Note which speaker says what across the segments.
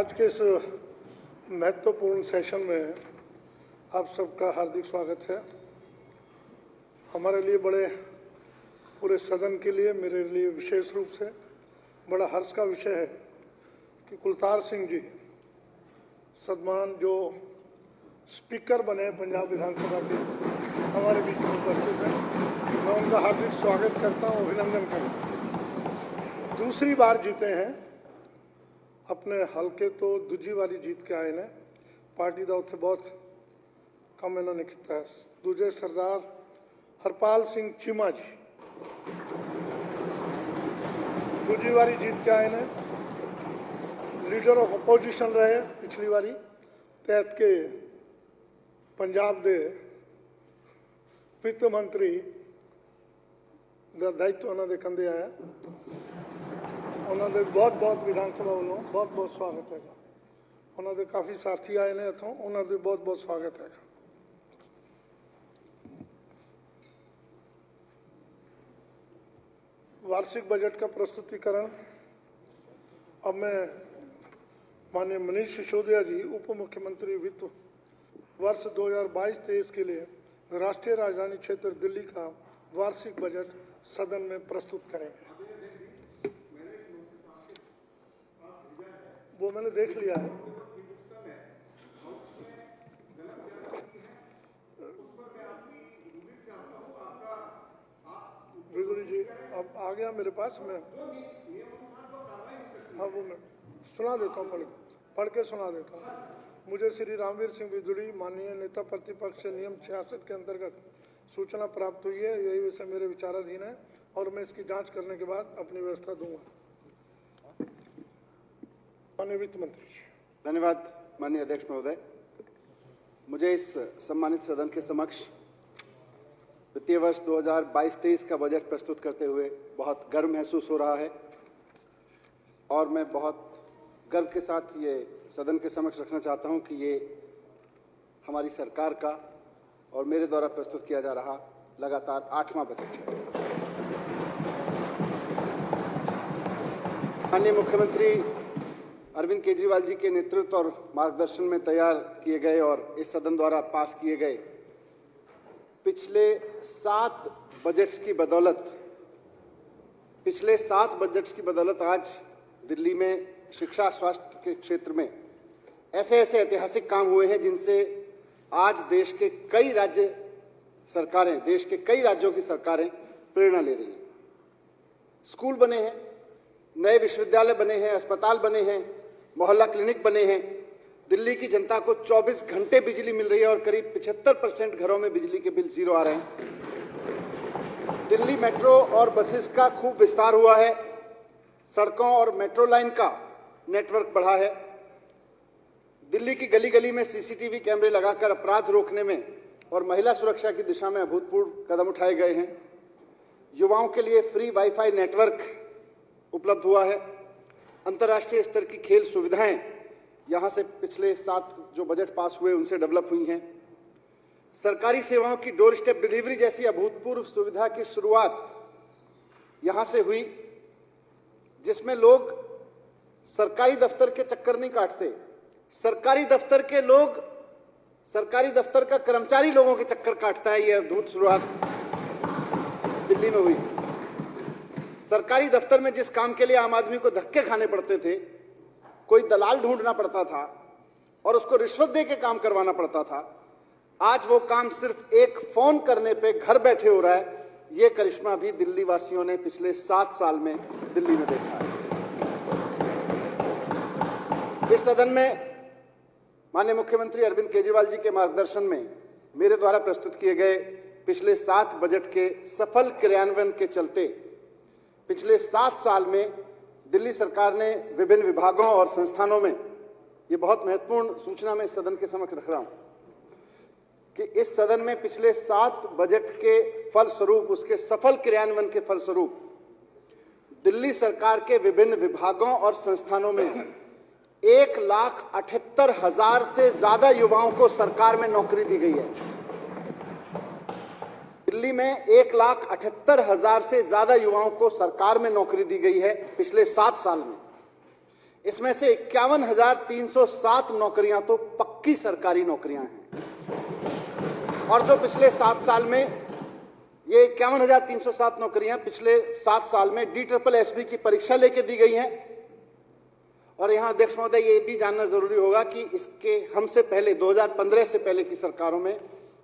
Speaker 1: आज के इस महत्वपूर्ण सेशन में आप सबका हार्दिक स्वागत है। हमारे लिए पूरे सदन के लिए, मेरे लिए विशेष रूप से बड़ा हर्ष का विषय है कि कुलतार सिंह जी सदमान जो स्पीकर बने पंजाब विधानसभा के, हमारे बीच में उपस्थित हैं। मैं उनका हार्दिक स्वागत करता हूँ, अभिनंदन करता हूँ। दूसरी बार जीते हैं, अपने हल्के तो दूजी वाली जीत के आए ने। पार्टी का उत्थे बहुत कम इन्होंने किया है। दूजे सरदार हरपाल सिंह चीमा जी दूजी वाली जीत के आए ने। लीडर ऑफ अपोजिशन रहे पिछली बारी, तहत के पंजाब के वित्त मंत्री का दायित्व उन्होंने कंधे आया। उन्होंने बहुत विधानसभा वालों बहुत स्वागत है। उन्होंने काफ़ी साथी आए ने इतों, उन्होंने बहुत स्वागत है। वार्षिक बजट का प्रस्तुतिकरण अब मैं माननीय मनीष सिसोदिया जी, उप मुख्यमंत्री वित्त वर्ष 2022-23 के लिए राष्ट्रीय राजधानी क्षेत्र दिल्ली का वार्षिक बजट सदन में प्रस्तुत करेंगे। वो मैंने देख लिया है। बिल्कुल जी, अब आ गया मेरे पास। मैं हाँ, वो मैं सुना देता हूँ, पढ़ के सुना देता हूँ। मुझे श्री रामवीर सिंह विदुड़ी, माननीय नेता प्रतिपक्ष से नियम 66 के अंतर्गत सूचना प्राप्त हुई है। यही विषय मेरे विचाराधीन है और मैं इसकी जांच करने के बाद अपनी व्यवस्था दूंगा। माननीय वित्त मंत्री।
Speaker 2: धन्यवाद माननीय अध्यक्ष महोदय। मुझे इस सम्मानित सदन के समक्ष वित्तीय वर्ष 2022-23 का बजट प्रस्तुत करते हुए बहुत गर्व महसूस हो रहा है और मैं बहुत गर्व के साथ ये सदन के समक्ष रखना चाहता हूं कि ये हमारी सरकार का और मेरे द्वारा प्रस्तुत किया जा रहा लगातार 8वां बजट है। माननीय मुख्यमंत्री अरविंद केजरीवाल जी के नेतृत्व और मार्गदर्शन में तैयार किए गए और इस सदन द्वारा पास किए गए पिछले 7 बजट्स की बदौलत आज दिल्ली में शिक्षा स्वास्थ्य के क्षेत्र में ऐसे ऐतिहासिक काम हुए हैं जिनसे आज देश के कई राज्यों की सरकारें प्रेरणा ले रही हैं। स्कूल बने हैं, नए विश्वविद्यालय बने हैं, अस्पताल बने हैं, मोहल्ला क्लिनिक बने हैं। दिल्ली की जनता को 24 घंटे बिजली मिल रही है और करीब 75% घरों में बिजली के बिल जीरो आ रहे हैं। दिल्ली मेट्रो और बसेस का खूब विस्तार हुआ है। सड़कों और मेट्रो लाइन का नेटवर्क बढ़ा है। दिल्ली की गली गली में सीसीटीवी कैमरे लगाकर अपराध रोकने में और महिला सुरक्षा की दिशा में अभूतपूर्व कदम उठाए गए हैं। युवाओं के लिए फ्री वाईफाई नेटवर्क उपलब्ध हुआ है। अंतर्राष्ट्रीय स्तर की खेल सुविधाएं यहां से पिछले 7 जो बजट पास हुए उनसे डेवलप हुई हैं। सरकारी सेवाओं की डोर स्टेप डिलीवरी जैसी अभूतपूर्व सुविधा की शुरुआत यहां से हुई, जिसमें लोग सरकारी दफ्तर के चक्कर नहीं काटते। सरकारी दफ्तर का कर्मचारी लोगों के चक्कर काटता है। यह अद्भुत शुरुआत दिल्ली में हुई। सरकारी दफ्तर में जिस काम के लिए आम आदमी को धक्के खाने पड़ते थे, कोई दलाल ढूंढना पड़ता था और उसको रिश्वत दे के काम करवाना पड़ता था, आज वो काम सिर्फ एक फोन करने पे घर बैठे हो रहा है। ये करिश्मा भी दिल्ली वासियों ने पिछले 7 साल में दिल्ली में देखा है। इस सदन में माननीय मुख्यमंत्री अरविंद केजरीवाल जी के मार्गदर्शन में मेरे द्वारा प्रस्तुत किए गए पिछले 7 बजट के सफल क्रियान्वयन के चलते पिछले 7 साल में दिल्ली सरकार ने विभिन्न विभागों और संस्थानों में, ये बहुत महत्वपूर्ण सूचना मैं इस सदन के समक्ष रख रहा हूं कि इस सदन में पिछले 7 बजट के फलस्वरूप, उसके सफल क्रियान्वयन के फलस्वरूप दिल्ली सरकार के विभिन्न विभागों और संस्थानों में 1,78,000 से ज्यादा युवाओं को सरकार में नौकरी दी गई है। दिल्ली में 1,78,000 से ज्यादा युवाओं को सरकार में नौकरी दी गई है पिछले 7 साल में। इसमें से 51,307 नौकरियां तो पक्की सरकारी नौकरियां हैं। और जो पिछले 7 साल में ये 51,307 नौकरियां पिछले 7 साल में DSSB की परीक्षा लेके दी गई हैं। और यहां अध्यक्ष महोदय ये भी जानना जरूरी होगा कि इसके हमसे पहले 2015 से पहले की सरकारों में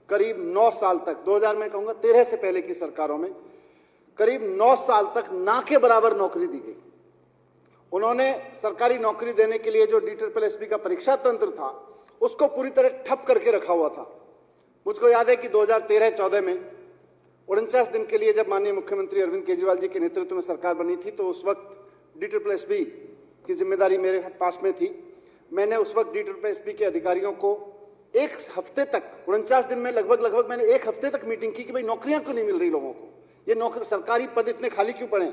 Speaker 2: करीब 9 साल तक, 2000 में कहूंगा 13 से पहले की सरकारों में करीब 9 साल तक ना के बराबर नौकरी दी गई। उन्होंने सरकारी नौकरी देने के लिए जो DSSB का परीक्षा तंत्र था उसको पूरी तरह ठप करके रखा हुआ था। मुझको याद है कि 2013-14 में 49 दिन के लिए जब माननीय मुख्यमंत्री अरविंद केजरीवाल जी के नेतृत्व में सरकार बनी थी, तो उस वक्त DSSB की जिम्मेदारी मेरे पास में थी। मैंने उस वक्त DSSB के अधिकारियों को एक हफ्ते तक, 49 दिन में लगभग मैंने एक हफ्ते तक मीटिंग की कि भाई नौकरियां क्यों नहीं मिल रही लोगों को, ये नौकरी सरकारी पद इतने खाली क्यों पड़े।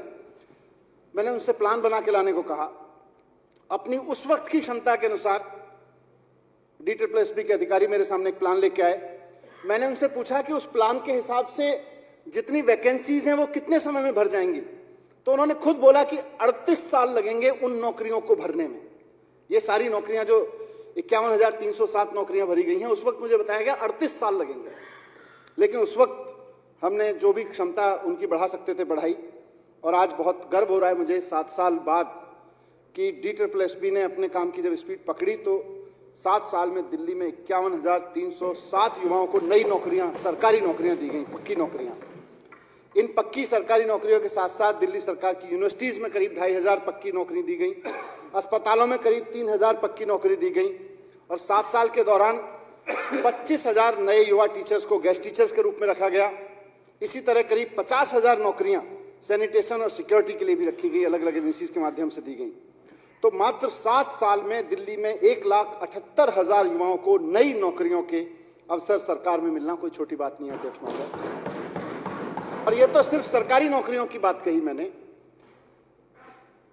Speaker 2: मैंने उनसे प्लान बना के लाने को कहा। अपनी उस वक्त की क्षमता के अनुसार DSSB के अधिकारी मेरे सामने एक प्लान लेके आए। मैंने उनसे पूछा कि उस प्लान के हिसाब से जितनी वैकेंसीज हैं वो कितने समय में भर जाएंगी। तो उन्होंने खुद बोला कि 38 साल लगेंगे उन नौकरियों को भरने में। ये सारी नौकरियां जो 51,307 नौकरियां भरी गई हैं, उस वक्त मुझे बताया गया 38 साल लगेंगे। लेकिन उस वक्त हमने जो भी क्षमता उनकी बढ़ा सकते थे बढ़ाई। और आज बहुत गर्व हो रहा है मुझे 7 साल बाद कि DSSB ने अपने काम की जब स्पीड पकड़ी तो 7 साल में दिल्ली में 51,307 युवाओं को नई नौकरियां, सरकारी नौकरियां दी गई, पक्की नौकरियां। इन पक्की सरकारी नौकरियों के साथ साथ दिल्ली सरकार की यूनिवर्सिटीज में करीब 2,500 पक्की नौकरी दी गई, अस्पतालों में करीब 3,000 पक्की नौकरी दी गई। और 7 साल के दौरान 25,000 नए युवा टीचर्स को गेस्ट टीचर्स के रूप में रखा गया। इसी तरह करीब 50,000 नौकरियां सैनिटेशन और सिक्योरिटी के लिए भी रखी गई, अलग अलग एजेंसीज के माध्यम से दी गई। तो मात्र 7 साल में दिल्ली में 1,78,000 युवाओं को नई नौकरियों के अवसर सरकार में मिलना कोई छोटी बात नहीं है अध्यक्ष महोदय। और ये तो सिर्फ सरकारी नौकरियों की बात कही मैंने,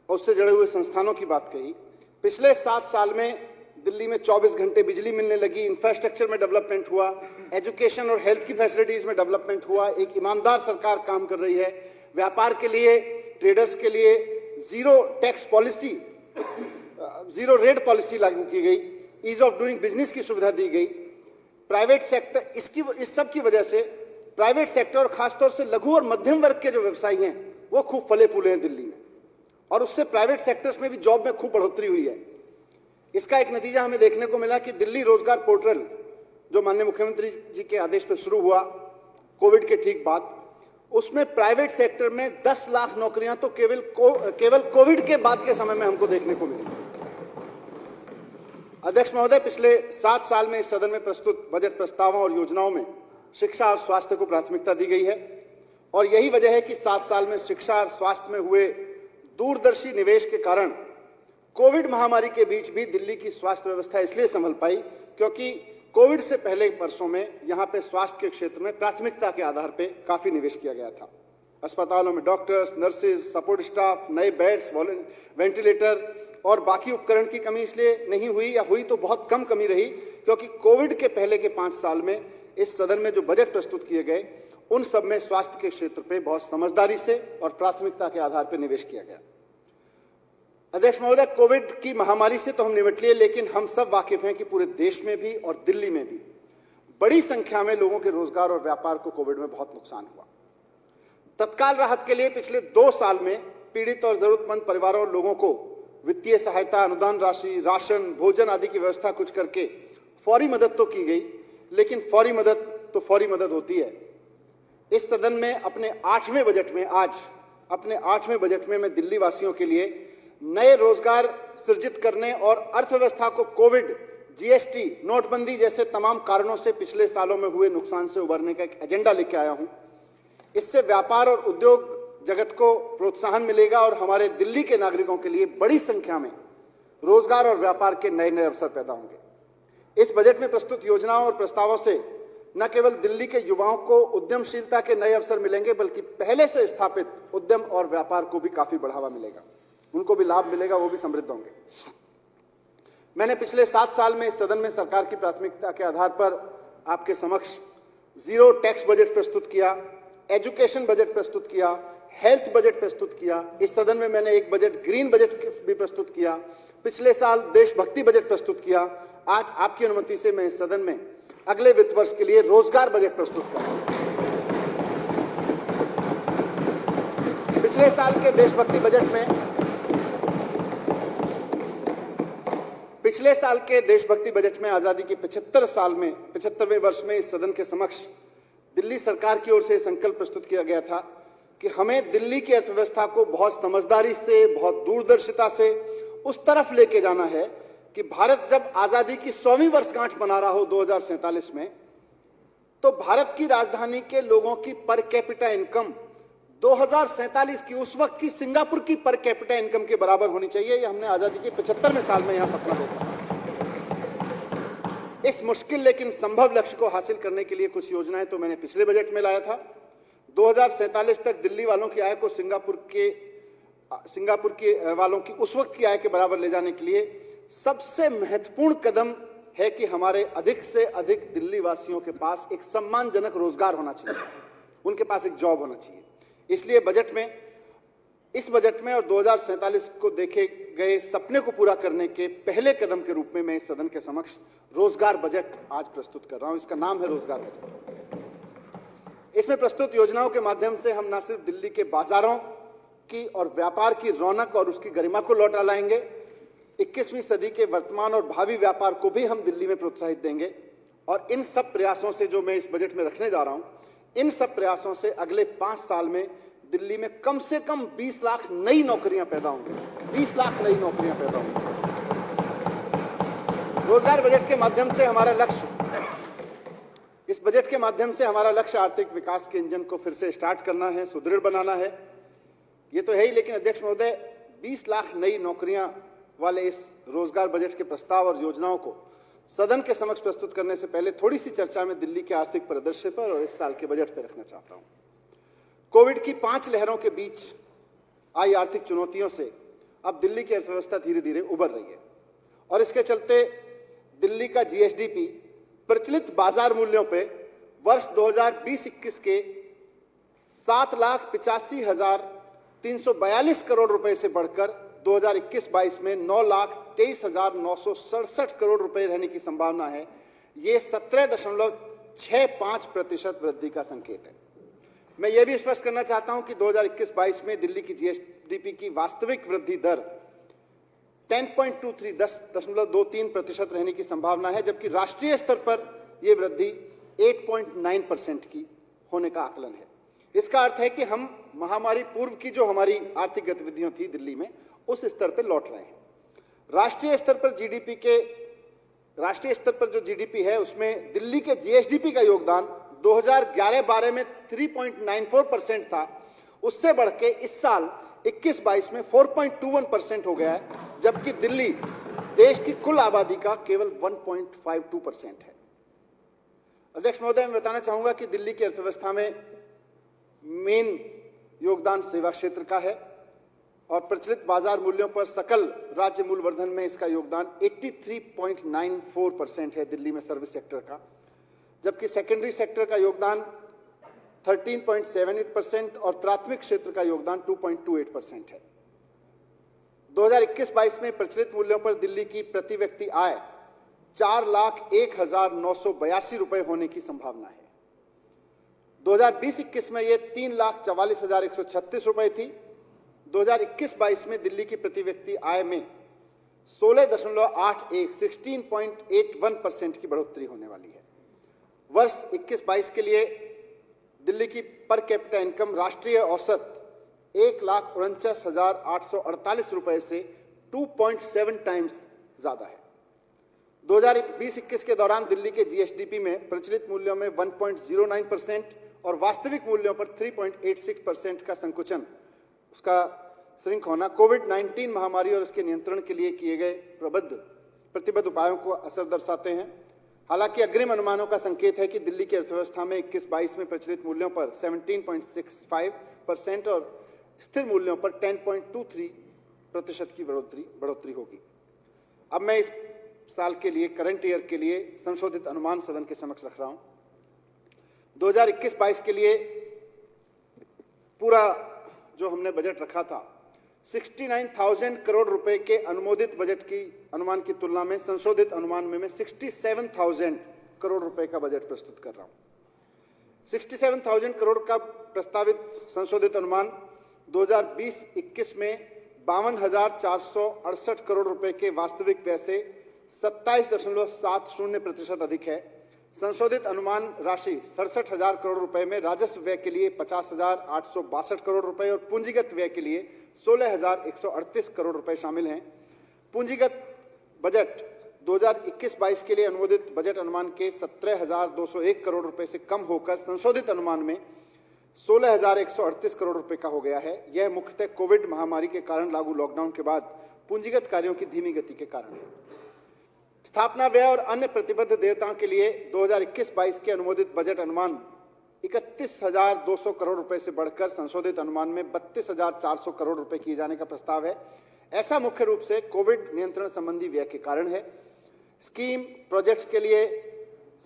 Speaker 2: उससे जुड़े हुए संस्थानों की बात कही। पिछले 7 साल में दिल्ली में 24 घंटे बिजली मिलने लगी, इंफ्रास्ट्रक्चर में डेवलपमेंट हुआ, एजुकेशन और हेल्थ की फैसिलिटीज में डेवलपमेंट हुआ। एक ईमानदार सरकार काम कर रही है। व्यापार के लिए, ट्रेडर्स के लिए zero tax policy, zero rate policy लागू की गई, ईज ऑफ डूइंग बिजनेस की सुविधा दी गई। प्राइवेट सेक्टर, इस सब की वजह से प्राइवेट सेक्टर और खासतौर से लघु और मध्यम वर्ग के जो व्यवसायी हैं वो खूब फले फूले हैं दिल्ली में, और उससे प्राइवेट सेक्टर्स में भी जॉब में खूब बढ़ोतरी हुई है। इसका एक नतीजा हमें देखने को मिला कि दिल्ली रोजगार पोर्टल जो माननीय मुख्यमंत्री जी के आदेश पर शुरू हुआ कोविड के ठीक बाद, उसमें प्राइवेट सेक्टर में 10 लाख नौकरियां तो केवल कोविड के बाद के समय में हमको देखने को मिली। अध्यक्ष महोदय, पिछले 7 साल में इस सदन में प्रस्तुत बजट प्रस्तावों और योजनाओं में शिक्षा और स्वास्थ्य को प्राथमिकता दी गई है। और यही वजह है कि 7 साल में शिक्षा और स्वास्थ्य में हुए दूरदर्शी निवेश के कारण कोविड महामारी के बीच भी दिल्ली की स्वास्थ्य व्यवस्था इसलिए संभल पाई क्योंकि कोविड से पहले वर्षों में यहां पे स्वास्थ्य के क्षेत्र में प्राथमिकता के आधार पे काफी निवेश किया गया था। अस्पतालों में डॉक्टर्स, नर्सेज, सपोर्ट स्टाफ, नए बेड्स, वेंटिलेटर और बाकी उपकरण की कमी इसलिए नहीं हुई, या हुई तो बहुत कम कमी रही, क्योंकि कोविड के पहले के 5 साल में इस सदन में जो बजट प्रस्तुत किए गए उन सब में स्वास्थ्य के क्षेत्र पे बहुत समझदारी से और प्राथमिकता के आधार पर निवेश किया गया। अध्यक्ष महोदय, कोविड की महामारी से तो हम निपट लिए, लेकिन हम सब वाकिफ हैं कि पूरे देश में भी और दिल्ली में भी बड़ी संख्या में लोगों के रोजगार और व्यापार को कोविड में बहुत नुकसान हुआ। तत्काल राहत के लिए पिछले 2 साल में पीड़ित और जरूरतमंद परिवारों और लोगों को वित्तीय सहायता, अनुदान राशि, राशन, भोजन आदि की व्यवस्था कुछ करके फौरी मदद तो की गई, लेकिन फौरी मदद तो फौरी मदद होती है। इस सदन में अपने 8वें बजट में, आज अपने 8वें बजट में मैं दिल्ली वासियों के लिए नए रोजगार सृजित करने और अर्थव्यवस्था को कोविड, जीएसटी, नोटबंदी जैसे तमाम कारणों से पिछले सालों में हुए नुकसान से उबरने का एक एजेंडा लेके आया हूं। इससे व्यापार और उद्योग जगत को प्रोत्साहन मिलेगा और हमारे दिल्ली के नागरिकों के लिए बड़ी संख्या में रोजगार और व्यापार के नए नए अवसर पैदा होंगे। इस बजट में प्रस्तुत योजनाओं और प्रस्तावों से न केवल दिल्ली के युवाओं को उद्यमशीलता के नए अवसर मिलेंगे, बल्कि पहले से स्थापित उद्यम और व्यापार को भी काफी बढ़ावा मिलेगा, उनको भी लाभ मिलेगा, वो भी समृद्ध होंगे। मैंने पिछले 7 साल में इस सदन में सरकार की प्राथमिकता के आधार पर आपके समक्ष जीरो टैक्स बजट प्रस्तुत किया, एजुकेशन बजट प्रस्तुत किया, हेल्थ बजट प्रस्तुत किया। इस सदन में मैंने एक बजट ग्रीन बजट भी प्रस्तुत किया। पिछले साल देशभक्ति बजट प्रस्तुत किया। आज आपकी अनुमति से मैं इस सदन में अगले वित्त वर्ष के लिए रोजगार बजट प्रस्तुत कर रहा हूं। पिछले साल के देशभक्ति बजट में आजादी के 75वें वर्ष में इस सदन के समक्ष दिल्ली सरकार की ओर से संकल्प प्रस्तुत किया गया था कि हमें दिल्ली की अर्थव्यवस्था को बहुत समझदारी से, बहुत दूरदर्शिता से उस तरफ लेके जाना है कि भारत जब आजादी की 100वीं वर्षगांठ मना रहा हो 2047 में, तो भारत की राजधानी के लोगों की पर कैपिटा इनकम 2047 की उस वक्त की सिंगापुर की पर कैपिटा इनकम के बराबर होनी चाहिए। यह हमने आजादी के 75वें साल में यहां सपना देखा। इस मुश्किल लेकिन संभव लक्ष्य को हासिल करने के लिए कुछ योजनाएं तो मैंने पिछले बजट में लाया था। 2047 तक दिल्ली वालों की आय को सिंगापुर के वालों की उस वक्त की आय के बराबर ले जाने के लिए सबसे महत्वपूर्ण कदम है कि हमारे अधिक से अधिक दिल्ली वासियों के पास एक सम्मानजनक रोजगार होना चाहिए, उनके पास एक जॉब होना चाहिए। इसलिए इस बजट में और 2047 को देखे गए सपने को पूरा करने के पहले कदम के रूप में मैं इस सदन के समक्ष रोजगार बजट आज प्रस्तुत कर रहा हूं। इसका नाम है रोजगार बजट। इसमें प्रस्तुत योजनाओं के माध्यम से हम न सिर्फ दिल्ली के बाजारों की और व्यापार की रौनक और उसकी गरिमा को लौटा लाएंगे, 21वीं सदी के वर्तमान और भावी व्यापार को भी हम दिल्ली में प्रोत्साहित देंगे। और इन सब प्रयासों से जो मैं इस बजट में रखने जा रहा हूं, इन सब प्रयासों से अगले 5 साल में दिल्ली में कम से कम 20 लाख नई नौकरियां पैदा होंगी। 20 लाख नई नौकरियां पैदा होंगी। रोजगार बजट के माध्यम से हमारा लक्ष्य, इस बजट के माध्यम से हमारा लक्ष्य आर्थिक विकास के इंजन को फिर से स्टार्ट करना है, सुदृढ़ बनाना है। ये तो है ही, लेकिन अध्यक्ष महोदय, 20 लाख नई नौकरियां वाले इस रोजगार बजट के प्रस्ताव और योजनाओं को सदन के समक्ष प्रस्तुत करने से पहले थोड़ी सी चर्चा में दिल्ली के आर्थिक परिदृश्य पर और इस साल के बजट पर रखना चाहता हूं। कोविड की 5 लहरों के बीच आई आर्थिक चुनौतियों से अब दिल्ली की अर्थव्यवस्था धीरे धीरे उभर रही है और इसके चलते दिल्ली का जीएसडीपी प्रचलित बाजार मूल्यों पे वर्ष 2020-21 के 7,85,342 करोड़ रुपए से बढ़कर 2021-22 में 9,23,967 करोड़ रुपए रहने की संभावना है। ये 17.65% वृद्धि का संकेत है। मैं यह भी स्पष्ट करना चाहता हूं कि 2021-22 में दिल्ली की जीएसडीपी की वास्तविक वृद्धि दर 10.23% रहने की संभावना है, जबकि राष्ट्रीय स्तर पर यह वृद्धि 8.9% की होने का आकलन है। इसका अर्थ है कि हम महामारी पूर्व की जो हमारी आर्थिक गतिविधियां थी दिल्ली में, उस स्तर पर लौट रहे हैं। राष्ट्रीय स्तर पर जो जीडीपी है, उसमें दिल्ली के जीएसडीपी का योगदान 2011-12 में 3.94% था, उससे बढ़ के इस साल 21-22 में 4.21% हो गया है, जबकि दिल्ली देश की कुल आबादी का केवल 1.52% है। अध्यक्ष महोदय, मैं बताना चाहूंगा कि दिल्ली की अर्थव्यवस्था में मेन योगदान सेवा क्षेत्र का है और प्रचलित बाजार मूल्यों पर सकल राज्य मूल्यवर्धन में इसका योगदान 83.94% है दिल्ली में सर्विस सेक्टर का, जबकि सेकेंडरी सेक्टर का योगदान 13.78% और प्राथमिक क्षेत्र का योगदान 2.28% है। 2021-22 में प्रचलित मूल्यों पर दिल्ली की प्रति व्यक्ति आय 4,01,982 रुपए होने की संभावना है। 2020-21 में यह 3,44,136 रुपए थी। 2021-22 में दिल्ली की प्रति व्यक्ति आय में 16.81% की बढ़ोतरी होने वाली है। वर्ष 21-22 के लिए दिल्ली की पर कैपिटा इनकम राष्ट्रीय औसत 1,49,848 रुपए से 2.7 टाइम्स ज्यादा है। 2020-21 के दौरान दिल्ली के जीएसडीपी में प्रचलित मूल्यों में 1.09% और वास्तविक मूल्यों पर 3.86% का संकुचन, उसका श्रिंक होना कोविड-19 महामारी और इसके नियंत्रण के लिए किए गए प्रतिबद्ध उपायों को असर दर्शाते हैं। हालांकि अग्रिम अनुमानों का संकेत है कि दिल्ली की अर्थव्यवस्था में 21-22 में प्रचलित मूल्यों पर 17.65% और स्थिर मूल्यों पर 10.23% की बढ़ोतरी होगी। अब मैं इस साल के लिए, करंट ईयर के लिए संशोधित अनुमान सदन के समक्ष रख रहा हूं। 2021-22 के लिए पूरा जो हमने बजट रखा था, 69,000 करोड़ रुपए के अनुमोदित बजट की अनुमान की तुलना में संशोधित अनुमान में मैं 67,000 करोड़ रुपए का बजट प्रस्तुत कर रहा हूं। 67,000 करोड़ का प्रस्तावित संशोधित अनुमान 2020-21 में 52,468 करोड़ रुपए के वास्तविक व्यय से 27.70% अधिक है। संशोधित अनुमान राशि 67,000 करोड़ रुपए में राजस्व व्यय के लिए 50,862 करोड़ रुपए और पूंजीगत व्यय के लिए 16,138 करोड़ रुपए शामिल हैं। पूंजीगत बजट 2021-22 के लिए अनुमोदित बजट अनुमान के 17,201 करोड़ रुपए से कम होकर संशोधित अनुमान में 16,138 करोड़ रुपए का हो गया है। यह मुख्यतः कोविड महामारी के कारण लागू लॉकडाउन के बाद पूंजीगत कार्यों की धीमी गति के कारण है। स्थापना व्यय और अन्य प्रतिबद्ध देयताओं के लिए 2021-22 के अनुमोदित बजट अनुमान 31,200 करोड़ रुपए से बढ़कर संशोधित अनुमान में 32,400 करोड़ रुपए किए जाने का प्रस्ताव है। ऐसा मुख्य रूप से कोविड नियंत्रण संबंधी व्यय के कारण है। स्कीम प्रोजेक्ट्स के लिए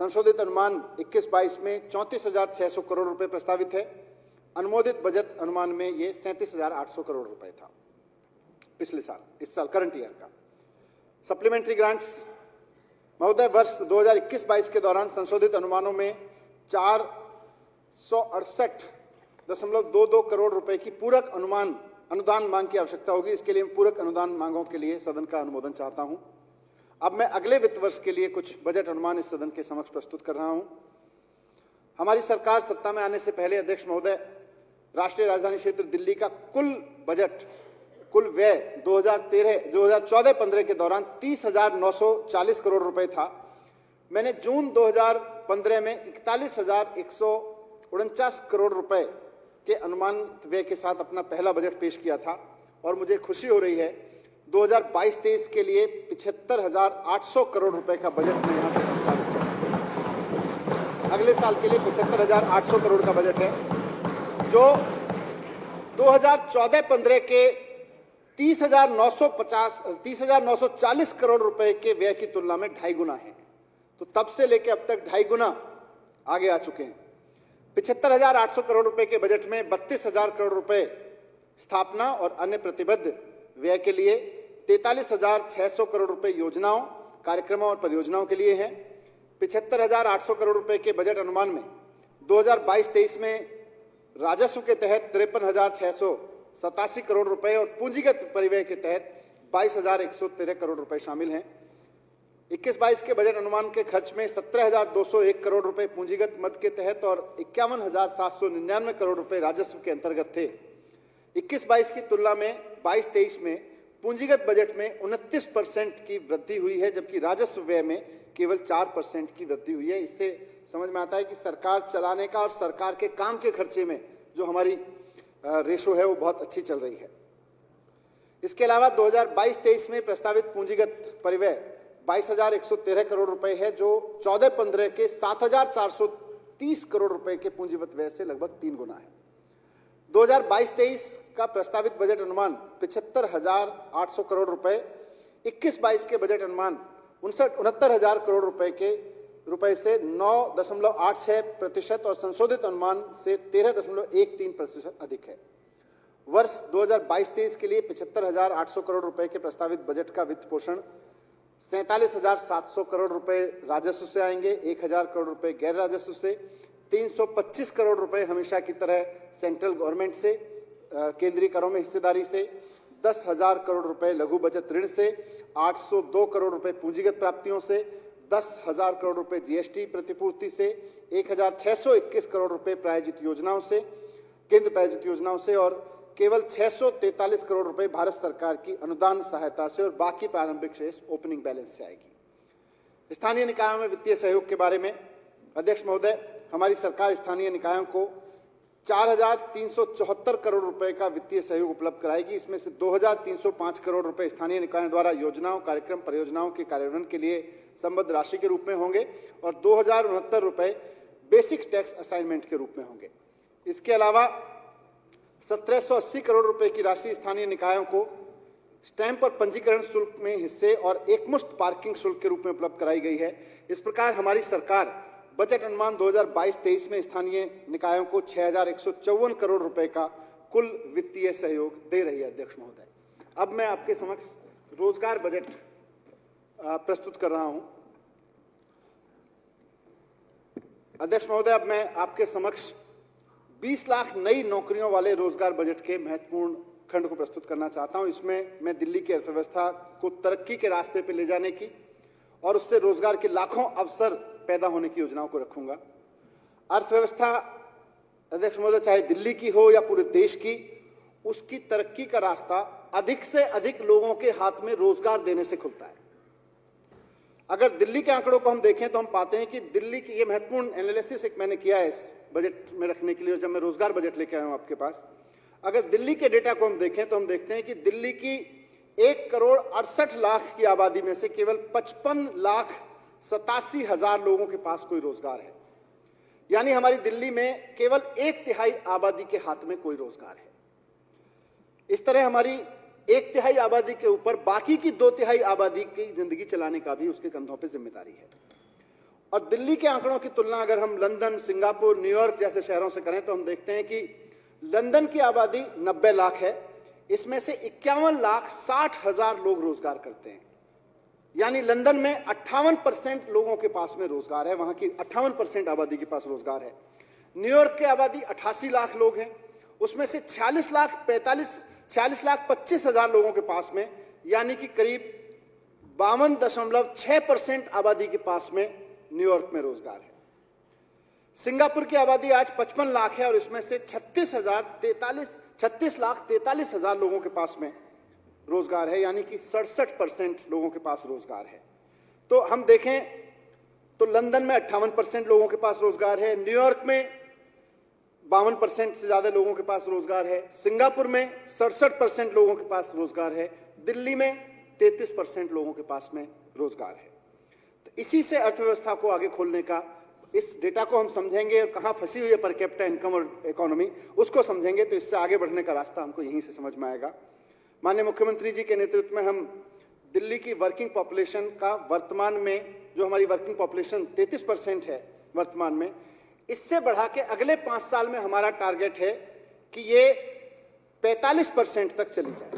Speaker 2: संशोधित अनुमान 21-22 में 34,600 करोड़ रुपए प्रस्तावित है। अनुमोदित बजट अनुमान में ये 37,800 करोड़ रुपए था पिछले साल, इस साल करंट ईयर का। सप्लीमेंट्री ग्रांट्स महोदय, वर्ष 2021-22 के दौरान संशोधित अनुमानों में 468.22 करोड़ रुपए की पूरक अनुदान मांग की आवश्यकता होगी। इसके लिए मैं पूरक अनुदान मांगों के लिए सदन का अनुमोदन चाहता हूं। अब मैं अगले वित्त वर्ष के लिए कुछ बजट अनुमान इस सदन के समक्ष प्रस्तुत कर रहा हूं। हमारी सरकार सत्ता में आने से पहले, अध्यक्ष महोदय, राष्ट्रीय राजधानी क्षेत्र दिल्ली का कुल व्यय 2014-15 के दौरान 30,940 करोड़ रुपए था। मैंने जून 2015 में 41,149 करोड़ रुपए के अनुमानित व्यय के साथ अपना पहला बजट पेश किया था और मुझे खुशी हो रही है 2022-23 के लिए 75,800 करोड़ रुपए का बजट में यहाँ पर प्रस्तावित है। अगले साल के लिए 75,800 करोड़ का बजट है, जो 2014-15 के 30,940 करोड़ रुपए के व्यय की तुलना में 2.5 गुना है। तो तब से लेकर अब तक 2.5 गुना आगे आ चुके हैं। 75,800 करोड़ रुपए के बजट में 32,000 करोड़ रुपए स्थापना और अन्य प्रतिबद्ध व्यय के लिए, 43,600 करोड़ रुपए योजनाओं, कार्यक्रमों और परियोजनाओं के लिए हैं। 75,800 करोड़ रुपए के बजट अनुमान में 2022-23 में राजस्व के तहत 53,687 करोड़ रुपए और पूंजीगत परिव्यय के तहत 22,113 करोड़ रुपए शामिल हैं। 21-22 के बजट अनुमान के खर्च में 17,201 करोड़ रुपए पूंजीगत मद के तहत और 51,799 करोड़ रुपए राजस्व के अंतर्गत थे। 21-22 की तुलना में 22-23 में पूंजीगत बजट में 29% की वृद्धि हुई है, जबकि राजस्व व्यय में केवल 4% की वृद्धि हुई है। इससे समझ में आता है कि सरकार चलाने का और सरकार के काम के खर्चे में जो हमारी रेशो है वो बहुत अच्छी चल रही है। इसके अलावा 2022-23 में प्रस्तावित पूंजीगत परिव्यय 22,113 करोड़ रुपए है, जो 14-15 के 7,430 करोड़ रुपए के पूंजीगत व्यय से लगभग 3 गुना है। 2022-23 का प्रस्तावित बजट अनुमान 75,800 करोड़ रुपए, 21-22 के बजट अनुमान 69,000 करोड़ रुपए से 9.86% और संशोधित अनुमान से 13.13% अधिक है। वर्ष 2022-23 के लिए 75,800 करोड़ रुपए के प्रस्तावित बजट का वित्त पोषण 47,700 करोड़ रुपए राजस्व से आएंगे, 1,000 करोड़ रुपए गैर राजस्व से, 325 करोड़ रुपए हमेशा की तरह सेंट्रल गवर्नमेंट से, केंद्रीय करों में हिस्सेदारी से, 10,000 करोड़ रुपए लघु बचत ऋण से, 802 करोड़ रुपए पूंजीगत प्राप्तियों से, 10,000 करोड़ रुपए जीएसटी प्रतिपूर्ति से, 1,621 करोड़ रुपए प्रायोजित योजनाओं से, केंद्र प्रायोजित योजनाओं से और केवल 643 करोड़ रुपए भारत सरकार की अनुदान सहायता से और बाकी प्रारंभिक शेष ओपनिंग बैलेंस से आएगी। स्थानीय निकायों में वित्तीय सहयोग के बारे में, अध्यक्ष महोदय, हमारी सरकार स्थानीय निकायों को 4,374 करोड़ रुपए का वित्तीय सहयोग उपलब्ध कराएगी। इसमें से 2,305 करोड़ रुपए स्थानीय निकायों द्वारा योजनाओं, कार्यक्रम, परियोजनाओं के कार्यान्वयन के लिए संबद्ध राशि के रूप में होंगे और 2,069 रुपए बेसिक टैक्स असाइनमेंट के रूप में होंगे। इसके अलावा 1,780 करोड़ रुपए की राशि स्थानीय निकायों को स्टैंप और पंजीकरण शुल्क में हिस्से और एकमुश्त पार्किंग शुल्क के रूप में उपलब्ध कराई गई है। इस प्रकार हमारी सरकार बजट अनुमान 2022-23 में स्थानीय निकायों को 6,154 करोड़ रुपए का कुल वित्तीय सहयोग दे रही है अध्यक्ष महोदय। अब मैं आपके समक्ष रोजगार बजट प्रस्तुत कर रहा हूं। अध्यक्ष महोदय, अब मैं आपके समक्ष 20 लाख नई नौकरियों वाले रोजगार बजट के महत्वपूर्ण खंड को प्रस्तुत करना चाहता हूं। इसमें मैं दिल्ली की अर्थव्यवस्था को तरक्की के रास्ते पर ले जाने की और उससे रोजगार के लाखों अवसर पैदा होने की योजनाओं को रखूंगा। अर्थव्यवस्था अध्यक्ष महोदय चाहे दिल्ली की हो या पूरे देश की, उसकी तरक्की का रास्ता अधिक से अधिक लोगों के हाथ में रोजगार देने से खुलता है। अगर दिल्ली के आंकड़ों को हम देखें तो हम पाते हैं कि दिल्ली की, ये महत्वपूर्ण एनालिसिस एक मैंने किया है इस बजट में रखने के लिए, जब मैं रोजगार बजट लेके आया हूं आपके पास। अगर दिल्ली के डेटा को हम देखें तो हम देखते हैं कि दिल्ली की 1,68,00,000 की आबादी में से केवल 55,87,000 लोगों के पास कोई रोजगार है। यानी हमारी दिल्ली में केवल 1/3 आबादी के हाथ में कोई रोजगार है। इस तरह हमारी 1/3 आबादी के ऊपर बाकी की 2/3 आबादी की जिंदगी चलाने का भी उसके कंधों पर जिम्मेदारी है। और दिल्ली के आंकड़ों की तुलना अगर हम लंदन, सिंगापुर, न्यूयॉर्क जैसे शहरों से करें तो हम देखते हैं कि लंदन की आबादी 90 लाख है। इसमें से 51,60,000 लोग रोजगार करते हैं। यानी लंदन में 58% लोगों के पास में रोजगार है, वहां की 58% आबादी के पास रोजगार है। न्यूयॉर्क की आबादी 88 लाख लोग हैं, उसमें से 46,25,000 लोगों के पास में, यानी कि करीब 52.6% आबादी के पास में न्यूयॉर्क में रोजगार है। सिंगापुर की आबादी आज 55 लाख है और इसमें से 36,43,000 लोगों के पास में रोजगार है, यानी कि 67% लोगों के पास रोजगार है। तो हम देखें तो लंदन में 58% लोगों के पास रोजगार है, न्यूयॉर्क में 52% से ज्यादा लोगों के पास रोजगार है, सिंगापुर में 67% लोगों के पास रोजगार है, दिल्ली में 33% लोगों के पास में रोजगार है। तो इसी से अर्थव्यवस्था को आगे खोलने का, इस डेटा को हम समझेंगे और कहां फंसी हुई है पर कैपिटा इनकम और इकोनॉमी, उसको समझेंगे तो इससे आगे बढ़ने का रास्ता हमको यहीं से समझ में आएगा। माननीय मुख्यमंत्री जी के नेतृत्व में हम दिल्ली की वर्किंग पॉपुलेशन का, वर्तमान में जो हमारी वर्किंग पॉपुलेशन 33% है वर्तमान में, इससे बढ़ा के अगले 5 साल में हमारा टारगेट है कि ये 45% तक चली जाए।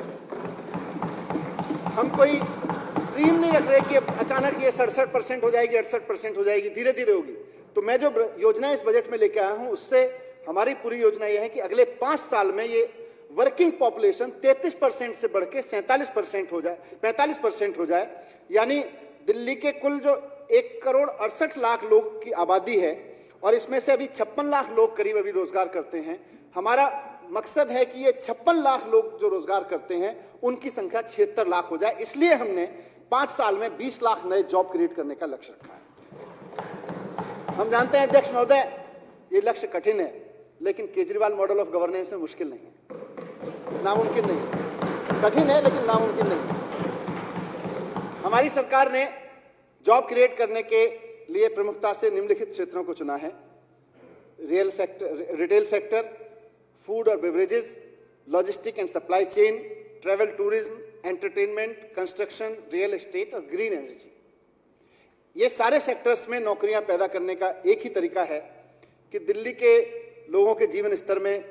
Speaker 2: हम कोई ड्रीम नहीं रख रहे कि अचानक ये 67% हो जाएगी, 68% हो जाएगी, धीरे धीरे होगी। तो मैं जो योजना इस बजट में लेके आया हूं, उससे हमारी पूरी योजना यह है कि अगले 5 साल में ये वर्किंग पॉपुलेशन 33% से बढ़ के 47% हो जाए, 45% हो जाए। यानी दिल्ली के कुल जो 1,68,00,000 लोग की आबादी है और इसमें से अभी 56 लाख लोग करीब अभी रोजगार करते हैं, हमारा मकसद है कि ये 56 लाख लोग जो रोजगार करते हैं उनकी संख्या 76 लाख हो जाए। इसलिए हमने 5 साल में 20 लाख नए जॉब क्रिएट करने का लक्ष्य रखा है। हम जानते हैं अध्यक्ष महोदय, ये लक्ष्य कठिन है, लेकिन केजरीवाल मॉडल ऑफ गवर्नेंस में मुश्किल नहीं है, नामुमकिन नहीं है। कठिन है लेकिन नामुमकिन नहीं है। हमारी सरकार ने जॉब क्रिएट करने के लिए प्रमुखता से निम्नलिखित क्षेत्रों को चुना है: रिटेल सेक्टर, फूड और beverages, logistic and supply chain, travel tourism, entertainment, construction, real estate और ग्रीन एनर्जी। ये सारे सेक्टर्स में नौकरियां पैदा करने का एक ही तरीका है कि दिल्ली के लोगों के जीवन स्तर में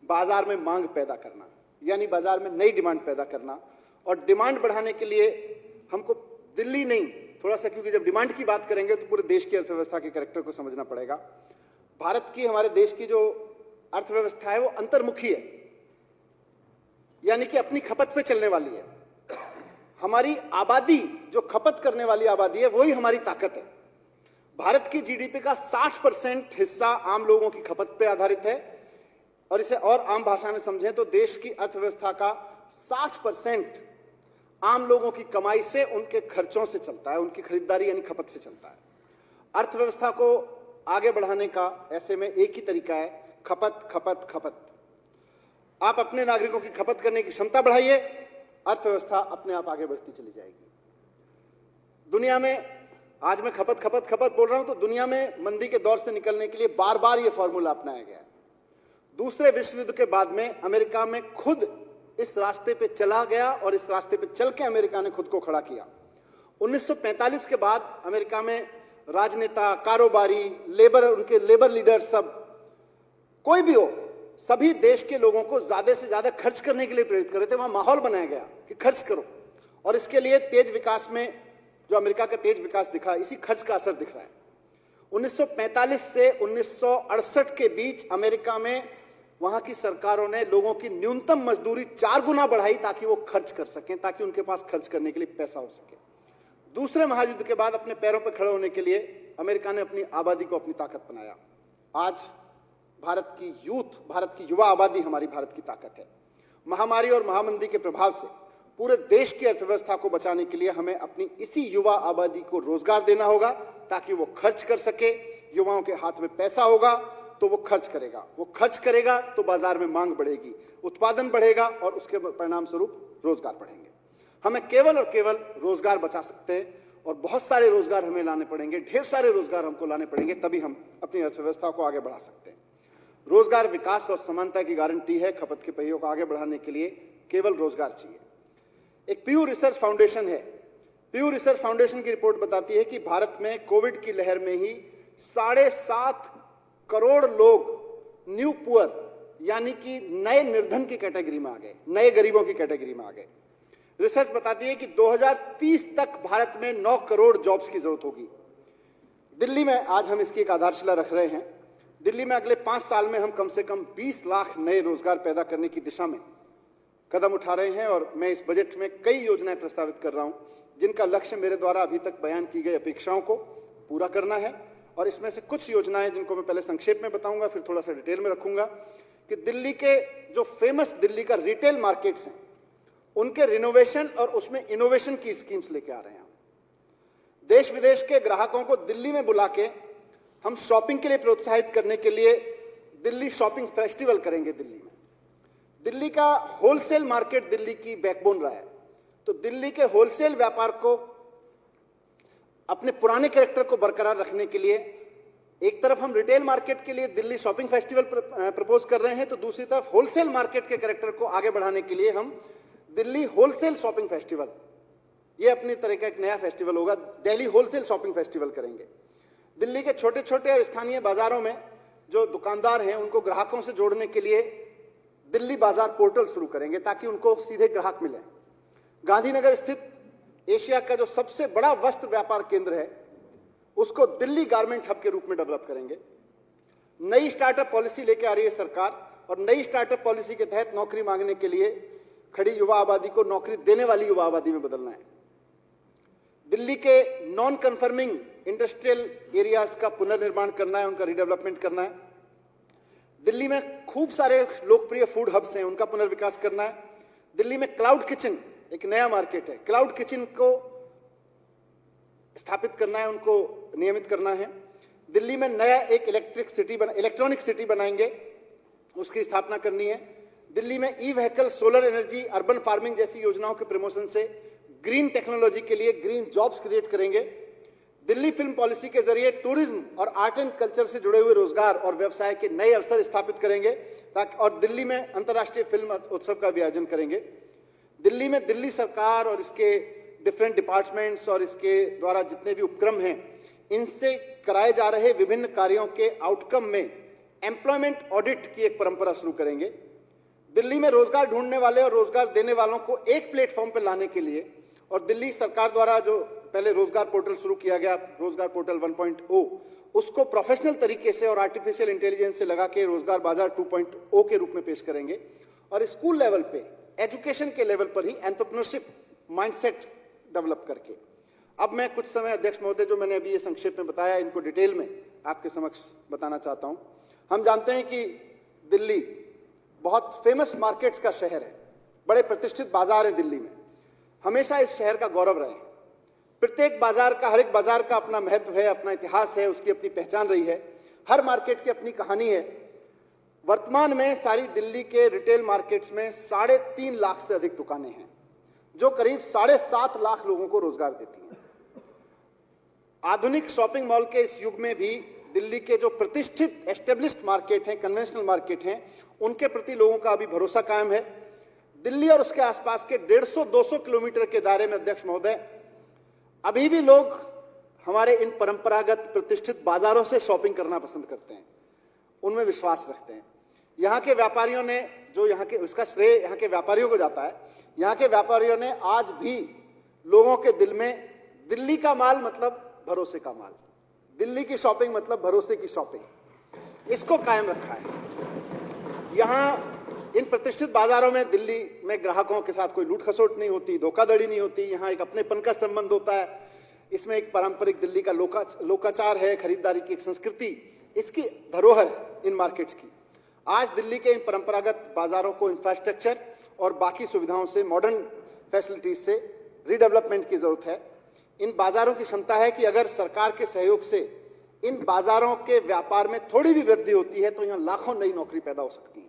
Speaker 2: बाजार में मांग पैदा करना, यानी बाजार में नई डिमांड पैदा करना। और डिमांड बढ़ाने के लिए हमको दिल्ली नहीं, थोड़ा सा, क्योंकि जब डिमांड की बात करेंगे तो पूरे देश की अर्थव्यवस्था के कैरेक्टर को समझना पड़ेगा। भारत की, हमारे देश की जो अर्थव्यवस्था है वो अंतर्मुखी है, यानी कि अपनी खपत पे चलने वाली है। हमारी आबादी जो खपत करने वाली आबादी है वही हमारी ताकत है। भारत की जीडीपी का 60% हिस्सा आम लोगों की खपत पे आधारित है, और इसे और आम भाषा में समझें तो देश की अर्थव्यवस्था का 60% आम लोगों की कमाई से, उनके खर्चों से चलता है, उनकी खरीदारी यानी खपत से चलता है। अर्थव्यवस्था को आगे बढ़ाने का ऐसे में एक ही तरीका है: खपत, खपत, खपत। आप अपने नागरिकों की खपत करने की क्षमता बढ़ाइए, अर्थव्यवस्था अपने आप आगे बढ़ती चली जाएगी। दुनिया में, आज मैं खपत खपत खपत बोल रहा हूं तो दुनिया में मंदी के दौर से निकलने के लिए बार बार यह फॉर्मूला अपनाया गया है। दूसरे विश्व युद्ध के बाद में अमेरिका में खुद इस रास्ते पे चला गया और इस रास्ते पे चल के अमेरिका ने खुद को खड़ा किया। 1945 के बाद अमेरिका में राजनेता, कारोबारी, लेबर, उनके लेबर लीडर, सब कोई भी हो, सभी देश के लोगों को ज्यादा से ज्यादा खर्च करने के लिए प्रेरित कर रहे थे। वहां माहौल बनाया गया कि खर्च करो, और इसके लिए तेज विकास में जो अमेरिका का तेज विकास दिखा, इसी खर्च का असर दिख रहा है। 1945 से 1968 के बीच अमेरिका में वहां की सरकारों ने लोगों की न्यूनतम मजदूरी 4 गुना बढ़ाई ताकि वो खर्च कर सकें, ताकि उनके पास खर्च करने के लिए पैसा हो सके। दूसरे महायुद्ध के बाद अपने पैरों पर खड़े होने के लिए अमेरिका ने अपनी आबादी को अपनी ताकत बनाया। आज भारत की युवा आबादी हमारी भारत की ताकत है। महामारी और महामंदी के प्रभाव से पूरे देश की अर्थव्यवस्था को बचाने के लिए हमें अपनी इसी युवा आबादी को रोजगार देना होगा ताकि वो खर्च कर सके। युवाओं के हाथ में पैसा होगा तो वो खर्च करेगा तो बाजार में मांग बढ़ेगी, उत्पादन बढ़ेगा और उसके परिणाम स्वरूप रोजगार बढ़ेंगे। हमें केवल और केवल रोजगार बचा सकते हैं और बहुत सारे रोजगार हमें लाने पड़ेंगे, ढेर सारे रोजगार हमको लाने पड़ेंगे, तभी हम अपनी अर्थव्यवस्था को आगे बढ़ा सकते हैं। रोजगार विकास और समानता की गारंटी है। खपत के पहियों को आगे बढ़ाने के लिए केवल रोजगार चाहिए। एक पीयू रिसर्च फाउंडेशन है। पीयू रिसर्च फाउंडेशन की रिपोर्ट बताती है कि भारत में कोविड की लहर में ही 7.5 करोड़ लोग न्यू पुअर यानी कि नए निर्धन की कैटेगरी में आ गए, नए गरीबों की कैटेगरी में आ गए। रिसर्च बताती है कि 2030 तक भारत में 9 करोड़ जॉब्स की जरूरत होगी। दिल्ली में आज हम इसकी एक आधारशिला रख रहे हैं। दिल्ली में अगले 5 साल में हम कम से कम 20 लाख नए रोजगार पैदा करने की दिशा में कदम उठा रहे हैं और मैं इस बजट में कई योजनाएं प्रस्तावित कर रहा हूं जिनका लक्ष्य मेरे द्वारा अभी तक बयान की गई अपेक्षाओं को पूरा करना है। और इसमें से कुछ योजनाएं जिनको मैं पहले संक्षेप में बताऊंगा, फिर थोड़ा सा डिटेल में रखूंगा कि दिल्ली के जो फेमस दिल्ली का रिटेल मार्केट्स हैं उनके रिनोवेशन और उसमें इनोवेशन की स्कीम्स लेके आ रहे हैं। देश विदेश के ग्राहकों को दिल्ली में बुला के हम शॉपिंग के लिए प्रोत्साहित करने के लिए दिल्ली शॉपिंग फेस्टिवल करेंगे। दिल्ली का होलसेल मार्केट दिल्ली की बैकबोन रहा है, तो दिल्ली के होलसेल व्यापार को अपने पुराने कैरेक्टर को बरकरार रखने के लिए एक तरफ हम रिटेल मार्केट के लिए दिल्ली शॉपिंग फेस्टिवल प्रपोज कर रहे हैं, तो दूसरी तरफ होलसेल मार्केट के कैरेक्टर को आगे बढ़ाने के लिए हम दिल्ली होलसेल शॉपिंग फेस्टिवल, ये अपनी तरह का एक नया फेस्टिवल होगा, दिल्ली होलसेल शॉपिंग फेस्टिवल करेंगे। दिल्ली के छोटे छोटे और स्थानीय बाजारों में जो दुकानदार हैं उनको ग्राहकों से जोड़ने के लिए दिल्ली बाजार पोर्टल शुरू करेंगे ताकि उनको सीधे ग्राहक मिले। गांधीनगर स्थित एशिया का जो सबसे बड़ा वस्त्र व्यापार केंद्र है उसको दिल्ली गारमेंट हब के रूप में डेवलप करेंगे। नई स्टार्टअप पॉलिसी लेके आ रही है सरकार और नई स्टार्टअप पॉलिसी के तहत नौकरी मांगने के लिए खड़ी युवा आबादी को नौकरी देने वाली युवा आबादी में बदलना है। दिल्ली के नॉन कन्फर्मिंग इंडस्ट्रियल एरियाज का पुनर्निर्माण करना है, उनका रीडेवलपमेंट करना है। दिल्ली में खूब सारे लोकप्रिय फूड हब्स हैं, उनका पुनर्विकास करना है। दिल्ली में क्लाउड किचन एक नया मार्केट है, क्लाउड किचन को स्थापित करना है, उनको नियमित करना है। दिल्ली में नया एक इलेक्ट्रॉनिक सिटी बनाएंगे, उसकी स्थापना करनी है। दिल्ली में E vehicle, solar energy, urban farming जैसी योजनाओं के प्रमोशन से ग्रीन टेक्नोलॉजी के लिए ग्रीन जॉब्स क्रिएट करेंगे। दिल्ली फिल्म पॉलिसी के जरिए टूरिज्म और आर्ट एंड कल्चर से जुड़े हुए रोजगार और व्यवसाय के नए अवसर स्थापित करेंगे ताकि और दिल्ली में अंतर्राष्ट्रीय फिल्म उत्सव का भी आयोजन करेंगे। दिल्ली में दिल्ली सरकार और इसके डिफरेंट डिपार्टमेंट्स और इसके द्वारा जितने भी उपक्रम हैं इनसे कराए जा रहे विभिन्न कार्यों के आउटकम में एम्प्लॉयमेंट ऑडिट की एक परंपरा शुरू करेंगे। दिल्ली में रोजगार ढूंढने वाले और रोजगार देने वालों को एक प्लेटफॉर्म पर लाने के लिए और दिल्ली सरकार द्वारा जो पहले रोजगार पोर्टल शुरू किया गया, रोजगार पोर्टल 1.0, उसको प्रोफेशनल तरीके से और आर्टिफिशियल इंटेलिजेंस से लगा के रोजगार बाजार 2.0 के रूप में पेश करेंगे। और स्कूल लेवल पे, एजुकेशन के लेवल पर ही एंटरप्रेन्योरशिप माइंडसेट डेवलप करके। अब मैं कुछ समय अध्यक्ष महोदय जो मैंने अभी ये संक्षेप में बताया इनको डिटेल में आपके समक्ष बताना चाहता हूं। हम जानते हैं कि दिल्ली बहुत फेमस मार्केट्स का शहर है, बड़े प्रतिष्ठित बाजार है दिल्ली में, हमेशा इस शहर का गौरव रहे। प्रत्येक बाजार का, हर एक बाजार का अपना महत्व है, अपना इतिहास है, उसकी अपनी पहचान रही है। हर मार्केट की अपनी कहानी है। वर्तमान में सारी दिल्ली के रिटेल मार्केट्स में 3.5 लाख से अधिक दुकानें हैं जो करीब 7.5 लाख लोगों को रोजगार देती हैं। आधुनिक शॉपिंग मॉल के इस युग में भी दिल्ली के जो प्रतिष्ठित एस्टेब्लिश्ड मार्केट हैं, कन्वेंशनल मार्केट हैं, उनके प्रति लोगों का अभी भरोसा कायम है। दिल्ली और उसके आसपास के 150-200 किलोमीटर के दायरे में अध्यक्ष महोदय अभी भी लोग हमारे इन परंपरागत प्रतिष्ठित बाजारों से शॉपिंग करना पसंद करते हैं, उनमें विश्वास रखते हैं। यहाँ के व्यापारियों ने जो यहाँ के, उसका श्रेय यहाँ के व्यापारियों को जाता है। यहाँ के व्यापारियों ने आज भी लोगों के दिल में दिल्ली का माल मतलब भरोसे का माल, दिल्ली की शॉपिंग मतलब भरोसे की शॉपिंग, इसको कायम रखा है। यहाँ इन प्रतिष्ठित बाजारों में दिल्ली में ग्राहकों के साथ कोई लूट खसोट नहीं होती, धोखाधड़ी नहीं होती। यहाँ एक अपनेपन का संबंध होता है। इसमें एक पारंपरिक दिल्ली का लोकाचार है, खरीदारी की एक संस्कृति, इसकी धरोहर है इन मार्केट्स की। आज दिल्ली के इन परंपरागत बाजारों को इंफ्रास्ट्रक्चर और बाकी सुविधाओं से, मॉडर्न फैसिलिटीज से रीडेवलपमेंट की जरूरत है। इन बाजारों की क्षमता है कि अगर सरकार के सहयोग से इन बाजारों के व्यापार में थोड़ी भी वृद्धि होती है तो यहाँ लाखों नई नौकरी पैदा हो सकती है।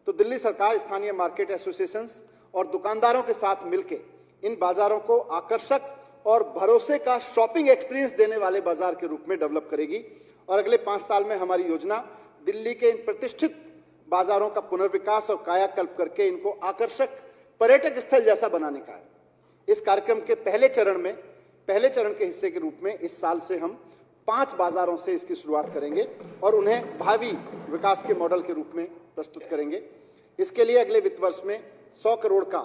Speaker 2: तो दिल्ली सरकार स्थानीय मार्केट एसोसिएशंस और दुकानदारों के साथ मिलकर इन बाजारों को आकर्षक और भरोसे का शॉपिंग एक्सपीरियंस देने वाले बाजार के रूप में डेवलप करेगी। और अगले 5 साल में हमारी योजना दिल्ली के इन प्रतिष्ठित बाजारों का पुनर्विकास और कायाकल्प करके इनको आकर्षक पर्यटक स्थल जैसा बनाने का है। इस कार्यक्रम के पहले चरण के हिस्से के रूप में इस साल से हम 5 बाजारों से इसकी शुरुआत करेंगे और उन्हें भावी विकास के मॉडल के रूप में प्रस्तुत करेंगे। इसके लिए अगले वित्त वर्ष में 100 करोड़ का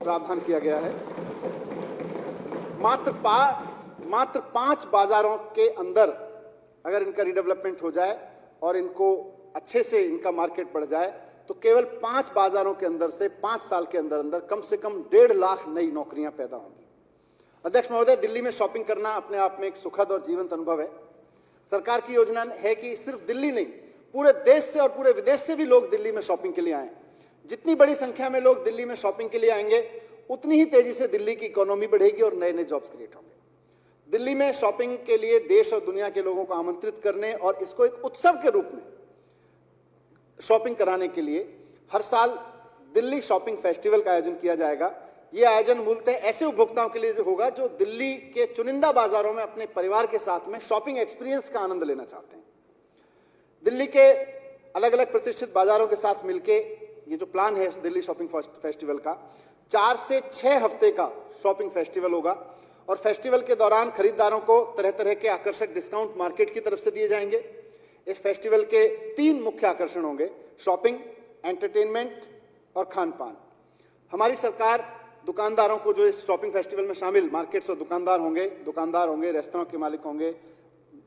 Speaker 2: प्रावधान किया गया है। मात्र 5 बाजारों के अंदर अगर इनका रीडेवलपमेंट हो जाए और इनको अच्छे से इनका मार्केट बढ़ जाए तो केवल 5 बाजारों के अंदर से 5 साल के अंदर अंदर कम से कम 1.5 लाख नई नौकरियां पैदा होंगी। अध्यक्ष महोदय, दिल्ली में शॉपिंग करना अपने आप में एक सुखद और जीवंत अनुभव है। सरकार की योजना है कि सिर्फ दिल्ली नहीं, पूरे देश से और पूरे विदेश से भी लोग दिल्ली में शॉपिंग के लिए आए। जितनी बड़ी संख्या में लोग दिल्ली में शॉपिंग के लिए आएंगे उतनी ही तेजी से दिल्ली की इकोनॉमी बढ़ेगी और नए नए जॉब्स क्रिएट होंगे। दिल्ली में शॉपिंग के लिए देश और दुनिया के लोगों को आमंत्रित करने और इसको एक उत्सव के रूप में शॉपिंग कराने के लिए हर साल दिल्ली शॉपिंग फेस्टिवल का आयोजन किया जाएगा। यह आयोजन मूलतः ऐसे उपभोक्ताओं के लिए होगा जो दिल्ली के चुनिंदा बाजारों में अपने परिवार के साथ में शॉपिंग एक्सपीरियंस का आनंद लेना चाहते हैं। दिल्ली के अलग अलग प्रतिष्ठित बाजारों के साथ मिलके ये जो प्लान है दिल्ली शॉपिंग फेस्टिवल का, 4 से 6 हफ्ते का शॉपिंग फेस्टिवल होगा और फेस्टिवल के दौरान खरीदारों को तरह तरह के आकर्षक डिस्काउंट मार्केट की तरफ से दिए जाएंगे। इस फेस्टिवल के 3 मुख्य आकर्षण होंगे: शॉपिंग, एंटरटेनमेंट और खान पान। हमारी सरकार दुकानदारों को जो इस शॉपिंग फेस्टिवल में शामिल मार्केट्स और दुकानदार होंगे, रेस्तरां के मालिक होंगे,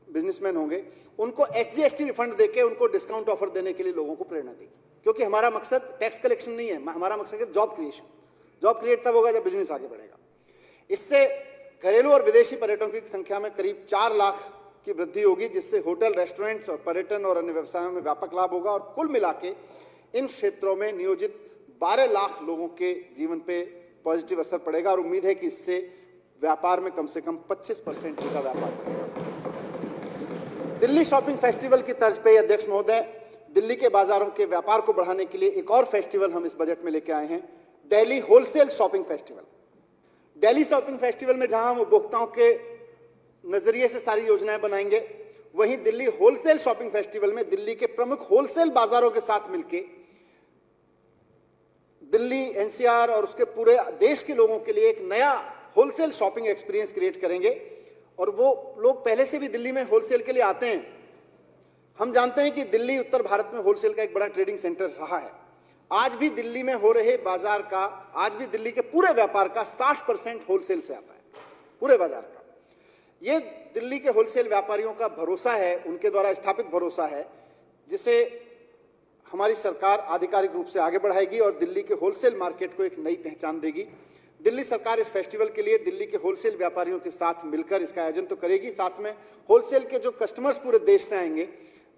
Speaker 2: बिजनेसमैन होंगे, उनको SGST रिफंड देके उनको डिस्काउंट ऑफर देने के लिए लोगों को प्रेरणा देगी। क्योंकि हमारा मकसद टैक्स कलेक्शन नहीं है, हमारा मकसद है जॉब क्रिएशन। जॉब क्रिएट तब होगा जब बिजनेस आगे बढ़ेगा। इससे घरेलू और विदेशी पर्यटकों की संख्या में करीब 4 लाख की वृद्धि होगी, जिससे होटल, रेस्टोरेंट्स और पर्यटन और अन्य व्यवसायों में व्यापक लाभ होगा और कुल मिला के इन क्षेत्रों में नियोजित 12 लाख लोगों के जीवन पे पॉजिटिव असर पड़ेगा और उम्मीद है कि इससे व्यापार में कम से कम 25% का व्यापार बढ़ेगा। दिल्ली शॉपिंग फेस्टिवल की तर्ज पे अध्यक्ष महोदय, दिल्ली के बाजारों के व्यापार को बढ़ाने के लिए एक और फेस्टिवल हम इस बजट में लेके आए हैं, Delhi wholesale shopping festival. Delhi shopping festival में जहां हम उपभोक्ताओं के नजरिए से सारी योजनाएं बनाएंगे, वहीं दिल्ली होलसेल शॉपिंग फेस्टिवल में दिल्ली के प्रमुख होलसेल बाजारों के साथ मिलकर दिल्ली, NCR और उसके पूरे देश के लोगों के लिए एक नया होलसेल शॉपिंग एक्सपीरियंस क्रिएट करेंगे। और वो लोग पहले से भी दिल्ली में होलसेल के लिए आते हैं। हम जानते हैं कि दिल्ली उत्तर भारत में होलसेल का एक बड़ा ट्रेडिंग सेंटर रहा है। आज भी दिल्ली में हो रहे बाजार का, आज भी दिल्ली के पूरे व्यापार का 60% होलसेल से आता है, पूरे बाजार का। ये दिल्ली के होलसेल व्यापारियों का भरोसा है, उनके द्वारा स्थापित भरोसा है, जिसे हमारी सरकार आधिकारिक रूप से आगे बढ़ाएगी और दिल्ली के होलसेल मार्केट को एक नई पहचान देगी। दिल्ली सरकार इस फेस्टिवल के लिए दिल्ली के होलसेल व्यापारियों के साथ मिलकर इसका आयोजन तो करेगी, साथ में होलसेल के जो कस्टमर्स पूरे देश से आएंगे,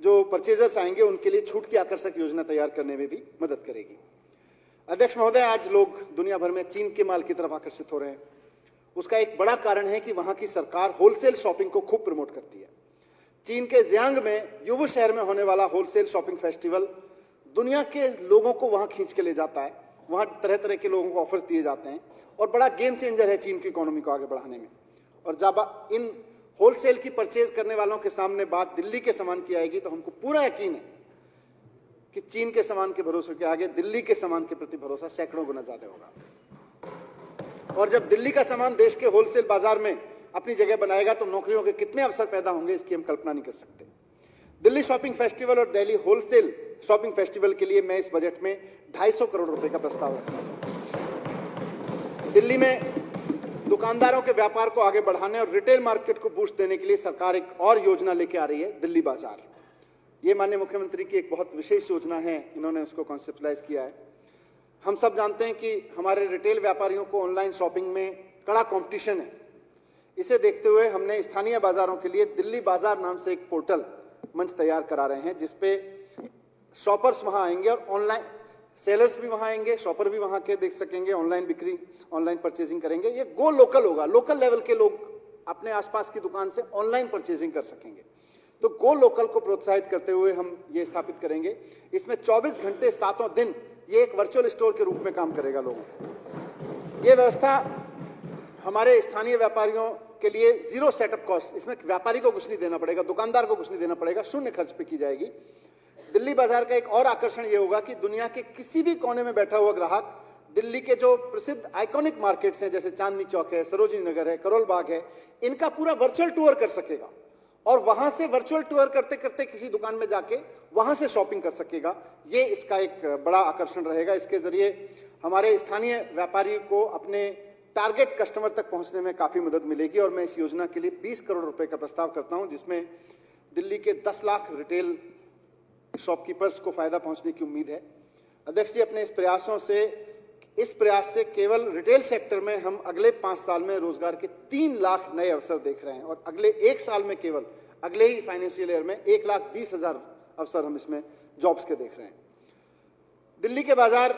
Speaker 2: जो परचेजर्स आएंगे, उनके लिए छूट की आकर्षक योजना तैयार करने में भी मदद करेगी। अध्यक्ष महोदय, आज लोग दुनिया भर में चीन के माल की तरफ आकर्षित हो रहे हैं। उसका एक बड़ा कारण है कि वहां की सरकार होलसेल शॉपिंग को खूब प्रमोट करती है। चीन के जियांग में युवा शहर में होने वाला होलसेल शॉपिंग फेस्टिवल दुनिया के लोगों को वहां खींच के ले जाता है। वहां तरह तरह के लोगों को ऑफर्स दिए जाते हैं और बड़ा गेम चेंजर है चीन की इकोनॉमी को आगे बढ़ाने में। और जब इन होलसेल की परचेज करने वालों के सामने बात दिल्ली के सामान की आएगी तो हमको पूरा यकीन है कि चीन के सामान के भरोसे के आगे दिल्ली के सामान के प्रति भरोसा सैकड़ों गुना ज्यादा होगा। और जब दिल्ली का सामान देश के होलसेल बाजार में अपनी जगह बनाएगा तो नौकरियों के कितने अवसर पैदा होंगे, इसकी हम कल्पना नहीं कर सकते। दिल्ली शॉपिंग फेस्टिवल और दिल्ली होलसेल शॉपिंग फेस्टिवल के लिए मैं इस बजट में 250 करोड़ रुपए का प्रस्ताव रखा हूं। दिल्ली में दुकानदारों के व्यापार को आगे बढ़ाने और रिटेल मार्केट को बूस्ट देने के लिए सरकार एक और योजना लेके आ रही है, दिल्ली बाजार। ये माननीय मुख्यमंत्री की एक बहुत विशेष योजना है, इन्होंने उसको कॉन्सेप्टलाइज किया है। हम सब जानते हैं कि हमारे रिटेल व्यापारियों को ऑनलाइन शॉपिंग में कड़ा कंपटीशन है। इसे देखते हुए हमने स्थानीय बाजारों के लिए दिल्ली बाजार नाम से एक पोर्टल मंच तैयार करा रहे हैं, जिसपे शॉपर्स वहां आएंगे और ऑनलाइन सेलर्स भी वहां आएंगे, शॉपर भी वहां के देख सकेंगे, ऑनलाइन बिक्री, ऑनलाइन परचेजिंग करेंगे। ये गो लोकल होगा, लोकल लेवल के लोग अपने आसपास की दुकान से ऑनलाइन परचेजिंग कर सकेंगे। तो गो लोकल को प्रोत्साहित करते हुए हम ये स्थापित करेंगे। इसमें 24 घंटे 7 दिन ये एक वर्चुअल स्टोर के रूप में काम करेगा लोगों को। ये व्यवस्था हमारे स्थानीय व्यापारियों के लिए जीरो सेटअप कॉस्ट, इसमें व्यापारी को कुछ नहीं देना पड़ेगा, दुकानदार को कुछ नहीं देना पड़ेगा, शून्य खर्च पे की जाएगी। दिल्ली बाजार का एक और आकर्षण यह होगा कि दुनिया के किसी भी कोने में बैठा हुआ ग्राहक दिल्ली के जो प्रसिद्ध आइकॉनिक मार्केट्स हैं, जैसे चांदनी चौक है, सरोजिनी नगर है, करोल बाग है, इनका पूरा वर्चुअल टूर कर सकेगा और वहां से वर्चुअल टूर करते करते किसी दुकान में जाके वहां से शॉपिंग कर सकेगा। ये इसका एक बड़ा आकर्षण रहेगा। इसके जरिए हमारे स्थानीय व्यापारी को अपने टारगेट कस्टमर तक पहुंचने में काफी मदद मिलेगी और मैं इस योजना के लिए 20 करोड़ रुपए का प्रस्ताव करता हूं, जिसमें दिल्ली के 10 लाख रिटेल शॉपकीपर्स को फायदा पहुंचने की उम्मीद है। अध्यक्ष जी, अपने इस प्रयास से केवल रिटेल सेक्टर में हम अगले 5 साल में रोजगार के 3 लाख नए अवसर देख रहे हैं और अगले 1 साल में केवल अगले ही फाइनेंशियल ईयर में 1,20,000 अवसर हम इसमें जॉब्स के देख रहे हैं। दिल्ली के बाजार,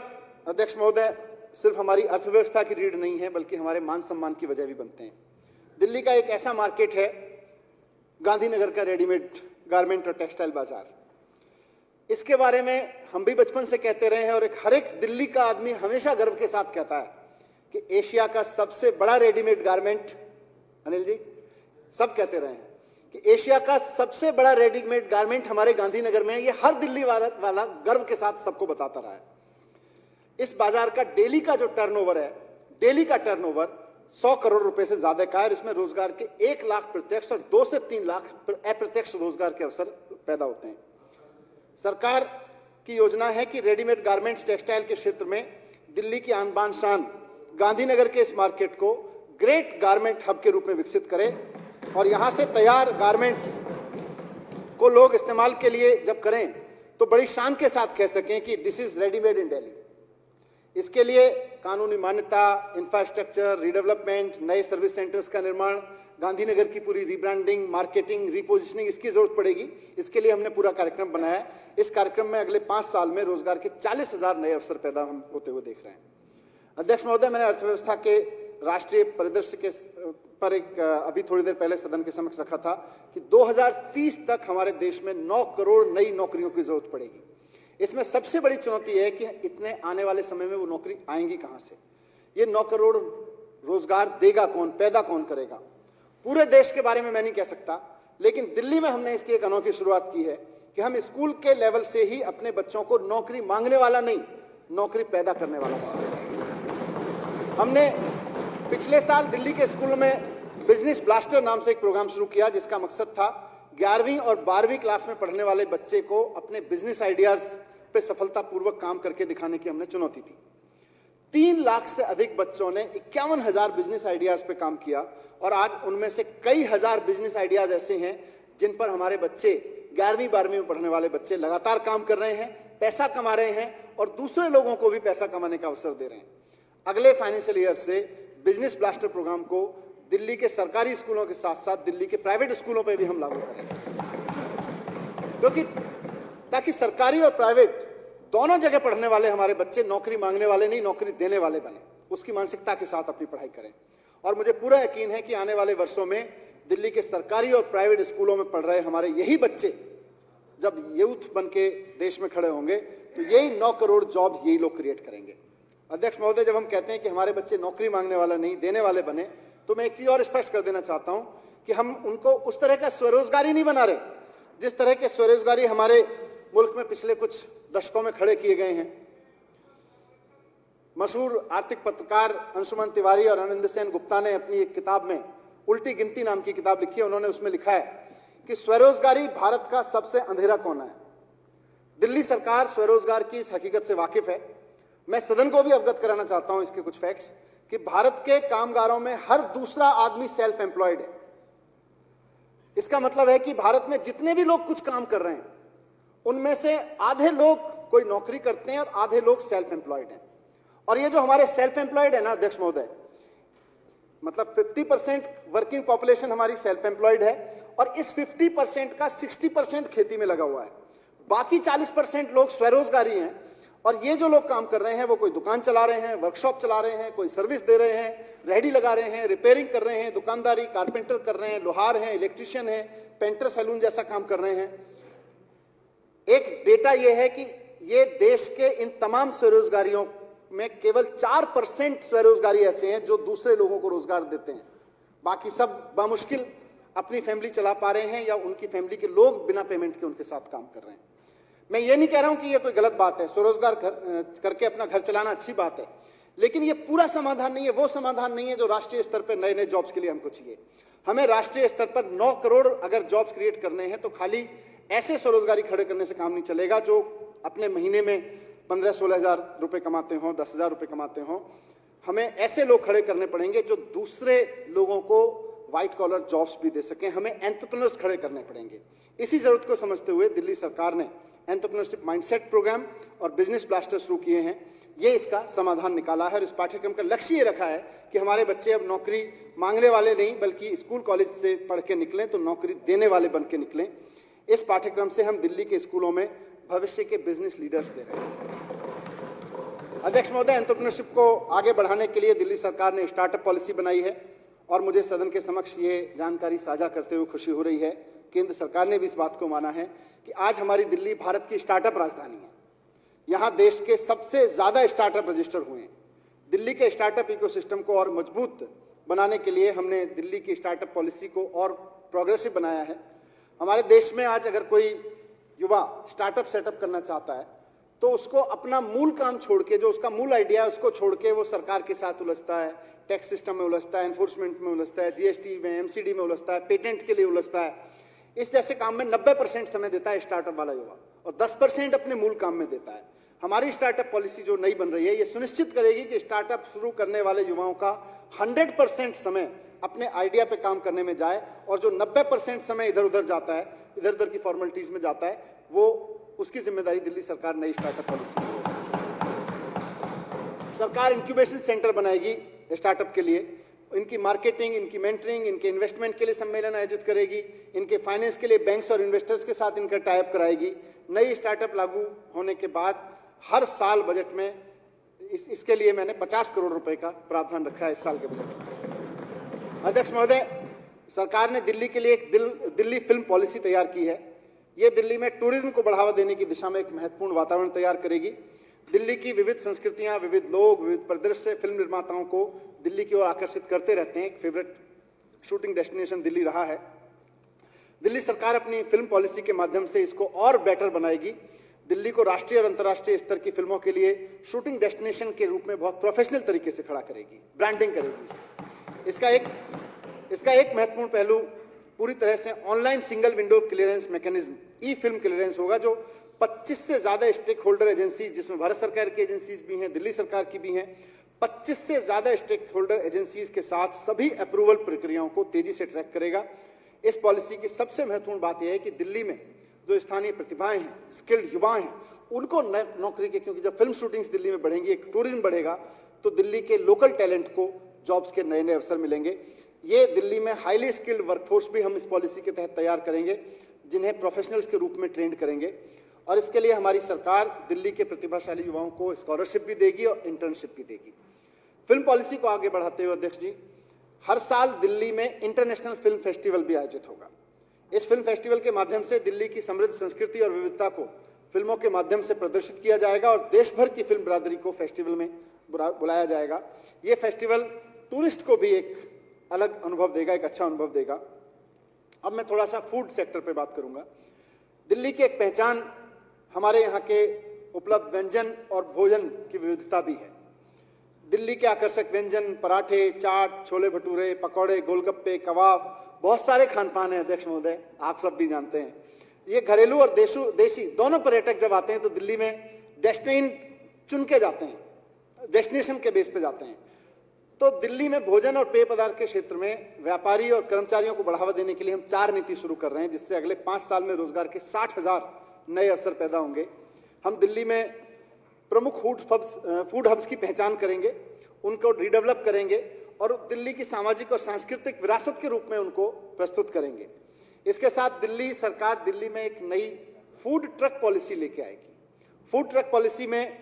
Speaker 2: अध्यक्ष महोदय, सिर्फ हमारी अर्थव्यवस्था की रीढ़ नहीं है, बल्कि हमारे मान सम्मान की वजह भी बनते हैं। दिल्ली का एक ऐसा मार्केट है गांधीनगर का रेडीमेड गारमेंट और टेक्सटाइल बाजार। इसके बारे में हम भी बचपन से कहते रहे हैं और हर एक दिल्ली का आदमी हमेशा गर्व के साथ कहता है कि एशिया का सबसे बड़ा रेडीमेड गारमेंट, अनिल जी सब कहते रहे हैं कि एशिया का सबसे बड़ा रेडीमेड गारमेंट हमारे गांधीनगर में है। ये हर दिल्ली वाला गर्व के साथ सबको बताता रहा है। इस बाजार का डेली का जो टर्नओवर है, डेली का टर्नओवर 100 करोड़ रुपए से ज्यादा का है और इसमें रोजगार के 1 लाख प्रत्यक्ष और 2 से 3 लाख अप्रत्यक्ष रोजगार के अवसर पैदा होते हैं। सरकार की योजना है कि रेडीमेड गारमेंट्स टेक्सटाइल के क्षेत्र में दिल्ली की आन बान शान गांधीनगर के इस मार्केट को ग्रेट गारमेंट हब के रूप में विकसित करें और यहां से तैयार गारमेंट्स को लोग इस्तेमाल के लिए जब करें तो बड़ी शान के साथ कह सकें कि दिस इज रेडीमेड इन दिल्ली। इसके लिए कानूनी मान्यता, इंफ्रास्ट्रक्चर, रीडेवलपमेंट, नए सर्विस सेंटर्स का निर्माण, गांधीनगर की पूरी रीब्रांडिंग, मार्केटिंग, रीपोजिशनिंग, इसकी जरूरत पड़ेगी। इसके लिए हमने पूरा कार्यक्रम बनाया है। इस कार्यक्रम में अगले 5 साल में रोजगार के 40,000 नए अवसर पैदा हम होते हुए देख रहे हैं। अध्यक्ष महोदय, मैंने अर्थव्यवस्था के राष्ट्रीय परिदृश्य के पर एक अभी थोड़ी देर पहले सदन के समक्ष रखा था कि 2030 तक हमारे देश में 9 करोड़ नई नौकरियों की जरूरत पड़ेगी। इसमें सबसे बड़ी चुनौती है कि इतने आने वाले समय में वो नौकरी आएंगी कहां से। ये 9 करोड़ रोजगार देगा कौन, पैदा कौन करेगा? पूरे देश के बारे में मैं नहीं कह सकता, लेकिन दिल्ली में हमने इसकी एक अनोखी शुरुआत की है कि हम स्कूल के लेवल से ही अपने बच्चों को नौकरी मांगने वाला नहीं, नौकरी पैदा करने वाला बनाएंगे। हमने पिछले साल दिल्ली के स्कूल में बिजनेस ब्लास्टर नाम से एक प्रोग्राम शुरू किया, जिसका मकसद था 11वीं और 12वीं क्लास में पढ़ने वाले बच्चे को अपने बिजनेस आइडियाज पे सफलतापूर्वक काम करके दिखाने की हमने चुनौती दी। 3 लाख से अधिक बच्चों ने 51,000 बिजनेस आइडियाज पे काम किया और आज उनमें से कई हजार बिजनेस आइडियाज ऐसे हैं जिन पर हमारे बच्चे 11वीं 12वीं में पढ़ने वाले बच्चे लगातार काम कर रहे हैं, पैसा कमा रहे हैं और दूसरे लोगों को भी पैसा कमाने का अवसर दे रहे हैं। अगले फाइनेंशियल ईयर से बिजनेस ब्लास्टर प्रोग्राम को दिल्ली के सरकारी स्कूलों के साथ साथ दिल्ली के प्राइवेट स्कूलों पर भी हम लागू करेंगे, क्योंकि ताकि सरकारी और प्राइवेट दोनों जगह पढ़ने वाले हमारे बच्चे नौकरी मांगने वाले नहीं, नौकरी देने वाले बने, उसकी मानसिकता के साथ अपनी पढ़ाई करें। और मुझे पूरा यकीन है कि आने वाले वर्षों में दिल्ली के सरकारी और प्राइवेट स्कूलों में पढ़ रहे हमारे यही बच्चे जब यूथ बन के देश में खड़े होंगे तो यही 9 करोड़ जॉब्स यही लोग क्रिएट करेंगे। अध्यक्ष महोदय, जब हम कहते हैं कि हमारे बच्चे नौकरी मांगने वाला नहीं, देने वाले बने, तो मैं एक चीज और स्पष्ट कर देना चाहता हूं कि हम उनको उस तरह का स्वरोजगारी नहीं बना रहे जिस तरह के स्वरोजगारी हमारे मुल्क में पिछले कुछ दशकों में खड़े किए गए हैं। मशहूर आर्थिक पत्रकार अंशुमन तिवारी और आनंद सेन गुप्ता ने अपनी एक किताब में उल्टी गिनती नाम की किताब लिखी है। उन्होंने उसमें लिखा है कि स्वरोजगारी भारत का सबसे अंधेरा कोना है। दिल्ली सरकार स्वरोजगार की इस हकीकत से वाकिफ है। मैं सदन को भी अवगत कराना चाहता हूं इसके कुछ फैक्ट्स कि भारत के कामगारों में हर दूसरा आदमी सेल्फ एम्प्लॉयड है। इसका मतलब है कि भारत में जितने भी लोग कुछ काम कर रहे हैं उनमें से आधे लोग कोई नौकरी करते हैं और आधे लोग सेल्फ एम्प्लॉयड हैं। और ये जो हमारे सेल्फ एम्प्लॉयड है ना अध्यक्ष महोदय, मतलब 50% वर्किंग पॉपुलेशन हमारी सेल्फ एम्प्लॉयड है और इस 50% का 60% खेती में लगा हुआ है। बाकी 40% लोग स्वरोजगारी हैं और ये जो लोग काम कर रहे हैं वो कोई दुकान चला रहे हैं, वर्कशॉप चला रहे हैं, कोई सर्विस दे रहे हैं, रेहड़ी लगा रहे हैं, रिपेयरिंग कर रहे हैं, दुकानदारी, कारपेंटर कर रहे हैं, लोहार हैं, इलेक्ट्रिशियन हैं, पेंटर सैलून जैसा काम कर रहे हैं। एक डेटा यह है कि ये देश के इन तमाम स्वरोजगारियों में केवल 4% स्वरोजगारी ऐसे हैं जो दूसरे लोगों को रोजगार देते हैं। बाकी सब बामुश्किल अपनी फैमिली चला पा रहे हैं या उनकी फैमिली के लोग बिना पेमेंट के उनके साथ काम कर रहे हैं। मैं ये नहीं कह रहा हूं कि ये कोई गलत बात है, स्वरोजगार करके अपना घर चलाना अच्छी बात है, लेकिन ये पूरा समाधान नहीं है, वो समाधान नहीं है जो राष्ट्रीय स्तर पर नए नए जॉब्स के लिए हमको चाहिए। हमें राष्ट्रीय स्तर पर 9 करोड़ अगर जॉब्स क्रिएट करने हैं तो खाली ऐसे स्वरोजगारी खड़े करने से काम नहीं चलेगा जो अपने महीने में 15-16 हजार रुपए कमाते हों, 10,000 रुपए कमाते हों। हमें ऐसे लोग खड़े करने पड़ेंगे जो दूसरे लोगों को व्हाइट कॉलर जॉब्स भी दे सकें। हमें एंटरप्रेन्योर्स खड़े करने पड़ेंगे। इसी जरूरत को समझते हुए दिल्ली सरकार ने एंटरप्रेन्योरशिप माइंडसेट प्रोग्राम और बिजनेस ब्लास्टर शुरू किए हैं। ये इसका समाधान निकाला है और इस पाठ्यक्रम का लक्ष्य ये रखा है कि हमारे बच्चे अब नौकरी मांगने वाले नहीं बल्कि स्कूल कॉलेज से पढ़ के निकलें तो नौकरी देने वाले बन के निकलें। इस पाठ्यक्रम से हम दिल्ली के स्कूलों में भविष्य के बिजनेस लीडर्स दे रहे हैं। अध्यक्ष महोदय, एंटरप्रेन्योरशिप को आगे बढ़ाने के लिए दिल्ली सरकार ने स्टार्टअप पॉलिसी बनाई है और मुझे सदन के समक्ष ये जानकारी साझा करते हुए खुशी हो रही है। केंद्र सरकार ने भी इस बात को माना है कि आज हमारी दिल्ली भारत की स्टार्टअप राजधानी है। यहां देश के सबसे ज्यादा स्टार्टअप रजिस्टर हुए हैं। दिल्ली के स्टार्टअप इकोसिस्टम को और मजबूत बनाने के लिए हमने दिल्ली की स्टार्टअप पॉलिसी को और प्रोग्रेसिव बनाया है। हमारे देश में आज अगर कोई युवा स्टार्टअप सेटअप करना चाहता है तो उसको अपना मूल काम छोड़ के, जो उसका मूल आइडिया है उसको छोड़ के वो सरकार के साथ उलझता है, टैक्स सिस्टम में उलझता है, एनफोर्समेंट में उलझता है, जीएसटी में, एमसीडी में उलझता है, पेटेंट के लिए उलझता है। इस जैसे काम में 90% समय देता है स्टार्टअप वाला युवा और 10% अपने मूल काम में देता है। हमारी स्टार्टअप पॉलिसी जो नई बन रही है ये सुनिश्चित करेगी कि स्टार्टअप शुरू करने वाले युवाओं का 100% समय अपने आइडिया पे काम करने में जाए और जो 90% समय इधर उधर जाता है, इधर उधर की फॉर्मेलिटीज में जाता है, वो उसकी जिम्मेदारी दिल्ली सरकार नई स्टार्टअप पॉलिसी की। सरकार इंक्यूबेशन सेंटर बनाएगी स्टार्टअप के लिए, इनकी मार्केटिंग, इनकी मेंटरिंग, इनके इन्वेस्टमेंट के लिए सम्मेलन आयोजित करेगी, इनके फाइनेंस के लिए बैंक्स और इन्वेस्टर्स के साथ इनका टाई अप कराएगी। नई स्टार्टअप लागू होने के बाद हर साल बजट में इसके लिए मैंने 50 करोड़ रुपए का प्रावधान रखा है इस साल के बजट में। अध्यक्ष महोदय, सरकार ने दिल्ली के लिए एक दिल्ली फिल्म पॉलिसी तैयार की है। ये दिल्ली में टूरिज्म को बढ़ावा देने की दिशा में एक महत्वपूर्ण वातावरण तैयार करेगी। दिल्ली की विविध संस्कृतियां, विविध लोग, विविध परिदृश्य फिल्म निर्माताओं को दिल्ली की ओर आकर्षित करते रहते हैं। एक फेवरेट शूटिंग डेस्टिनेशन दिल्ली रहा है। दिल्ली सरकार अपनी फिल्म पॉलिसी के माध्यम से इसको और बेटर बनाएगी। दिल्ली को राष्ट्रीय और अंतर्राष्ट्रीय स्तर की फिल्मों के लिए शूटिंग डेस्टिनेशन के रूप में बहुत प्रोफेशनल तरीके से खड़ा करेगी, ब्रांडिंग करेगी। इसका एक महत्वपूर्ण पहलू पूरी तरह से online single window clearance mechanism, E film clearance होगा, जो 25 से ज्यादा स्टेक होल्डर एजेंसी, जिसमें भारत सरकार की एजेंसीज भी हैं, दिल्ली सरकार की भी हैं, 25 से ज्यादा स्टेक होल्डर एजेंसीज के साथ सभी अप्रूवल प्रक्रियाओं को तेजी से ट्रैक करेगा। इस पॉलिसी की सबसे महत्वपूर्ण बात यह है कि दिल्ली में जो स्थानीय प्रतिभाएं हैं, स्किल्ड युवा हैं, उनको नौकरी के, क्योंकि जब फिल्म शूटिंग्स दिल्ली में बढ़ेंगी, एक टूरिज्म बढ़ेगा, तो दिल्ली के लोकल टैलेंट को जॉब्स के नए नए अवसर मिलेंगे। ये दिल्ली में हाईली स्किल्ड वर्कफोर्स भी हम इस पॉलिसी के तहत तैयार करेंगे, जिन्हें प्रोफेशनल्स के रूप में ट्रेंड करेंगे। और इसके लिए हमारी सरकार दिल्ली के प्रतिभाशाली युवाओं को स्कॉलरशिप भी देगी और इंटर्नशिप भी देगी। फिल्म पॉलिसी को आगे बढ़ाते हुए अध्यक्ष जी, हर साल दिल्ली में इंटरनेशनल फिल्म फेस्टिवल भी आयोजित होगा। इस फिल्म फेस्टिवल के माध्यम से दिल्ली की समृद्ध संस्कृति और विविधता को फिल्मों के माध्यम से प्रदर्शित किया जाएगा और देश भर की फिल्म बरादरी को फेस्टिवल में बुलाया जाएगा। ये फेस्टिवल टूरिस्ट को भी एक अलग अनुभव देगा, एक अच्छा अनुभव देगा। अब मैं थोड़ा सा फूड सेक्टर पे बात करूंगा। दिल्ली की एक पहचान हमारे यहाँ के उपलब्ध व्यंजन और भोजन की विविधता भी है। दिल्ली के आकर्षक व्यंजन, पराठे, चाट, छोले भटूरे, पकौड़े, गोलगप्पे, कबाब, बहुत सारे खान पान है अध्यक्ष महोदय, आप सब भी जानते हैं। ये घरेलू और देशी दोनों पर्यटक जब आते हैं तो दिल्ली में डेस्टिनेशन चुन के जाते हैं, डेस्टिनेशन के बेस पे जाते हैं। तो दिल्ली में भोजन और पेय पदार्थ के क्षेत्र में व्यापारी और कर्मचारियों को बढ़ावा देने के लिए हम 4 नीति शुरू कर रहे हैं, जिससे अगले 5 साल में रोजगार के 60,000 नए अवसर पैदा होंगे। हम दिल्ली में प्रमुख फूड हब्स की पहचान करेंगे, उनको रिडेवलप करेंगे और दिल्ली की सामाजिक और सांस्कृतिक विरासत के रूप में उनको प्रस्तुत करेंगे। इसके साथ दिल्ली सरकार दिल्ली में एक नई फूड ट्रक पॉलिसी लेके आएगी। फूड ट्रक पॉलिसी में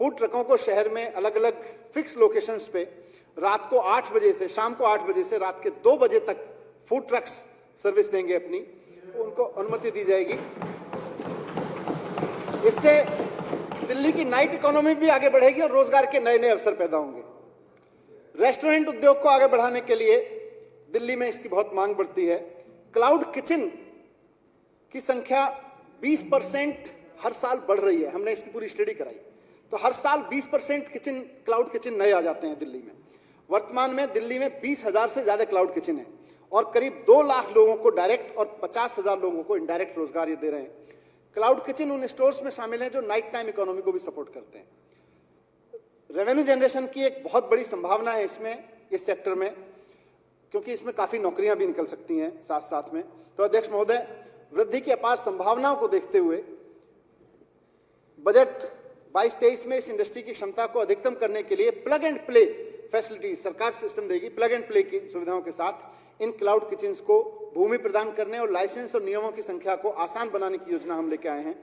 Speaker 2: फूड ट्रकों को शहर में अलग अलग फिक्स लोकेशंस पे रात को 8 बजे से शाम को 8 बजे से रात के 2 बजे तक फूड ट्रक्स सर्विस देंगे अपनी, उनको अनुमति दी जाएगी। इससे दिल्ली की नाइट इकोनॉमी भी आगे बढ़ेगी और रोजगार के नए नए अवसर पैदा होंगे। रेस्टोरेंट उद्योग को आगे बढ़ाने के लिए दिल्ली में इसकी बहुत मांग बढ़ती है। क्लाउड किचन की संख्या 20% हर साल बढ़ रही है, हमने इसकी पूरी स्टडी कराई। तो हर साल 20% क्लाउड किचन नए आ जाते हैं दिल्ली में। वर्तमान में दिल्ली में 20,000 से ज्यादा क्लाउड किचन है और करीब 2 लाख लोगों को डायरेक्ट और 50,000 लोगों को इनडायरेक्ट रोजगार ये दे रहे हैं। क्लाउड किचन उन स्टोर्स में शामिल हैं जो नाइट टाइम इकोनॉमी को भी सपोर्ट करते हैं। रेवेन्यू जनरेशन की एक बहुत बड़ी संभावना है इसमें, इस सेक्टर में, क्योंकि इसमें काफी नौकरियां भी निकल सकती हैं साथ साथ में। तो अध्यक्ष महोदय, वृद्धि की अपार संभावनाओं को देखते हुए बजट 22-23 में इस इंडस्ट्री की क्षमता को अधिकतम करने के लिए प्लग एंड प्ले फैसिलिटी सरकार सिस्टम देगी। प्लग एंड प्ले की सुविधाओं के साथ इन क्लाउड किचन्स को भूमि प्रदान करने और लाइसेंस और नियमों की संख्या को आसान बनाने की योजना हम लेके आए हैं।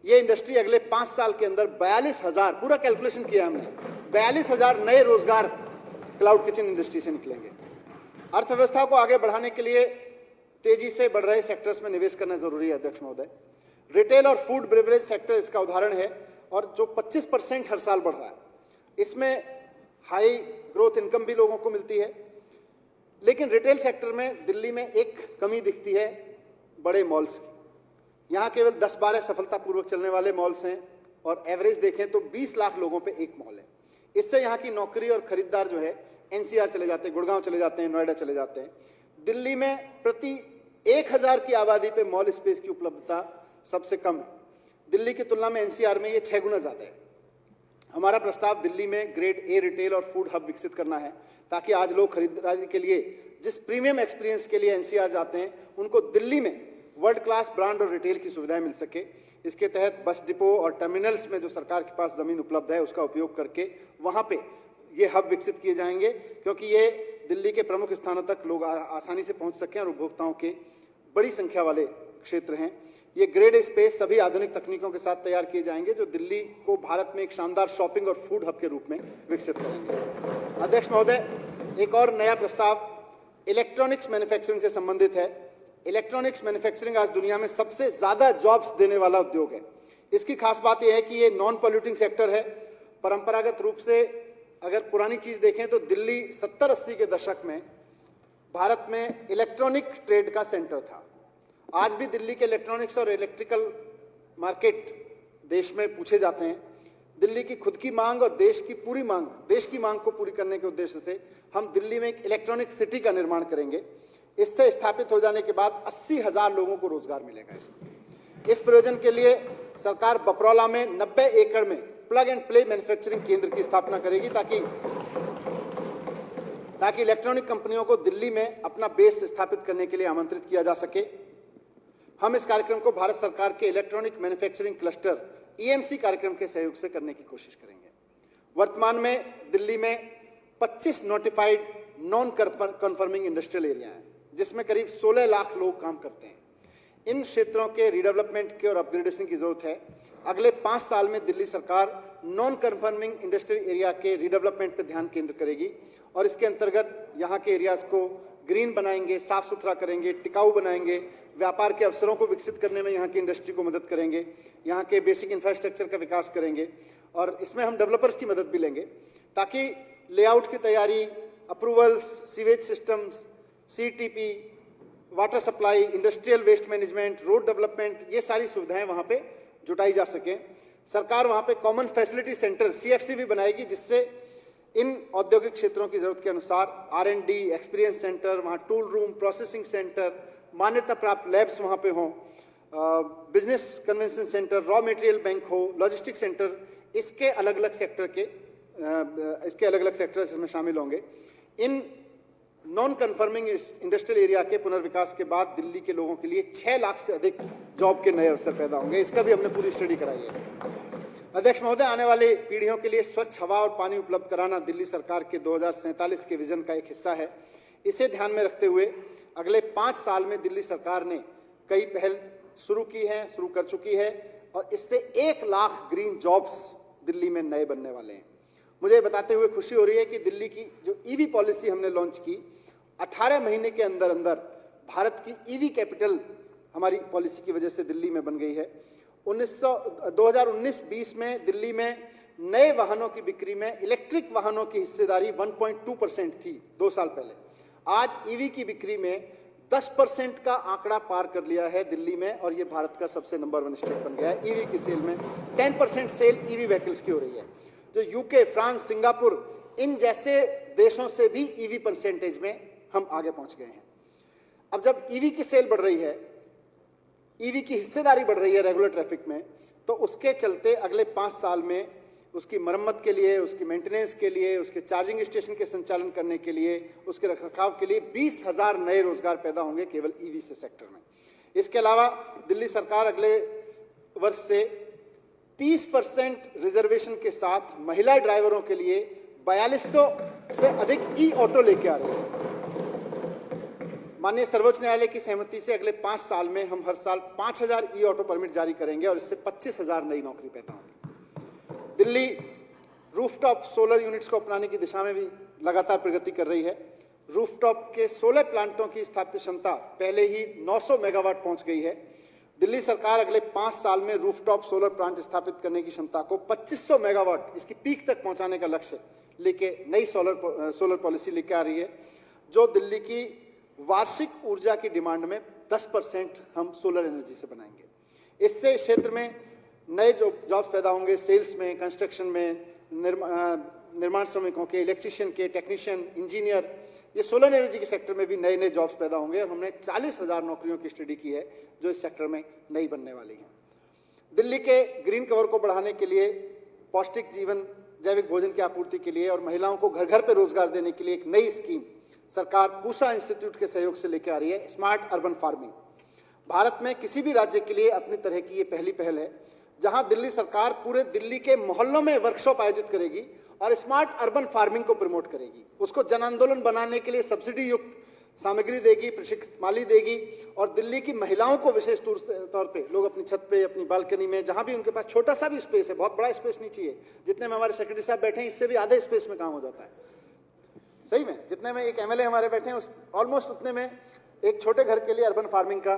Speaker 2: ये इंडस्ट्री अगले 5 साल के अंदर 42,000, पूरा कैलकुलेशन किया हमने, 42,000 नए रोजगार क्लाउड किचन इंडस्ट्री से निकलेंगे। अर्थव्यवस्था को आगे बढ़ाने के लिए तेजी से बढ़ रहे सेक्टर्स में निवेश करना जरूरी है अध्यक्ष महोदय। रिटेल और फूड ब्रेवरेज सेक्टर इसका उदाहरण है और जो 25% हर साल बढ़ रहा है। इसमें हाई ग्रोथ इनकम भी लोगों को मिलती है। लेकिन रिटेल सेक्टर में दिल्ली में एक कमी दिखती है बड़े मॉल्स की। यहाँ केवल 10-12 सफलतापूर्वक चलने वाले मॉल्स हैं और एवरेज देखें तो 20 लाख लोगों पे एक मॉल है। इससे यहाँ की नौकरी और खरीदार जो है एनसीआर चले जाते हैं, गुड़गांव चले जाते हैं, नोएडा चले जाते हैं। दिल्ली में प्रति 1000 की आबादी पे मॉल स्पेस की उपलब्धता सबसे कम है। दिल्ली की तुलना में एनसीआर में ये 6 गुना ज्यादा है। हमारा प्रस्ताव दिल्ली में ग्रेड ए रिटेल और फूड हब विकसित करना है, ताकि आज लोग खरीदारी के लिए जिस प्रीमियम एक्सपीरियंस के लिए एनसीआर जाते हैं, उनको दिल्ली में वर्ल्ड क्लास ब्रांड और रिटेल की सुविधाएं मिल सके। इसके तहत बस डिपो और टर्मिनल्स में जो सरकार के पास जमीन उपलब्ध है उसका उपयोग करके वहां पे ये हब विकसित किए जाएंगे, क्योंकि ये दिल्ली के प्रमुख स्थानों तक लोग आसानी से पहुंच सकें और उपभोक्ताओं के बड़ी संख्या वाले क्षेत्र हैं। ये ग्रेड स्पेस सभी आधुनिक तकनीकों के साथ तैयार किए जाएंगे जो दिल्ली को भारत में एक शानदार शॉपिंग और फूड हब के रूप में विकसित करेंगे। अध्यक्ष महोदय, एक और नया प्रस्ताव इलेक्ट्रॉनिक्स मैन्युफैक्चरिंग से संबंधित है। इलेक्ट्रॉनिक्स मैन्युफैक्चरिंग आज दुनिया में सबसे ज्यादा जॉब्स देने वाला उद्योग है। इसकी खास बात यह है कि ये नॉन पॉल्यूटिंग सेक्टर है। परंपरागत रूप से अगर पुरानी चीज देखें तो दिल्ली 70-80 के दशक में भारत में इलेक्ट्रॉनिक ट्रेड का सेंटर था। आज भी दिल्ली के इलेक्ट्रॉनिक्स और इलेक्ट्रिकल मार्केट देश में पूछे जाते हैं। दिल्ली की खुद की मांग और देश की मांग को पूरी करने के उद्देश्य से हम दिल्ली में एक इलेक्ट्रॉनिक सिटी का निर्माण करेंगे। इससे स्थापित हो जाने के बाद 80,000 लोगों को रोजगार मिलेगा। इस प्रयोजन के लिए सरकार बपरौला में 90 एकड़ में प्लग एंड प्ले मैन्युफैक्चरिंग केंद्र की स्थापना करेगी, ताकि इलेक्ट्रॉनिक कंपनियों को दिल्ली में अपना बेस स्थापित करने के लिए आमंत्रित किया जा सके। हम इस कार्यक्रम को भारत सरकार के इलेक्ट्रॉनिक मैन्युफैक्चरिंग क्लस्टर ईएमसी कार्यक्रम के सहयोग से करने की कोशिश करेंगे। वर्तमान में दिल्ली में 25 notified non confirming industrial area हैं, जिसमें करीब 16 लाख लोग काम करते हैं। इन क्षेत्रों के रिडेवलपमेंट की और अपग्रेडेशन की जरूरत है। अगले 5 साल में दिल्ली सरकार नॉन कन्फर्मिंग इंडस्ट्रियल एरिया के रिडेवलपमेंट पर ध्यान केंद्र करेगी और इसके अंतर्गत यहाँ के एरियाज को ग्रीन बनाएंगे, साफ सुथरा करेंगे, टिकाऊ बनाएंगे, व्यापार के अवसरों को विकसित करने में यहाँ की इंडस्ट्री को मदद करेंगे, यहाँ के बेसिक इंफ्रास्ट्रक्चर का विकास करेंगे और इसमें हम डेवलपर्स की मदद भी लेंगे, ताकि लेआउट की तैयारी, approvals, sewage systems, CTP, water supply, industrial waste management, road development, ये सारी सुविधाएं वहाँ पे जुटाई जा सकें। सरकार वहाँ पे कॉमन फैसिलिटी सेंटर CFC भी बनाएगी, जिससे इन औद्योगिक क्षेत्रों की जरूरत के अनुसार R&D, एक्सपीरियंस सेंटर, वहाँ टूल रूम, प्रोसेसिंग सेंटर, मान्यता प्राप्त लैब्स वहाँ पे हों। Business convention centre, raw material bank हो, लॉजिस्टिक सेंटर, इसके अलग अलग सेक्टर इसमें शामिल होंगे। In non confirming industrial area के पुनर्विकास के बाद दिल्ली के लोगों के लिए 6 लाख से अधिक जॉब के नए अवसर पैदा होंगे। इसका भी हमने पूरी स्टडी कराई है। अध्यक्ष महोदय, आने वाली पीढ़ियों के लिए स्वच्छ हवा और पानी उपलब्ध कराना दिल्ली सरकार के 2047 के विजन का एक हिस्सा है। इसे ध्यान में रखते हुए अगले 5 साल में दिल्ली सरकार ने कई पहल शुरू कर चुकी है और इससे 1 लाख ग्रीन जॉब्स दिल्ली में नए बनने वाले हैं। मुझे बताते हुए खुशी हो रही है कि दिल्ली की जो ईवी पॉलिसी हमने लॉन्च की, 18 महीने के अंदर अंदर भारत की ईवी कैपिटल हमारी पॉलिसी की वजह से दिल्ली में बन गई है। 2019-20 में दिल्ली में नए वाहनों की बिक्री में इलेक्ट्रिक वाहनों की हिस्सेदारी 1.2% थी 2 साल पहले। आज ईवी की बिक्री में 10% का आंकड़ा पार कर लिया है दिल्ली में और ये भारत का सबसे नंबर 1 स्टेट बन गया है। ईवी की सेल में 10% सेल ईवी व्हीकल्स की हो रही है। जो यूके, फ्रांस, सिंगापुर, इन जैसे देशों से भी ईवी परसेंटेज में हम आगे पहुंच गए हैं। अब जब ईवी की सेल बढ़ रही है, ईवी की हिस्सेदारी बढ़ रही है रेगुलर ट्रैफिक में, तो उसके चलते अगले 5 साल में उसकी मरम्मत के लिए, उसकी मेंटेनेंस के लिए, उसके चार्जिंग स्टेशन के संचालन करने के लिए, उसके रखरखाव के लिए 20,000 नए रोजगार पैदा होंगे केवल ईवी से सेक्टर में। इसके अलावा दिल्ली सरकार अगले वर्ष से 30% रिजर्वेशन के साथ महिला ड्राइवरों के लिए 4200 से अधिक ई ऑटो लेके आ रही है। माननीय सर्वोच्च न्यायालय की सहमति से अगले 5 साल में हम हर साल 5000 ई ऑटो परमिट जारी करेंगे और इससे 25,000 नई नौकरी पैदा होंगी। दिल्ली रूफटॉप सोलर यूनिट्स को अपनाने की दिशा में भी लगातार प्रगति कर रही है। रूफटॉप के 16 प्लांटों की स्थापित क्षमता पहले ही 900 मेगावाट पहुंच गई है। दिल्ली सरकार अगले 5 साल में रूफटॉप सोलर प्लांट स्थापित करने की क्षमता को 2500 मेगावाट इसकी पीक तक पहुंचाने का लक्ष्य लेके नई सोलर पॉलिसी लेके आ रही है, जो दिल्ली की वार्षिक ऊर्जा की डिमांड में 10% हम सोलर एनर्जी से बनाएंगे। इससे इस क्षेत्र में नए जॉब्स पैदा होंगे, सेल्स में, कंस्ट्रक्शन में, निर्माण श्रमिकों के, इलेक्ट्रीशियन के, टेक्नीशियन, इंजीनियर, ये सोलर एनर्जी के सेक्टर में भी नए नए जॉब्स पैदा होंगे और हमने 40,000 नौकरियों की स्टडी की है जो इस सेक्टर में नई बनने वाली हैं। दिल्ली के ग्रीन कवर को बढ़ाने के लिए, पौष्टिक जीवन, जैविक भोजन की आपूर्ति के लिए और महिलाओं को घर घर पे रोजगार देने के लिए एक नई स्कीम सरकार पूसा इंस्टीट्यूट के सहयोग से लेकर आ रही है, स्मार्ट अर्बन फार्मिंग। भारत में किसी भी राज्य के लिए अपनी तरह की ये पहली पहल है, जहां दिल्ली सरकार पूरे दिल्ली के मोहल्लों में वर्कशॉप आयोजित करेगी और स्मार्ट अर्बन फार्मिंग को प्रमोट करेगी। उसको जन आंदोलन बनाने के लिए सब्सिडी युक्त सामग्री देगी, प्रशिक्षित माली देगी और दिल्ली की महिलाओं को विशेष तौर पे लोग अपनी छत पे, अपनी बालकनी में, जहां भी उनके पास छोटा सा भी स्पेस है, बहुत बड़ा स्पेस नहीं चाहिए, जितने में हमारे सेक्रेटरी साहब बैठे हैं इससे भी आधे स्पेस में काम हो जाता है। सही में जितने में एक एमएलए हमारे बैठे हैं ऑलमोस्ट उतने में एक छोटे घर के लिए अर्बन फार्मिंग का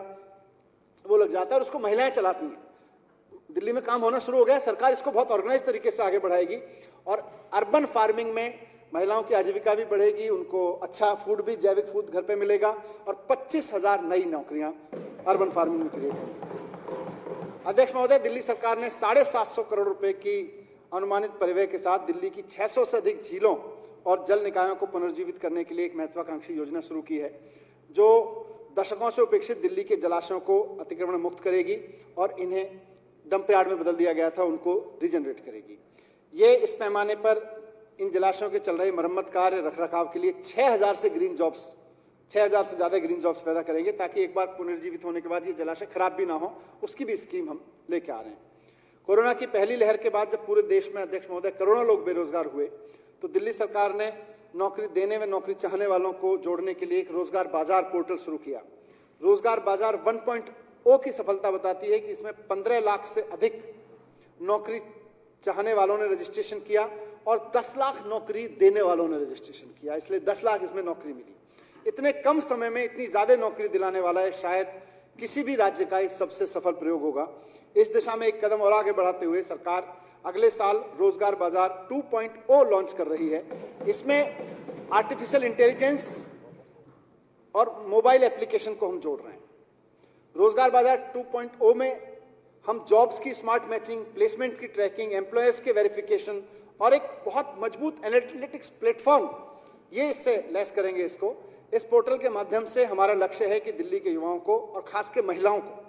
Speaker 2: वो लग जाता है और उसको महिलाएं चलाती हैं। दिल्ली में काम होना शुरू हो गया, सरकार इसको बहुत ऑर्गेनाइज तरीके से आगे बढ़ाएगी और अर्बन फार्मिंग में महिलाओं की आजीविका भी बढ़ेगी, उनको अच्छा फूड भी, जैविक फूड घर पे मिलेगा और 25,000 नई नौकरियां अर्बन फार्मिंग में क्रिएट होंगी। अध्यक्ष महोदय, दिल्ली सरकार ने 750 करोड़ रुपए की अनुमानित परिव्यय के साथ दिल्ली की 600 से अधिक झीलों और जल निकायों को पुनर्जीवित करने के लिए एक महत्वाकांक्षी योजना शुरू की है, जो दशकों से उपेक्षित दिल्ली के जलाशयों को अतिक्रमण मुक्त करेगी और इन्हें डंप यार्ड में बदल दिया गया था उनको रीजनरेट करेगी। ये इस पैमाने पर इन जलाशयों के चल रहे मरम्मत कार्य, रखरखाव के लिए 6,000 से ज्यादा ग्रीन जॉब्स पैदा करेंगे, ताकि एक बार पुनर्जीवित होने के बाद ये जलाशय खराब भी ना हो, उसकी भी स्कीम हम लेके आ रहे हैं। कोरोना की पहली लहर के बाद जब पूरे देश में, अध्यक्ष महोदय, करोड़ों लोग बेरोजगार हुए, तो दिल्ली सरकार ने नौकरी देने में नौकरी चाहने वालों को जोड़ने के लिए एक रोजगार बाजार पोर्टल शुरू किया। रोजगार बाजार 1.0 की सफलता बताती है कि इसमें 15 लाख से अधिक नौकरी चाहने वालों ने रजिस्ट्रेशन किया और 10 लाख नौकरी देने वालों ने रजिस्ट्रेशन किया, इसलिए 10 लाख इसमें नौकरी मिली। इतने कम समय में इतनी ज्यादा नौकरी दिलाने वाला है शायद किसी भी राज्य का इस सबसे सफल प्रयोग होगा। इस दिशा में एक कदम और आगे बढ़ाते हुए सरकार अगले साल रोजगार बाजार 2.0 लॉन्च कर रही है। इसमें आर्टिफिशियल इंटेलिजेंस और मोबाइल एप्लीकेशन को हम जोड़ रहे हैं। रोजगार बाजार 2.0 में हम जॉब्स की स्मार्ट मैचिंग, प्लेसमेंट की ट्रैकिंग, एम्प्लॉयर्स के वेरिफिकेशन और एक बहुत मजबूत एनालिटिक्स प्लेटफॉर्म, ये इससे लैस करेंगे इसको। इस पोर्टल के माध्यम से हमारा लक्ष्य है कि दिल्ली के युवाओं को और खास के महिलाओं को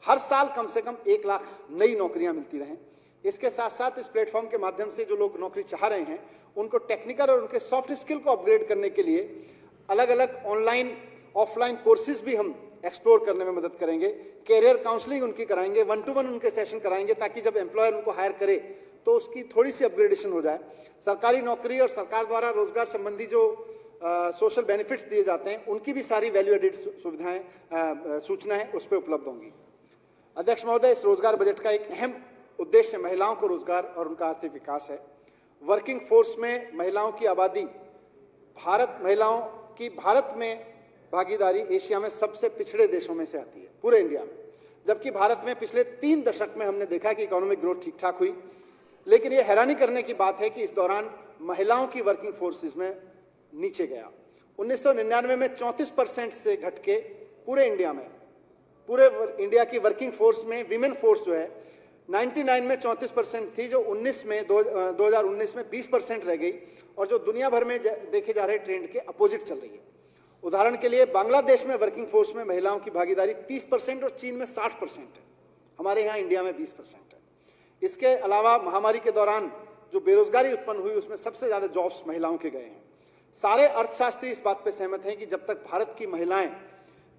Speaker 2: हर साल कम से कम 1 लाख नई नौकरियां मिलती रहें। इसके साथ साथ इस प्लेटफॉर्म के माध्यम से जो लोग नौकरी चाह रहे हैं उनको टेक्निकल और उनके सॉफ्ट स्किल को अपग्रेड करने के लिए अलग अलग ऑनलाइन ऑफलाइन कोर्सेज भी हम एक्सप्लोर करने में मदद करेंगे। कैरियर काउंसलिंग उनकी कराएंगे, 1-to-1 उनके सेशन कराएंगे, ताकि जब एम्प्लॉयर उनको हायर करे तो उसकी थोड़ी सी अपग्रेडेशन हो जाए। सरकारी नौकरी और सरकार द्वारा रोजगार संबंधी जो सोशल बेनिफिट्स दिए जाते हैं उनकी भी सारी वैल्यू एडेड सुविधाएं सूचनाएं उस पर उपलब्ध होंगी। अध्यक्ष महोदय, इस रोजगार बजट का एक अहम उद्देश्य महिलाओं को रोजगार और उनका आर्थिक विकास है। वर्किंग फोर्स में महिलाओं की आबादी महिलाओं की भारत में भागीदारी एशिया में सबसे पिछड़े देशों में से आती है, पूरे इंडिया में। जबकि भारत में पिछले 3 दशक में हमने देखा कि इकोनॉमिक ग्रोथ ठीक ठाक हुई, लेकिन यह हैरानी करने की बात है कि इस दौरान महिलाओं की वर्किंग फोर्सेस में नीचे गया। 1999 में 34% से घट के पूरे इंडिया की वर्किंग फोर्स में विमेन फोर्स जो है 99 में 34% थी, जो 2019 में 20% रह गई और जो दुनिया भर में देखे जा रहे ट्रेंड के अपोजिट चल रही है। उदाहरण के लिए बांग्लादेश में वर्किंग फोर्स में महिलाओं की भागीदारी 30% और चीन में 60% है। हमारे यहाँ इंडिया में 20% है। इसके अलावा महामारी के दौरान जो बेरोजगारी उत्पन्न हुई उसमें सबसे ज्यादा जॉब्स महिलाओं के गए हैं। सारे अर्थशास्त्री इस बात पर सहमत हैं कि जब तक भारत की महिलाएं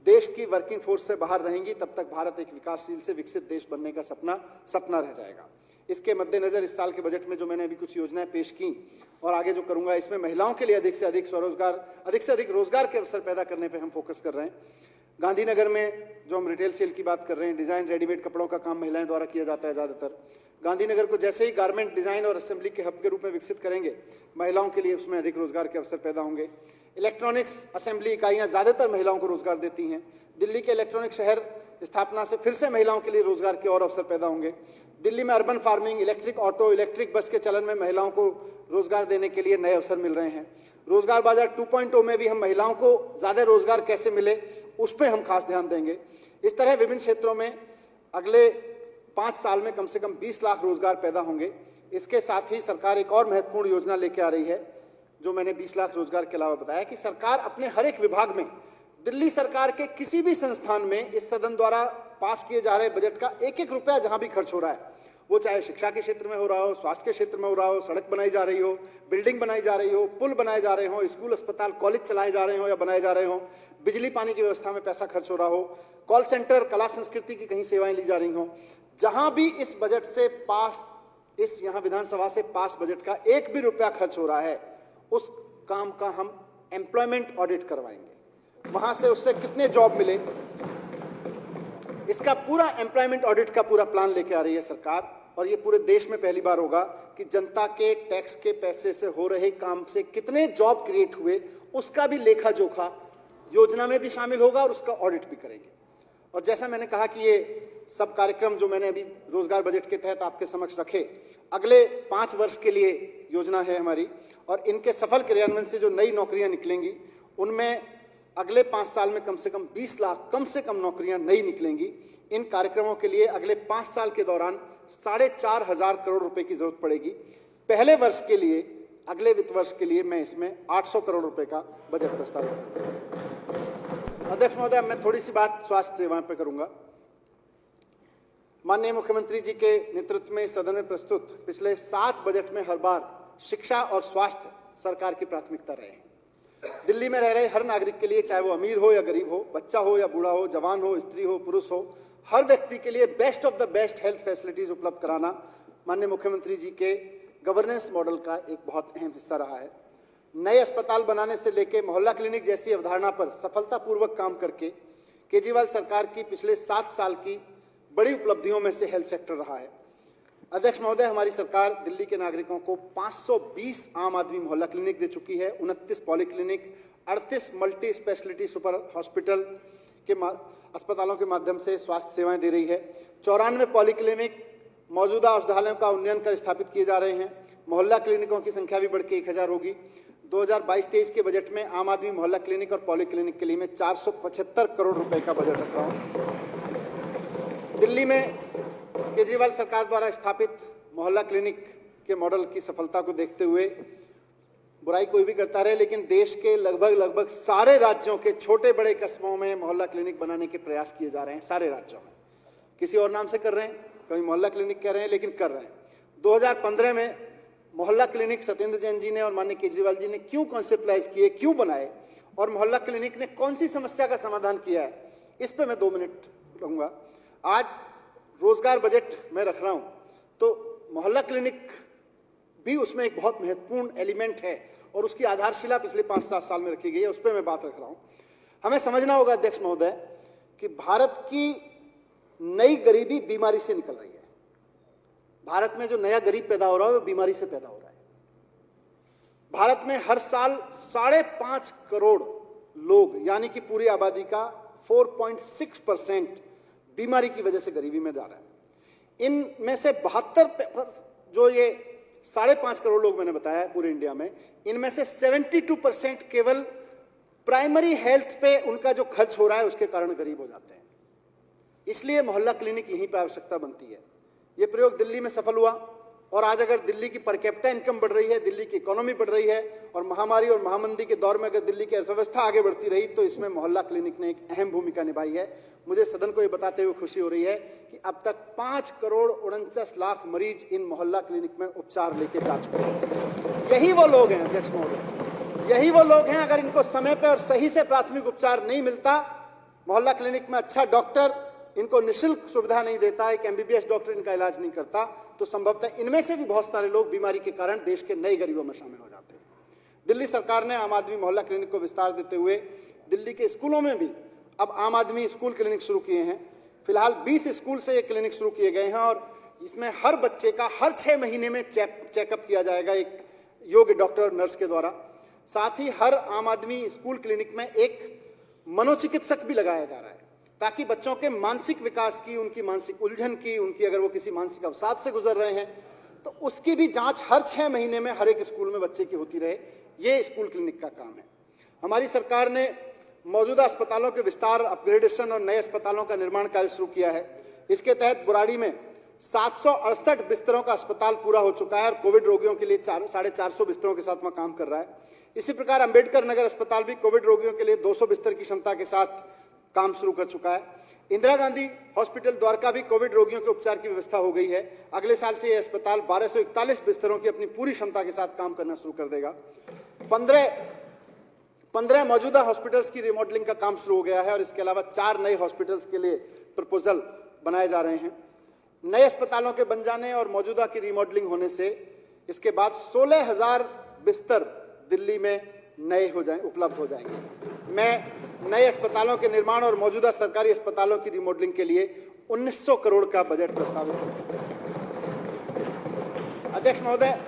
Speaker 2: देश की वर्किंग फोर्स से बाहर रहेंगी तब तक भारत एक विकासशील से विकसित देश बनने का सपना रह जाएगा। इसके मद्देनजर इस साल के बजट में जो मैंने अभी कुछ योजनाएं पेश की और आगे जो करूंगा, इसमें महिलाओं के लिए अधिक से अधिक रोजगार के अवसर पैदा करने पर हम फोकस कर रहे हैं। गांधीनगर में जो हम रिटेल सेल की बात कर रहे हैं, डिजाइन रेडीमेड कपड़ों का काम महिलाएं द्वारा किया जाता है ज्यादातर। गांधीनगर को जैसे ही गारमेंट डिजाइन और असेंबली के हब के रूप में विकसित करेंगे, महिलाओं के लिए उसमें अधिक रोजगार के अवसर पैदा होंगे। इलेक्ट्रॉनिक्स असेंबली इकाइयां ज्यादातर महिलाओं को रोजगार देती हैं। दिल्ली के इलेक्ट्रॉनिक शहर स्थापना से फिर से महिलाओं के लिए रोजगार के और अवसर पैदा होंगे। दिल्ली में urban farming, electric auto, electric bus के चलन में महिलाओं को रोजगार देने के लिए नए अवसर मिल रहे हैं। रोजगार बाजार 2.0 में भी हम महिलाओं को ज्यादा रोजगार कैसे मिले उस पर हम खास ध्यान देंगे। इस तरह विभिन्न क्षेत्रों में अगले 5 साल में कम से कम 20 लाख रोजगार पैदा होंगे। इसके साथ ही सरकार एक और महत्वपूर्ण योजना लेके आ रही है, जो मैंने 20 लाख रोजगार के अलावा बताया, कि सरकार अपने हर एक विभाग में दिल्ली सरकार के किसी भी संस्थान में इस सदन द्वारा पास किए जा रहे बजट का एक एक रुपया जहां भी खर्च हो रहा है, वो चाहे शिक्षा के क्षेत्र में हो रहा हो, स्वास्थ्य के क्षेत्र में हो रहा हो, सड़क बनाई जा रही हो, बिल्डिंग बनाई जा रही हो, पुल बनाए जा रहे हो, स्कूल अस्पताल कॉलेज चलाए जा रहे हो या बनाए जा रहे हो, बिजली पानी की व्यवस्था में पैसा खर्च हो रहा हो, कॉल सेंटर, कला संस्कृति की कहीं सेवाएं ली जा रही हो, जहां भी इस बजट से इस यहाँ विधानसभा से पास बजट का एक भी रुपया खर्च हो रहा है, उस काम का हम एम्प्लॉयमेंट ऑडिट करवाएंगे। वहां से उससे कितने जॉब मिले, इसका पूरा एम्प्लॉयमेंट ऑडिट का पूरा प्लान लेके आ रही है सरकार। और ये पूरे देश में पहली बार होगा कि जनता के टैक्स के पैसे से हो रहे काम से कितने जॉब क्रिएट हुए उसका भी लेखा जोखा योजना में भी शामिल होगा और उसका ऑडिट भी करेंगे। और जैसा मैंने कहा कि ये सब कार्यक्रम जो मैंने अभी रोजगार बजट के तहत आपके समक्ष रखे, अगले 5 वर्ष के लिए योजना है हमारी, और इनके सफल क्रियान्वयन से जो नई नौकरियां निकलेंगी उनमें अगले 5 साल में कम से कम 20 लाख कम से कम नौकरियां नई निकलेंगी। इन कार्यक्रमों के लिए अगले 5 साल के दौरान 4,500 करोड़ रुपए की जरूरत पड़ेगी। पहले वर्ष के लिए, अगले वित्त वर्ष के लिए मैं इसमें 800 करोड़ रुपए का बजट प्रस्तावित करूंगा। अध्यक्ष महोदय, मैं थोड़ी सी बात स्वास्थ्य सेवाओं पर करूंगा। माननीय मुख्यमंत्री जी के नेतृत्व में सदन में प्रस्तुत पिछले 7 बजट में हर बार शिक्षा और स्वास्थ्य सरकार की प्राथमिकता रहे हैं। दिल्ली में रह रहे हर नागरिक के लिए, चाहे वो अमीर हो या गरीब हो, बच्चा हो या बूढ़ा हो, जवान हो, स्त्री हो, पुरुष हो, हर व्यक्ति के लिए best of the best health facilities उपलब्ध कराना माननीय मुख्यमंत्री जी के गवर्नेंस मॉडल का एक बहुत अहम हिस्सा रहा है। नए अस्पताल बनाने से लेकर मोहल्ला क्लिनिक जैसी अवधारणा पर सफलतापूर्वक काम करके केजरीवाल सरकार की पिछले 7 साल की बड़ी उपलब्धियों में से हेल्थ सेक्टर रहा है। अध्यक्ष महोदय, हमारी सरकार दिल्ली के नागरिकों को 520 आम आदमी मोहल्ला क्लिनिक दे चुकी है, 29 polyclinic, 38 multi speciality super hospital के अस्पतालों के माध्यम से स्वास्थ्य सेवाएं दे रही है। 94 पॉलीक्लिनिक मौजूदा औषधालयों का उन्नयन कर स्थापित किए जा रहे हैं। मोहल्ला क्लिनिकों की संख्या भी बढ़ के 1000 होगी। 2022-23 के बजट में आम आदमी मोहल्ला क्लिनिक और पॉलीक्लिनिक के लिए मैं 475 करोड़ रुपए का बजट रख रहा हूं। दिल्ली में केजरीवाल सरकार द्वारा स्थापित मोहल्ला क्लिनिक के मॉडल की सफलता को देखते हुए, बुराई कोई भी करता रहे, लेकिन देश के लगभग सारे राज्यों के छोटे बड़े कस्बों में मोहल्ला क्लिनिक बनाने के प्रयास किए जा रहे हैं, सारे राज्यों में। किसी और नाम से कर रहे हैं, कभी मोहल्ला क्लिनिक कह रहे हैं, लेकिन कर रहे हैं। 2015 में मोहल्ला क्लिनिक सत्येंद्र जैन जी ने और माननीय केजरीवाल जी ने क्यों कॉन्सेप्टलाइज किए, क्यों बनाए, और मोहल्ला क्लिनिक ने कौन सी समस्या का समाधान किया है, इस पे मैं 2 मिनट रहूंगा। आज रोजगार बजट मैं रख रहा हूं, तो मोहल्ला क्लिनिक भी उसमें एक बहुत महत्वपूर्ण एलिमेंट है और उसकी आधारशिला पिछले 5-7 साल में रखी गई है, उस पर मैं बात रख रहा हूं। हमें समझना होगा अध्यक्ष महोदय कि भारत की नई गरीबी बीमारी से निकल रही है। भारत में जो नया गरीब पैदा हो रहा है वो बीमारी से पैदा हो रहा है। भारत में हर साल 5.5 करोड़ लोग, यानी कि पूरी आबादी का 4.6% बीमारी की वजह से गरीबी में जा रहा है। इनमें से 72, जो ये 5.5 करोड़ लोग मैंने बताया है पूरे इंडिया में, इनमें से 72% केवल प्राइमरी हेल्थ पे उनका जो खर्च हो रहा है उसके कारण गरीब हो जाते हैं। इसलिए मोहल्ला क्लिनिक यहीं पर आवश्यकता बनती है। ये प्रयोग दिल्ली में सफल हुआ और आज अगर दिल्ली की पर कैपिटा इनकम बढ़ रही है, दिल्ली की इकोनॉमी बढ़ रही है और महामारी और महामंदी के दौर में अगर दिल्ली की अर्थव्यवस्था आगे बढ़ती रही तो इसमें मोहल्ला क्लिनिक ने एक अहम भूमिका निभाई है। मुझे सदन को ये बताते हुए खुशी हो रही है कि अब तक 5 करोड़ 49 लाख मरीज इन मोहल्ला क्लिनिक में उपचार लेके जा चुके हैं। यही वो लोग हैं अध्यक्ष महोदय, यही वो लोग हैं, अगर इनको समय पर और सही से प्राथमिक उपचार नहीं मिलता, मोहल्ला क्लिनिक में अच्छा डॉक्टर इनको निःशुल्क सुविधा नहीं देता, एक MBBS डॉक्टर इनका इलाज नहीं करता, तो संभवतः इनमें से भी बहुत सारे लोग बीमारी के कारण देश के नए गरीबों में शामिल हो जाते हैं। दिल्ली सरकार ने आम आदमी मोहल्ला क्लिनिक को विस्तार देते हुए दिल्ली के स्कूलों में भी अब आम आदमी स्कूल क्लिनिक शुरू किए हैं। फिलहाल 20 स्कूल से ये क्लिनिक शुरू किए गए हैं और इसमें हर बच्चे का हर 6 महीने में चेकअप किया जाएगा एक योग्य डॉक्टर और नर्स के द्वारा। साथ ही हर आम आदमी स्कूल क्लिनिक में एक मनोचिकित्सक भी लगाया जा रहा है ताकि बच्चों के मानसिक विकास की, उनकी मानसिक उलझन की, उनकी अगर वो किसी मानसिक अवसाद से गुजर रहे हैं तो उसकी भी जांच हर 6 महीने में हर एक स्कूल में बच्चे की होती रहे। ये स्कूल क्लिनिक का काम है। हमारी सरकार ने मौजूदा अस्पतालों के विस्तार, अपग्रेडेशन और नए अस्पतालों का निर्माण कार्य शुरू किया है। इसके तहत बुराड़ी में 768 बिस्तरों का अस्पताल पूरा हो चुका है और कोविड रोगियों के लिए 450 बिस्तरों के साथ वहां काम कर रहा है। इसी प्रकार अंबेडकर नगर अस्पताल भी कोविड रोगियों के लिए 200 बिस्तर की क्षमता के साथ काम शुरू कर चुका है। इंदिरा गांधी हॉस्पिटल द्वारका भी कोविड रोगियों के उपचार की व्यवस्था हो गई है। अगले साल से यह अस्पताल 1241 बिस्तरों की अपनी पूरी क्षमता के साथ काम करना शुरू कर देगा। 15 मौजूदा हॉस्पिटल्स की रिमॉडलिंग का काम शुरू हो गया है और इसके अलावा 4 नए हॉस्पिटल्स के लिए प्रपोजल बनाए जा रहे हैं। नए अस्पतालों के बन जाने और मौजूदा की रिमॉडलिंग होने से इसके बाद 16,000 बिस्तर दिल्ली में नए उपलब्ध हो जाएंगे। मैं नए अस्पतालों के निर्माण और मौजूदा सरकारी अस्पतालों की रिमॉडलिंग के लिए 1900 करोड़ का बजट प्रस्तावित है। अध्यक्ष महोदय,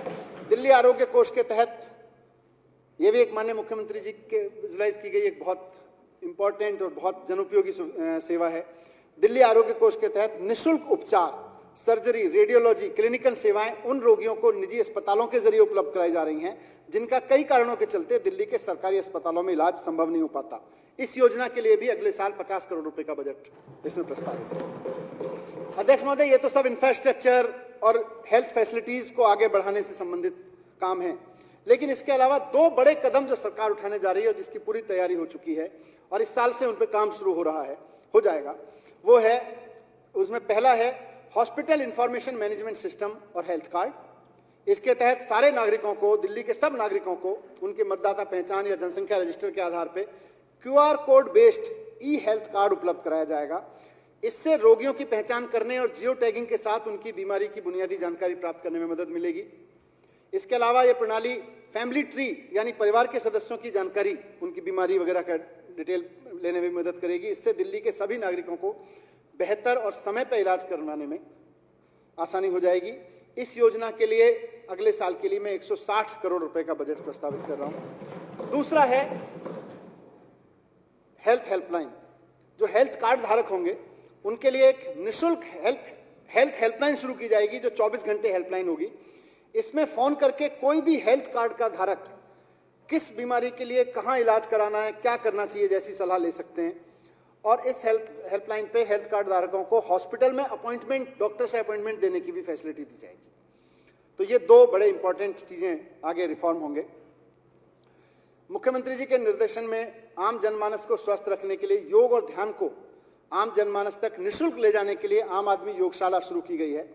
Speaker 2: दिल्ली आरोग्य कोष के तहत यह भी एक माननीय मुख्यमंत्री जी के विजुलाइज की गई एक बहुत इंपॉर्टेंट और बहुत जनोपयोगी सेवा है। दिल्ली आरोग्य कोष के तहत निःशुल्क उपचार, सर्जरी, रेडियोलॉजी, क्लिनिकल सेवाएं उन रोगियों को निजी अस्पतालों के जरिए उपलब्ध कराई जा रही हैं जिनका कई कारणों के चलते दिल्ली के सरकारी अस्पतालों में इलाज संभव नहीं हो पाता। इस योजना के लिए भी अगले साल 50 करोड़ रुपए का बजट इसमें प्रस्तावित है। अध्यक्ष महोदय, ये तो सब इंफ्रास्ट्रक्चर और हेल्थ फैसिलिटीज को आगे बढ़ाने से संबंधित काम है, लेकिन इसके अलावा 2 बड़े कदम जो सरकार उठाने जा रही है और जिसकी पूरी तैयारी हो चुकी है और इस साल से उन पर काम शुरू हो जाएगा, वो है, उसमें पहला है हॉस्पिटल इंफॉर्मेशन मैनेजमेंट सिस्टम और हेल्थ कार्ड। इसके तहत सारे नागरिकों को, दिल्ली के सब नागरिकों को उनके मतदाता पहचान या जनसंख्या रजिस्टर के आधार पर QR कोड बेस्ड ई-हेल्थ कार्ड उपलब्ध कराया जाएगा। इससे रोगियों की पहचान करने और जियो टैगिंग के साथ उनकी बीमारी की बुनियादी जानकारी प्राप्त करने में मदद मिलेगी। इसके अलावा यह प्रणाली फैमिली ट्री यानी परिवार के सदस्यों की जानकारी, उनकी बीमारी वगैरह का डिटेल लेने में मदद करेगी। इससे दिल्ली के सभी नागरिकों को बेहतर और समय पर इलाज करवाने में आसानी हो जाएगी। इस योजना के लिए अगले साल के लिए मैं 160 करोड़ रुपए का बजट प्रस्तावित कर रहा हूं। दूसरा है हेल्थ हेल्पलाइन। जो हेल्थ कार्ड धारक होंगे उनके लिए एक निःशुल्क हेल्थ हेल्पलाइन शुरू की जाएगी जो 24 घंटे हेल्पलाइन होगी। इसमें फोन करके कोई भी हेल्थ कार्ड का धारक किस बीमारी के लिए कहां इलाज कराना है, क्या करना चाहिए जैसी सलाह ले सकते हैं। और इस हेल्पलाइन पे हेल्थ कार्ड धारकों को हॉस्पिटल में अपॉइंटमेंट, डॉक्टर से अपॉइंटमेंट देने की भी फैसिलिटी दी जाएगी। तो ये 2 बड़े इंपॉर्टेंट चीजें आगे रिफॉर्म होंगे। मुख्यमंत्री जी के निर्देशन में आम जनमानस को स्वस्थ रखने के लिए योग और ध्यान को आम जनमानस तक निःशुल्क ले जाने के लिए आम आदमी योगशाला शुरू की गई है।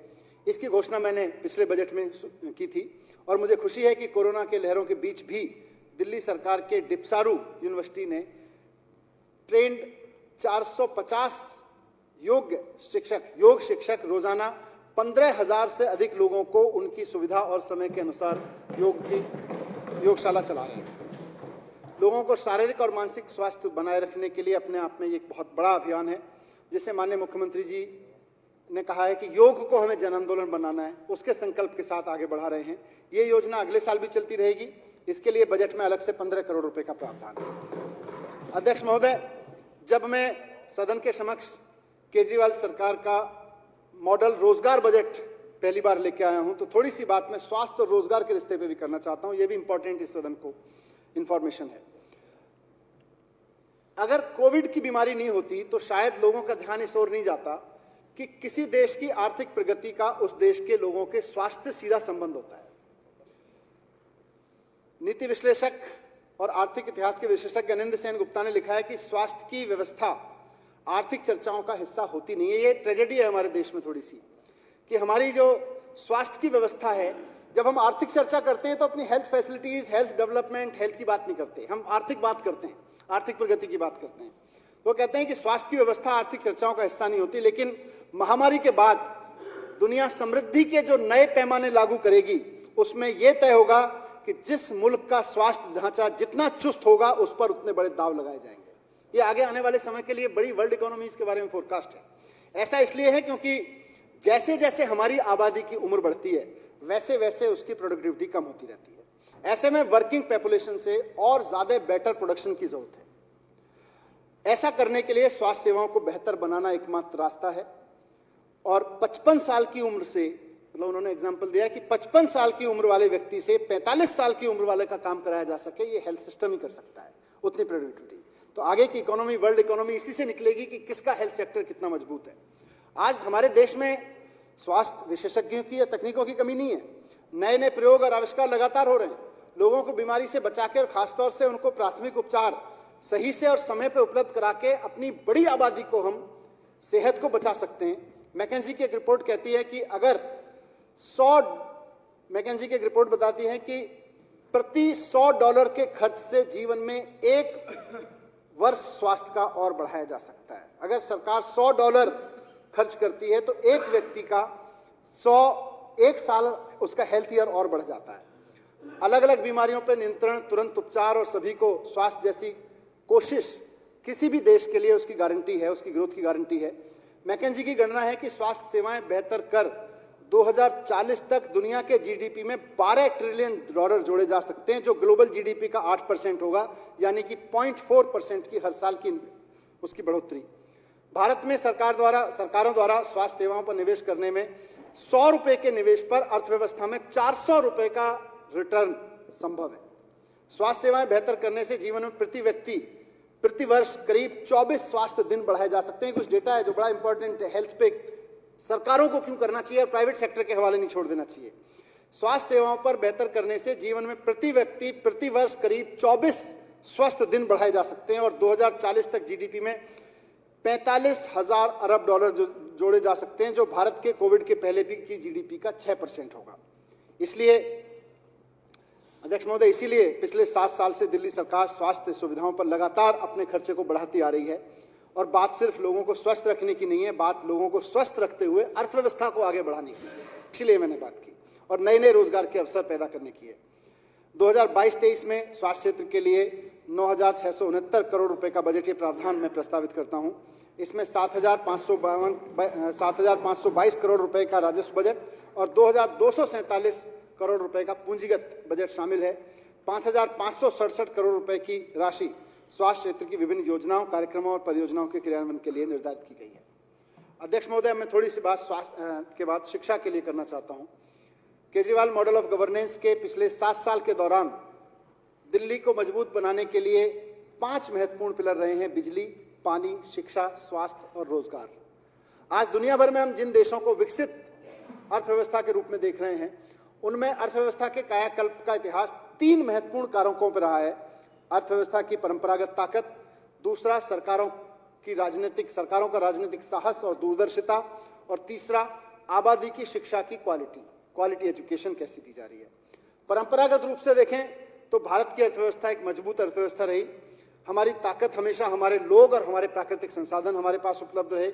Speaker 2: इसकी घोषणा मैंने पिछले बजट में की थी और मुझे खुशी है कि कोरोना के लहरों के बीच भी दिल्ली सरकार के डिपसारू यूनिवर्सिटी ने ट्रेंड 450 योग शिक्षक रोजाना 15,000 से अधिक लोगों को उनकी सुविधा और समय के अनुसार योगशाला चला रहे हैं। लोगों को शारीरिक और मानसिक स्वास्थ्य बनाए रखने के लिए अपने आप में एक बहुत बड़ा अभियान है, जिसे माननीय मुख्यमंत्री जी ने कहा है कि योग को हमें जन आंदोलन बनाना है। उसके संकल्प के साथ आगे बढ़ा रहे हैं। ये योजना अगले साल भी चलती रहेगी। इसके लिए बजट में अलग से 15 करोड़ रुपए का प्रावधान है। अध्यक्ष महोदय, जब मैं सदन के समक्ष केजरीवाल सरकार का मॉडल रोजगार बजट पहली बार लेके आया हूं, तो थोड़ी सी बात मैं स्वास्थ्य और रोजगार के रिश्ते पे भी करना चाहता हूं। यह भी इंपॉर्टेंट इस सदन को इंफॉर्मेशन है। अगर कोविड की बीमारी नहीं होती तो शायद लोगों का ध्यान इस ओर नहीं जाता कि किसी देश की आर्थिक प्रगति का उस देश के लोगों के स्वास्थ्य से सीधा संबंध होता है। नीति विश्लेषक और आर्थिक इतिहास के विशेषज्ञ अनिंद सेन गुप्ता ने लिखा है कि स्वास्थ्य की व्यवस्था आर्थिक चर्चाओं का हिस्सा होती नहीं है। ये ट्रेजेडी है हमारे देश में थोड़ी सी, कि हमारी जो स्वास्थ्य की व्यवस्था है, जब हम आर्थिक चर्चा करते हैं तो अपनी health facilities, health development, health की बात नहीं करते, हम आर्थिक बात करते हैं, आर्थिक प्रगति की बात करते हैं। तो कहते हैं कि स्वास्थ्य की व्यवस्था आर्थिक चर्चाओं का हिस्सा नहीं होती। लेकिन महामारी के बाद दुनिया समृद्धि के जो नए पैमाने लागू करेगी, उसमें यह तय होगा कि जिस मुल्क का स्वास्थ्य ढांचा जितना चुस्त होगा, उस पर उतने बड़े दाव लगाए जाएंगे। ये आगे आने वाले समय के लिए बड़ी वर्ल्ड इकोनॉमीज के बारे में फोरकास्ट है। ऐसा इसलिए है क्योंकि जैसे जैसे हमारी आबादी की उम्र बढ़ती है, वैसे वैसे उसकी प्रोडक्टिविटी कम होती रहती है। ऐसे में वर्किंग पॉपुलेशन से और ज्यादा बेटर प्रोडक्शन की जरूरत है। ऐसा करने के लिए स्वास्थ्य सेवाओं को बेहतर बनाना एकमात्र रास्ता है। और 55 साल की उम्र से, मतलब उन्होंने एग्जांपल दिया कि 55 साल की उम्र वाले व्यक्ति से 45 साल की उम्र वाले का काम कराया जा सके, ये हेल्थ सिस्टम ही कर सकता है उतनी प्रोडक्टिविटी। तो आगे की इकोनॉमी, वर्ल्ड इकोनॉमी इसी से निकलेगी कि किसका हेल्थ सेक्टर कितना मजबूत है। आज हमारे देश में स्वास्थ्य विशेषज्ञों की या तकनीकों की कमी नहीं है। नए नए प्रयोग और आविष्कार लगातार हो रहे हैं। लोगों को बीमारी से बचा के और खासतौर से उनको प्राथमिक उपचार सही से और समय पर उपलब्ध करा के अपनी बड़ी आबादी को हम सेहत को बचा सकते हैं। मैकेंजी की एक रिपोर्ट कहती है कि अगर मैकेंजी की एक रिपोर्ट बताती है कि प्रति $100 के खर्च से जीवन में 1 वर्ष स्वास्थ्य का और बढ़ाया जा सकता है। अगर सरकार $100 खर्च करती है तो एक व्यक्ति का 1 साल उसका हेल्थ ईयर और बढ़ जाता है। अलग अलग बीमारियों पर नियंत्रण, तुरंत उपचार और सभी को स्वास्थ्य जैसी कोशिश किसी भी देश के लिए उसकी गारंटी है, उसकी ग्रोथ की गारंटी है। मैकेंजी की गणना है कि स्वास्थ्य सेवाएं बेहतर कर 2040 तक दुनिया के जीडीपी में $12 ट्रिलियन जोड़े जा सकते हैं, जो ग्लोबल जीडीपी का 8% होगा, यानी कि 0.4% की हर साल की उसकी बढ़ोतरी। भारत में सरकारों द्वारा स्वास्थ्य सेवाओं पर निवेश करने में ₹100 के निवेश पर अर्थव्यवस्था में ₹400 का रिटर्न संभव है। स्वास्थ्य सेवाएं बेहतर करने से जीवन में प्रति व्यक्ति प्रति वर्ष करीब 24 स्वास्थ्य दिन बढ़ाए जा सकते हैं। कुछ डेटा है जो बड़ा इंपॉर्टेंट है। हेल्थ पे सरकारों को क्यों करना चाहिए और प्राइवेट सेक्टर के हवाले नहीं छोड़ देना चाहिए। स्वास्थ्य सेवाओं पर बेहतर करने से जीवन में प्रति व्यक्ति प्रति वर्ष करीब 24 स्वस्थ दिन बढ़ाए जा सकते हैं और 2040 तक जीडीपी में $45,000 अरब जोड़े जा सकते हैं, जो भारत के कोविड के पहले भी की जीडीपी का 6% होगा। इसलिए अध्यक्ष महोदय, इसीलिए पिछले 7 साल से दिल्ली सरकार स्वास्थ्य सुविधाओं पर लगातार अपने खर्चे को बढ़ाती आ रही है। और बात सिर्फ लोगों को स्वस्थ रखने की नहीं है, बात लोगों को स्वस्थ रखते हुए अर्थव्यवस्था को आगे बढ़ाने की है। इसलिए मैंने बात की और नए नए रोजगार के अवसर पैदा करने की है। 2022-23 में स्वास्थ्य क्षेत्र के लिए 9,669 करोड़ रुपए का बजटीय प्रावधान मैं प्रस्तावित करता हूं। इसमें 7,522 करोड़ रुपए का राजस्व बजट और 2,247 करोड़ रुपए का पूंजीगत बजट शामिल है। 5,567 करोड़ रुपए की राशि स्वास्थ्य क्षेत्र की विभिन्न योजनाओं, कार्यक्रमों और परियोजनाओं के क्रियान्वयन के लिए निर्धारित की गई है। अध्यक्ष महोदय, मैं थोड़ी सी बात स्वास्थ्य के बाद शिक्षा के लिए करना चाहता हूं। केजरीवाल मॉडल ऑफ गवर्नेंस के पिछले 7 साल के दौरान दिल्ली को मजबूत बनाने के लिए 5 महत्वपूर्ण पिलर रहे हैं: बिजली, पानी, शिक्षा, स्वास्थ्य और रोजगार। आज दुनिया भर में हम जिन देशों को विकसित अर्थव्यवस्था के रूप में देख रहे हैं, उनमें अर्थव्यवस्था के कायाकल्प का इतिहास 3 महत्वपूर्ण कारकों पर रहा है: अर्थव्यवस्था की परंपरागत ताकत, दूसरा सरकारों की राजनीतिक सरकारों का राजनीतिक साहस और दूरदर्शिता, और तीसरा आबादी की शिक्षा की क्वालिटी एजुकेशन कैसी दी जा रही है। परंपरागत रूप से देखें तो भारत की अर्थव्यवस्था एक मजबूत अर्थव्यवस्था रही। हमारी ताकत हमेशा हमारे लोग और हमारे प्राकृतिक संसाधन हमारे पास उपलब्ध रहे।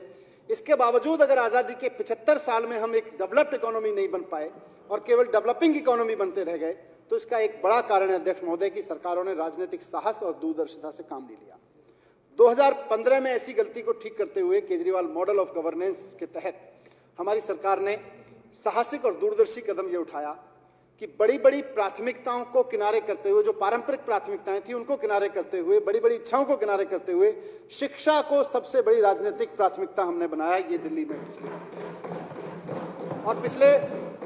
Speaker 2: इसके बावजूद अगर आजादी के 75 साल में हम एक डेवलप्ड इकोनॉमी नहीं बन पाए और केवल डेवलपिंग इकोनॉमी बनते रह गए, तो इसका एक बड़ा कारण है अध्यक्ष महोदय की सरकारों ने राजनीतिक साहस और दूरदर्शिता से काम नहीं लिया। 2015 में ऐसी गलती को ठीक करते हुए केजरीवाल मॉडल ऑफ गवर्नेंस के तहत हमारी सरकार ने साहसिक और दूरदर्शी कदम यह उठाया कि बड़ी बड़ी प्राथमिकताओं को किनारे करते हुए, जो पारंपरिक प्राथमिकताएं थी उनको किनारे करते हुए, बड़ी बड़ी इच्छाओं को किनारे करते हुए शिक्षा को सबसे बड़ी राजनीतिक प्राथमिकता हमने बनाया। ये दिल्ली में पिछले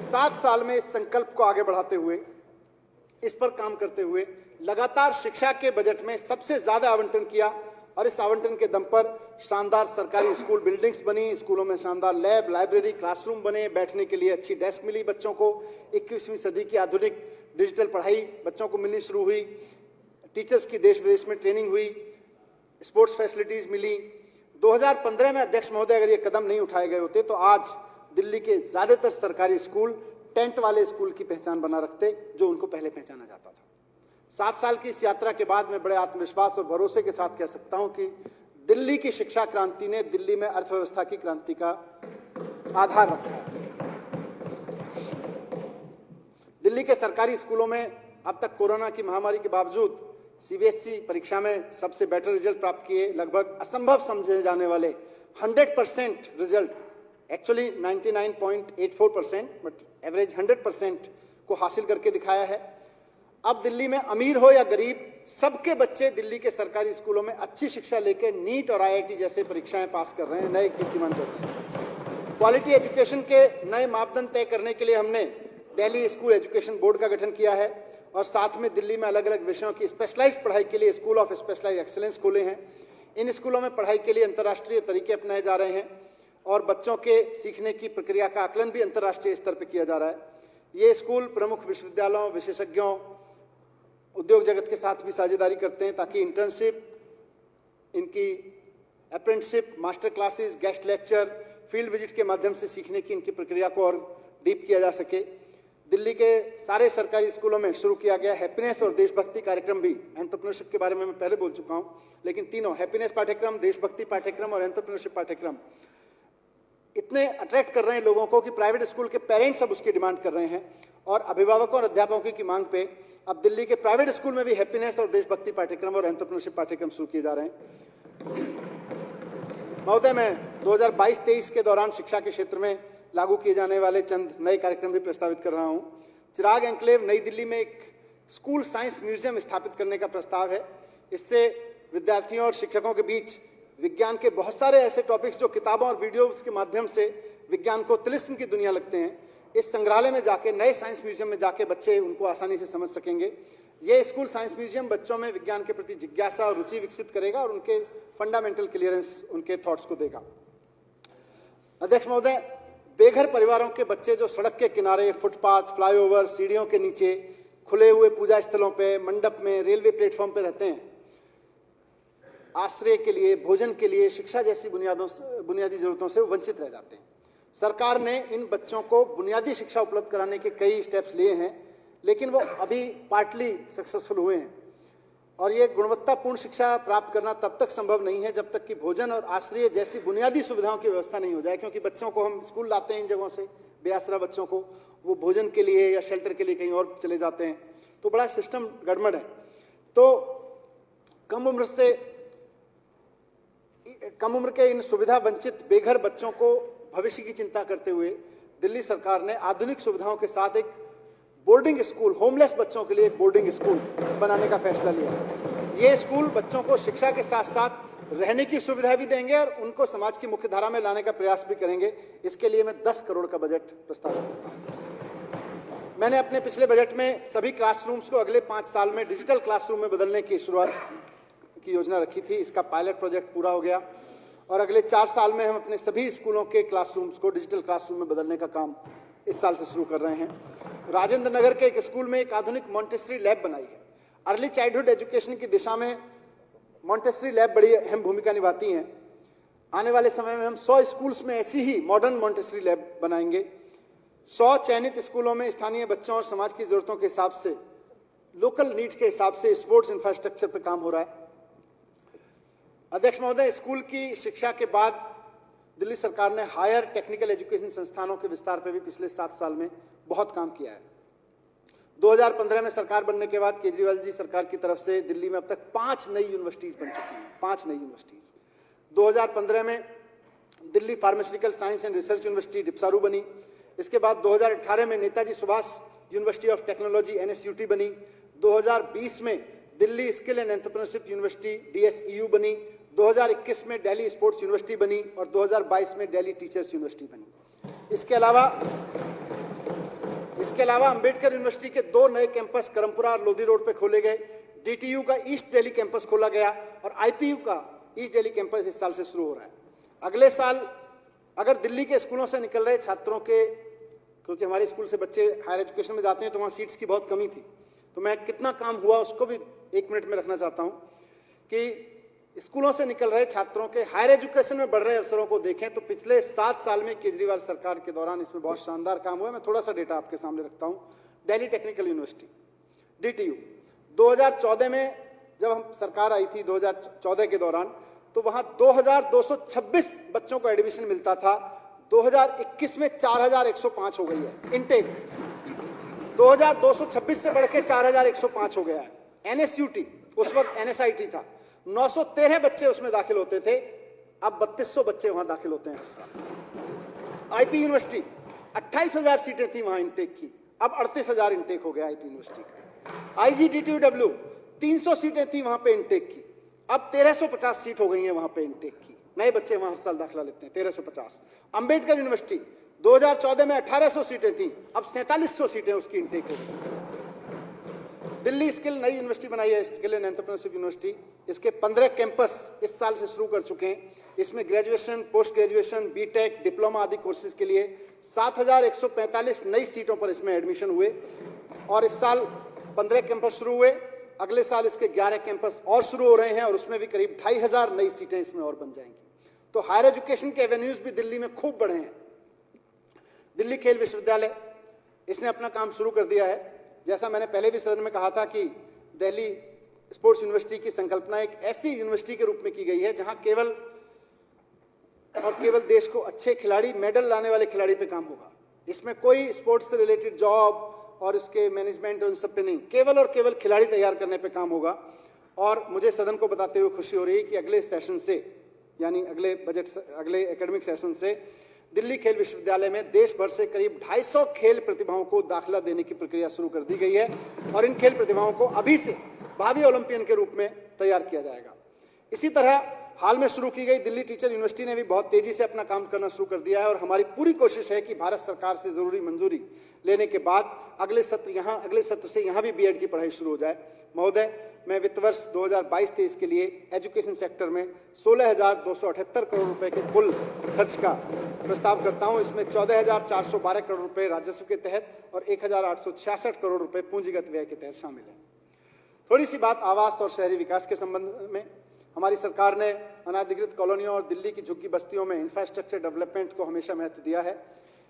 Speaker 2: 7 साल में इस संकल्प को आगे बढ़ाते हुए, इस पर काम करते हुए लगातार शिक्षा के बजट में सबसे ज्यादा आवंटन किया, और इस आवंटन के दम पर शानदार सरकारी स्कूल बिल्डिंग्स बनी, स्कूलों में शानदार लैब, लाइब्रेरी, क्लासरूम बने, बैठने के लिए अच्छी डेस्क मिली बच्चों को, 21वीं सदी की आधुनिक डिजिटल पढ़ाई बच्चों को मिलनी शुरू हुई, टीचर्स की देश विदेश में ट्रेनिंग हुई, स्पोर्ट्स फैसिलिटीज मिली। 2015 में अध्यक्ष महोदय अगर ये कदम नहीं उठाए गए होते तो आज दिल्ली के ज्यादातर सरकारी स्कूल टेंट वाले स्कूल की पहचान बना रखते, जो उनको पहले पहचाना जाता था। 7 साल की इस यात्रा के बाद मैं बड़े आत्मविश्वास और भरोसे के साथ कह सकता हूं कि दिल्ली की शिक्षा क्रांति ने दिल्ली में अर्थव्यवस्था की क्रांति का आधार रखा है। दिल्ली के सरकारी स्कूलों में अब तक कोरोना की महामारी के बावजूद सीबीएसई परीक्षा में सबसे बेटर रिजल्ट प्राप्त किए, लगभग असंभव समझे जाने वाले 100% रिजल्ट, एक्चुअली 99.84%, बट एवरेज 100% को हासिल करके दिखाया है। अब दिल्ली में अमीर हो या गरीब, सबके बच्चे दिल्ली के सरकारी स्कूलों में अच्छी शिक्षा लेकर नीट और आईआईटी जैसे परीक्षाएं पास कर रहे हैं, नए कीर्तिमान करते हैं। क्वालिटी एजुकेशन के नए मापदंड तय करने के लिए हमने दिल्ली स्कूल एजुकेशन बोर्ड का गठन किया है, और साथ में दिल्ली में अलग अलग विषयों की स्पेशलाइज्ड पढ़ाई के लिए स्कूल ऑफ स्पेशलाइज्ड एक्सीलेंस खोले हैं। इन स्कूलों में पढ़ाई के लिए अंतर्राष्ट्रीय तरीके अपनाए जा रहे हैं, और बच्चों के सीखने की प्रक्रिया का आकलन भी अंतर्राष्ट्रीय स्तर पर किया जा रहा है। ये स्कूल प्रमुख विश्वविद्यालयों, विशेषज्ञों, उद्योग जगत के साथ भी साझेदारी करते हैं, ताकि इंटर्नशिप, इनकी apprenticeship, master classes, guest lecture, field visit के माध्यम से सीखने की इनकी प्रक्रिया को और डीप किया जा सके। दिल्ली के सारे सरकारी स्कूलों में शुरू किया गया हैप्पीनेस और देशभक्ति कार्यक्रम भी, एंटरप्रेन्योरशिप के बारे में मैं पहले बोल चुका हूं, लेकिन तीनों हैप्पीनेस पाठ्यक्रम, देशभक्ति पाठ्यक्रम और एंटरप्रेन्योरशिप पाठ्यक्रम इतने अट्रैक्ट कर रहे हैं लोगों को कि प्राइवेट स्कूल के पेरेंट्स अब उसकी डिमांड कर रहे हैं, और अभिभावकों और अध्यापकों की मांग पे अब दिल्ली के प्राइवेट स्कूल में भी हैप्पीनेस और देशभक्ति पाठ्यक्रम और एंटरप्रेन्योरशिप पाठ्यक्रम शुरू किए जा रहे हैं। महोदय, मैं 2022-23 के दौरान शिक्षा के क्षेत्र में लागू किए जाने वाले चंद नए कार्यक्रम भी प्रस्तावित कर रहा हूं। चिराग एन्क्लेव नई दिल्ली में एक स्कूल साइंस म्यूजियम स्थापित करने का प्रस्ताव है। इससे विद्यार्थियों और शिक्षकों के बीच विज्ञान के बहुत सारे ऐसे टॉपिक्स जो किताबों और वीडियोस के माध्यम से विज्ञान को तिलिस्म की दुनिया लगते हैं, इस संग्रहालय में जाके, नए साइंस म्यूजियम में जाके बच्चे उनको आसानी से समझ सकेंगे। ये स्कूल साइंस म्यूजियम बच्चों में विज्ञान के प्रति जिज्ञासा और रुचि विकसित करेगा और उनके फंडामेंटल क्लियरेंस, उनके थॉट्स को देगा। अध्यक्ष महोदय, बेघर परिवारों के बच्चे जो सड़क के किनारे, फुटपाथ, फ्लाईओवर, सीढ़ियों के नीचे, खुले हुए पूजा स्थलों पे, मंडप में, रेलवे प्लेटफॉर्म पे रहते हैं, आश्रय के लिए, भोजन के लिए, शिक्षा जैसी बुनियादी जरूरतों से वंचित रह जाते हैं। सरकार ने इन बच्चों को बुनियादी शिक्षा उपलब्ध कराने के कई स्टेप्स लिए हैं, लेकिन वो अभी पार्टली सक्सेसफुल हुए हैं, और ये गुणवत्तापूर्ण शिक्षा प्राप्त करना तब तक संभव नहीं है जब तक कि भोजन और आश्रय जैसी बुनियादी सुविधाओं की व्यवस्था नहीं हो जाए। क्योंकि बच्चों को हम स्कूल लाते हैं इन जगहों से, बेआसरा बच्चों को, वो भोजन के लिए या शेल्टर के लिए कहीं और चले जाते हैं, तो बड़ा सिस्टम गड़बड़ है। तो कम उम्र के इन सुविधा वंचित बेघर बच्चों को भविष्य की चिंता करते हुए दिल्ली सरकार ने आधुनिक सुविधाओं के साथ एक बोर्डिंग स्कूल, होमलेस बच्चों के लिए एक बोर्डिंग स्कूल बनाने का फैसला लिया। ये स्कूल बच्चों को शिक्षा के साथ साथ रहने की सुविधा भी देंगे और उनको समाज की मुख्य धारा में लाने का प्रयास भी करेंगे। इसके लिए मैं 10 करोड़ का बजट प्रस्तावित करता हूं। मैंने अपने पिछले बजट में सभी क्लासरूम्स को अगले 5 साल में डिजिटल क्लासरूम में बदलने की शुरुआत की योजना रखी थी। इसका पायलट प्रोजेक्ट पूरा हो गया और अगले 4 साल में हम अपने सभी स्कूलों के क्लासरूम्स को डिजिटल क्लासरूम में बदलने का काम इस साल से शुरू कर रहे हैं। राजेंद्र नगर के एक स्कूल में एक आधुनिक मॉन्टेसरी लैब बनाई है। अर्ली चाइल्डहुड एजुकेशन की दिशा में मॉन्टेसरी लैब बड़ी अहम भूमिका निभाती हैं। आने वाले समय में हम 100 स्कूल्स में ऐसी ही मॉडर्न मॉन्टेसरी लैब बनाएंगे। 100 चयनित स्कूलों में स्थानीय बच्चों और समाज की जरूरतों के हिसाब से, लोकल नीड्स के हिसाब से स्पोर्ट्स इंफ्रास्ट्रक्चर पर काम हो रहा है। अध्यक्ष महोदय, स्कूल की शिक्षा के बाद दिल्ली सरकार ने हायर टेक्निकल एजुकेशन संस्थानों के विस्तार पर भी पिछले 7 साल में बहुत काम किया है। 2015 में सरकार बनने के बाद केजरीवाल जी सरकार की तरफ से दिल्ली में अब तक 5 नई यूनिवर्सिटीज बन चुकी हैं, 5 नई यूनिवर्सिटीज। 2015 में Delhi pharmaceutical science and research university डिप्सारू बनी। इसके बाद 2018 में Netaji Subhash university of technology NSUT बनी। 2020 में Delhi skill and entrepreneurship university DSEU बनी। 2021 में दिल्ली स्पोर्ट्स यूनिवर्सिटी बनी और 2022 में दिल्ली टीचर्स यूनिवर्सिटी बनी। इसके अलावा अंबेडकर यूनिवर्सिटी के 2 नए कैंपस करमपुरा और लोधी रोड पे खोले गए। DTU का ईस्ट दिल्ली कैंपस खोला गया और IPU का ईस्ट दिल्ली कैंपस इस साल से शुरू हो रहा है। अगले साल अगर दिल्ली के स्कूलों से निकल रहे छात्रों के, क्योंकि हमारे स्कूल से बच्चे हायर एजुकेशन में जाते हैं तो वहाँ सीट्स की बहुत कमी थी, तो मैं कितना काम हुआ उसको भी 1 मिनट में रखना चाहता हूँ कि स्कूलों से निकल रहे छात्रों के हायर एजुकेशन में बढ़ रहे अवसरों को देखें तो पिछले 7 साल में केजरीवाल सरकार के दौरान इसमें बहुत शानदार काम हुआ है। मैं थोड़ा सा डेटा आपके सामने रखता हूँ। दिल्ली टेक्निकल यूनिवर्सिटी DTU 2014 में जब हम सरकार आई थी 2014 के दौरान, तो वहां 2226 बच्चों को एडमिशन मिलता था। 2021 में 4105 हो गई है इनटेक। 2226 से बढ़ के 4105 हो गया है। NSUT उस वक्त NSIT था, 913 बच्चे उसमें दाखिल होते थे, अब 3200 बच्चे वहां दाखिल होते हैं हर साल। IP यूनिवर्सिटी 28,000 सीटें थी वहां इनटेक की, अब 38,000 इनटेक हो गया IP यूनिवर्सिटी का। IGTTW 300 सीटें थी वहां पे इनटेक की, अब 1350 सीट हो गई है वहां पे इनटेक की। नए बच्चे वहां हर साल दाखिला लेते हैं 1350। अंबेडकर यूनिवर्सिटी 2014 में 1800 सीटें थी, अब 4700 सीटें उसकी इनटेक हो गई। दिल्ली स्किल नई यूनिवर्सिटी बनाई है, स्किल एंड एंटरप्रेन्योरशिप यूनिवर्सिटी। इसके 15 कैंपस इस साल से शुरू कर चुके हैं। इसमें graduation, post graduation, BTech, diploma आदि कोर्सेज के लिए 7145 नई सीटों पर इसमें एडमिशन हुए और इस साल 15 कैंपस शुरू हुए। अगले साल इसके 11 कैंपस और शुरू हो रहे हैं और उसमें भी करीब 2500 नई सीटें इसमें और बन जाएंगी। तो हायर एजुकेशन के एवेन्यूज भी दिल्ली में खूब बढ़े हैं। दिल्ली खेल विश्वविद्यालय इसने अपना काम शुरू कर दिया है। जैसा मैंने पहले भी सदन में कहा था कि दिल्ली स्पोर्ट्स यूनिवर्सिटी की संकल्पना एक ऐसी यूनिवर्सिटी के रूप में की गई है जहां केवल देश को अच्छे खिलाड़ी, मेडल लाने वाले खिलाड़ी पे काम होगा। इसमें कोई स्पोर्ट्स से रिलेटेड जॉब और उसके मैनेजमेंट और उन सब पे नहीं, केवल और केवल खिलाड़ी तैयार करने पे काम होगा। और मुझे सदन को बताते हुए खुशी हो रही है कि अगले सेशन से, यानी अगले एकेडमिक सेशन से दिल्ली खेल विश्वविद्यालय में देश भर से करीब 250 खेल प्रतिभाओं को दाखिला देने की प्रक्रिया शुरू कर दी गई है और इन खेल प्रतिभाओं को अभी से भावी ओलंपियन के रूप में तैयार किया जाएगा। इसी तरह हाल में शुरू की गई दिल्ली टीचर यूनिवर्सिटी ने भी बहुत तेजी से अपना काम करना शुरू कर दिया है और हमारी पूरी कोशिश है कि भारत सरकार से जरूरी मंजूरी लेने के बाद अगले सत्र से यहाँ भी BEd की पढ़ाई शुरू हो जाए। महोदय, मैं वित्त वर्ष 2022-23 के लिए एजुकेशन सेक्टर में 16,278 करोड़ रुपए के कुल खर्च का प्रस्ताव करता हूं। इसमें 14,412 करोड़ रुपए राजस्व के तहत और 1,866 करोड़ रुपए पूंजीगत व्यय के तहत शामिल है। थोड़ी सी बात आवास और शहरी विकास के संबंध में। हमारी सरकार ने अनाधिकृत कॉलोनियों और दिल्ली की झुग्गी बस्तियों में इंफ्रास्ट्रक्चर डेवलपमेंट को हमेशा महत्व दिया है।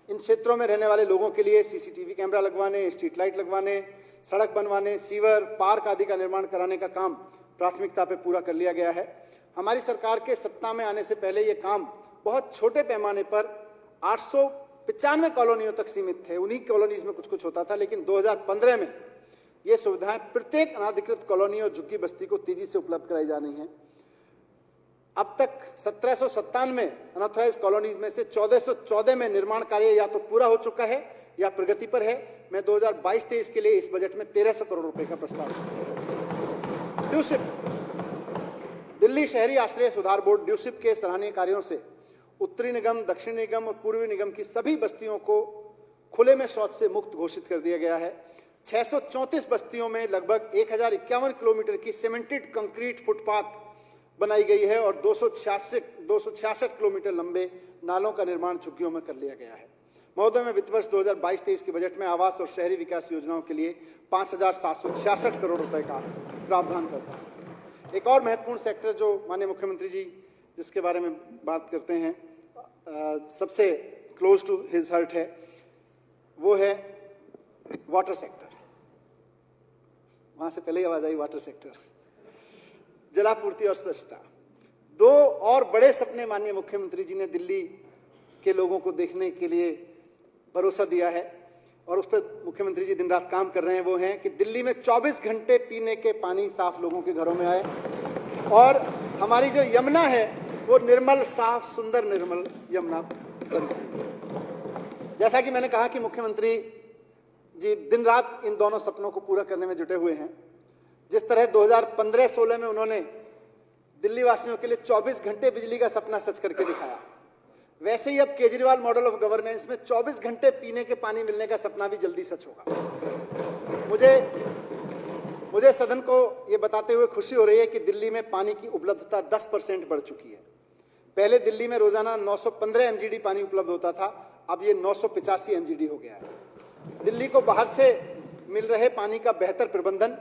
Speaker 2: इन क्षेत्रों में रहने वाले लोगों के लिए CCTV कैमरा लगवाने, स्ट्रीट लाइट लगवाने, सड़क बनवाने, सीवर, पार्क आदि का निर्माण कराने का काम प्राथमिकता पे पूरा कर लिया गया है। हमारी सरकार के सत्ता में आने से पहले ये काम बहुत छोटे पैमाने पर 895 कॉलोनियों तक सीमित थे। उन्हीं कॉलोनीज में कुछ कुछ होता था, लेकिन 2015 में ये सुविधाएं प्रत्येक अनाधिकृत कॉलोनी और झुग्गी बस्ती को तेजी से उपलब्ध कराई जा रही हैं। अब तक 1797 अनऑथराइज कॉलोनीज में से 1414 में निर्माण कार्य या तो पूरा हो चुका है या प्रगति पर है। मैं 2022-23 के लिए इस बजट में 1300 करोड़ रुपए का प्रस्ताव करता हूं। ड्यूसिप, दिल्ली शहरी आश्रय सुधार बोर्ड ड्यूसिप के सराहनीय कार्यों से उत्तरी निगम, दक्षिणी निगम और पूर्वी निगम की सभी बस्तियों को खुले में शौच से मुक्त घोषित कर दिया गया है। 634 बस्तियों में लगभग 1051 किलोमीटर की सीमेंटेड कंक्रीट फुटपाथ बनाई गई है और 266 किलोमीटर लंबे नालों का निर्माण झुग्गियों में कर लिया गया है। महोदय, मैं वित्त वर्ष 2022-23 के बजट में आवास और शहरी विकास योजनाओं के लिए 5,766 करोड़ रुपए का प्रावधान करता हूं। एक और महत्वपूर्ण सेक्टर जो माननीय मुख्यमंत्री जी जिसके बारे में बात करते हैं, सबसे क्लोज टू हिज हार्ट है, वो है वाटर सेक्टर। वहां से पहले ही आवाज आई, वाटर सेक्टर, जलापूर्ति और स्वच्छता। दो और बड़े सपने माननीय मुख्यमंत्री जी ने दिल्ली के लोगों को देखने के लिए भरोसा दिया है और उस पर मुख्यमंत्री जी दिन रात काम कर रहे हैं। वो हैं कि दिल्ली में 24 घंटे पीने के पानी साफ लोगों के घरों में आए और हमारी जो यमुना है वो निर्मल, साफ, सुंदर निर्मल यमुना बन जाए। जैसा कि मैंने कहा कि मुख्यमंत्री जी दिन रात इन दोनों सपनों को पूरा करने में जुटे हुए हैं। जिस तरह 2015-16 में उन्होंने दिल्ली वासियों के लिए 24 घंटे बिजली का सपना सच करके दिखाया, वैसे ही अब केजरीवाल मॉडल ऑफ गवर्नेंस में 24 घंटे पीने के पानी मिलने का सपना भी जल्दी सच होगा। मुझे सदन को यह बताते हुए खुशी हो रही है कि दिल्ली में पानी की उपलब्धता 10% बढ़ चुकी है। पहले दिल्ली में रोजाना 915 MGD पानी उपलब्ध होता था, अब ये 985 MGD हो गया है। दिल्ली को बाहर से मिल रहे पानी का बेहतर प्रबंधन,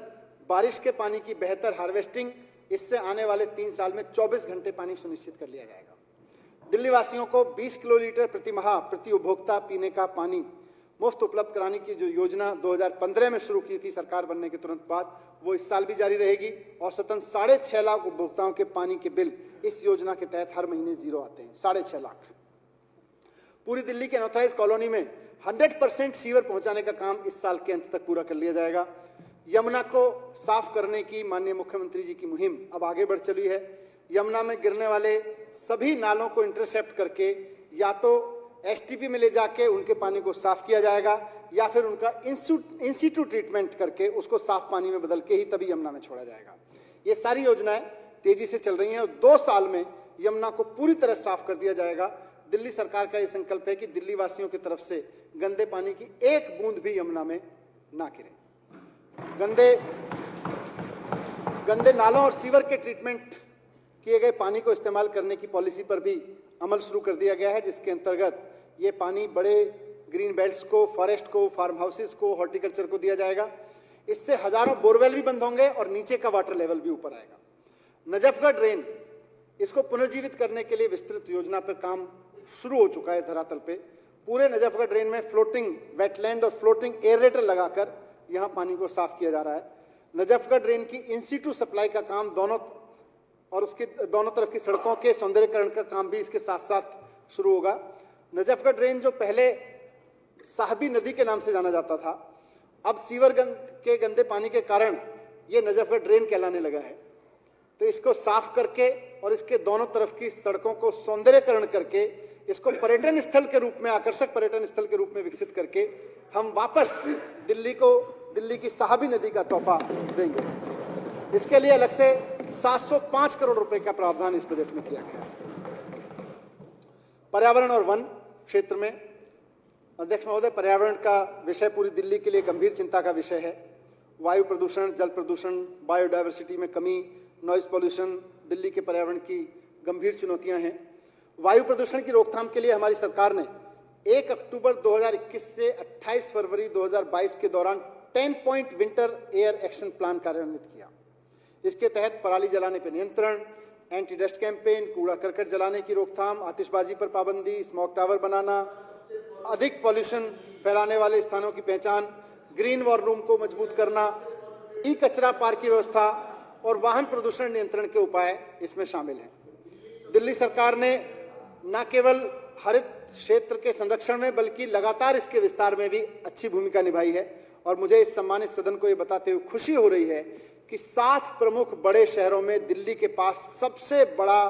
Speaker 2: बारिश के पानी की बेहतर हार्वेस्टिंग, इससे आने वाले 3 साल में 24 घंटे पानी सुनिश्चित कर लिया जाएगा। दिल्ली वासियों को 20 किलोलीटर प्रति माह प्रति उपभोक्ता पीने का पानी मुफ्त उपलब्ध कराने की जो योजना 2015 में शुरू की थी सरकार बनने के तुरंत बाद, वो इस साल भी जारी रहेगी। औसतन 6.5 लाख उपभोक्ताओं के पानी के बिल इस योजना के तहत हर महीने जीरो आते हैं। 6.5 लाख। पूरी दिल्ली के अनऑथराइज कॉलोनी में 100% सीवर पहुंचाने का काम इस साल के अंत तक पूरा कर लिया जाएगा। यमुना को साफ करने की माननीय मुख्यमंत्री जी की मुहिम अब आगे बढ़ चली है। यमुना में गिरने वाले सभी नालों को इंटरसेप्ट करके या तो एसटीपी में ले जाके उनके पानी को साफ किया जाएगा या फिर उनका इंसिटू ट्रीटमेंट करके उसको साफ पानी में बदल के ही तभी यमुना में छोड़ा जाएगा। ये सारी योजनाएं तेजी से चल रही हैं और 2 साल में यमुना को पूरी तरह साफ कर दिया जाएगा। दिल्ली सरकार का यह संकल्प है कि दिल्ली वासियों की तरफ से गंदे पानी की एक बूंद भी यमुना में ना गिरे। गंदे नालों और सीवर के ट्रीटमेंट किए गए पानी को इस्तेमाल करने की पॉलिसी पर भी अमल शुरू कर दिया गया है, जिसके अंतर्गत ये पानी बड़े ग्रीन बेल्ट्स को, फॉरेस्ट को, फार्म हाउसेस को, हॉर्टिकल्चर को दिया जाएगा। इससे हजारों बोरवेल भी बंद होंगे और नीचे का वाटर लेवल भी ऊपर आएगा। नजफगढ़ ड्रेन, इसको पुनर्जीवित करने के लिए विस्तृत योजना पर काम शुरू हो चुका है धरातल पे। पूरे नजफगढ़ ड्रेन में फ्लोटिंग वेटलैंड और फ्लोटिंग एयरेटर लगाकर यहां पानी को साफ किया जा रहा है। नजफगढ़ ड्रेन की इंसिटू सप्लाई का काम उसके दोनों तरफ की सड़कों के सौंदर्यीकरण का काम भी इसके साथ साथ शुरू होगा। नजफगढ़ ड्रेन जो पहले साहबी नदी के नाम से जाना जाता था, अब सीवर के गंदे पानी के कारण ये नजफगढ़ ड्रेन कहलाने लगा है। तो इसको साफ करके और इसके दोनों तरफ की सड़कों को सौंदर्यीकरण करके इसको पर्यटन स्थल के रूप में, आकर्षक पर्यटन स्थल के रूप में विकसित करके हम वापस दिल्ली की साहबी नदी का तोहफा देंगे। इसके लिए अलग से 705 करोड़ रुपए का प्रावधान इस बजट में किया गया है। पर्यावरण और वन क्षेत्र में अध्यक्ष महोदय, पर्यावरण का विषय पूरी दिल्ली के लिए गंभीर चिंता का विषय है। वायु प्रदूषण, जल प्रदूषण, बायोडायवर्सिटी में कमी, नॉइज पॉल्यूशन दिल्ली के पर्यावरण की गंभीर चुनौतियां हैं। वायु प्रदूषण की रोकथाम के लिए हमारी सरकार ने 1 अक्टूबर 2021 से 28 फरवरी 2022 के दौरान 10 point winter air action plan कार्यान्वित किया। इसके तहत पराली जलाने पर नियंत्रण, एंटी डस्ट कैंपेन, कूड़ा करकट जलाने की रोकथाम, आतिशबाजी पर पाबंदी, स्मोक टावर बनाना, अधिक पॉल्यूशन फैलाने वाले स्थानों की पहचान, ग्रीन वॉर रूम को मजबूत करना, ई कचरा पार्क की व्यवस्था और वाहन प्रदूषण नियंत्रण के उपाय इसमें शामिल हैं। दिल्ली सरकार ने न केवल हरित क्षेत्र के संरक्षण में बल्कि लगातार इसके विस्तार में भी अच्छी भूमिका निभाई है और मुझे इस सम्मानित सदन को ये बताते हुए खुशी हो रही है कि 7 प्रमुख बड़े शहरों में दिल्ली के पास सबसे बड़ा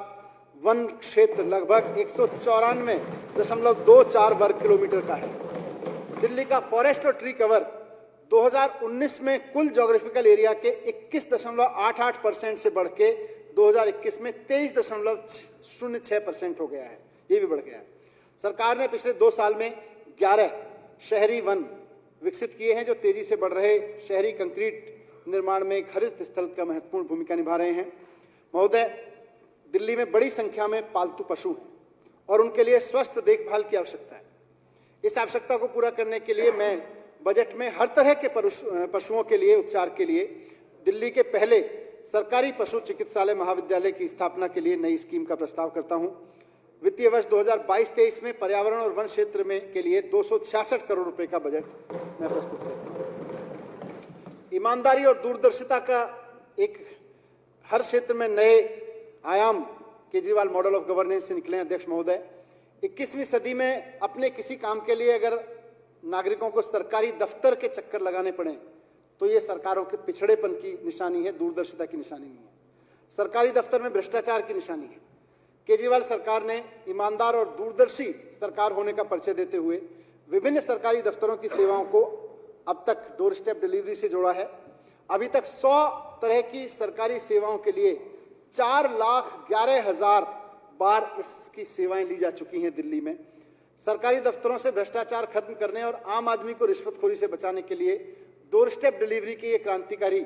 Speaker 2: वन क्षेत्र लगभग 194.24 वर्ग किलोमीटर का है। दिल्ली का फॉरेस्ट और ट्री कवर 2019 में कुल ज्योग्राफिकल एरिया के 21.88% से बढ़ के 2021 में 23.06% हो गया है। ये भी बढ़ गया है। सरकार ने पिछले 2 साल में 11 शहरी वन विकसित किए हैं जो तेजी से बढ़ रहे शहरी कंक्रीट निर्माण में एक हरित स्थल का महत्वपूर्ण भूमिका निभा रहे हैं। महोदय, दिल्ली में बड़ी संख्या में पालतू पशु हैं और उनके लिए स्वस्थ देखभाल की आवश्यकता है। इस आवश्यकता को पूरा करने के लिए मैं बजट में हर तरह के पशुओं के लिए उपचार के लिए दिल्ली के पहले सरकारी पशु चिकित्सालय महाविद्यालय की स्थापना के लिए नई स्कीम का प्रस्ताव करता हूं। वित्तीय वर्ष 2022-23 में पर्यावरण और वन क्षेत्र में के लिए 266 करोड़ रुपए का बजट मैं प्रस्तुत करता हूं। ईमानदारी और दूरदर्शिता का एक हर क्षेत्र में नए आयाम केजरीवाल मॉडल ऑफ गवर्नेंस से निकले। अध्यक्ष महोदय, 21वीं सदी में अपने किसी काम के लिए अगर नागरिकों को सरकारी दफ्तर के चक्कर लगाने पड़े तो ये सरकारों के पिछड़ेपन की निशानी है, दूरदर्शिता की निशानी नहीं है। सरकारी दफ्तर में भ्रष्टाचार की निशानी है। केजरीवाल सरकार ने ईमानदार और दूरदर्शी सरकार होने का परिचय देते हुए विभिन्न सरकारी दफ्तरों की सेवाओं को अब तक डोर स्टेप डिलीवरी से जोड़ा है। अभी तक 100 तरह की सरकारी सेवाओं के लिए 4,11,000 बार इसकी सेवाएं ली जा चुकी हैं दिल्ली में। सरकारी दफ्तरों से भ्रष्टाचार खत्म करने और आम आदमी को रिश्वतखोरी से बचाने के लिए डोर स्टेप डिलीवरी की एक क्रांतिकारी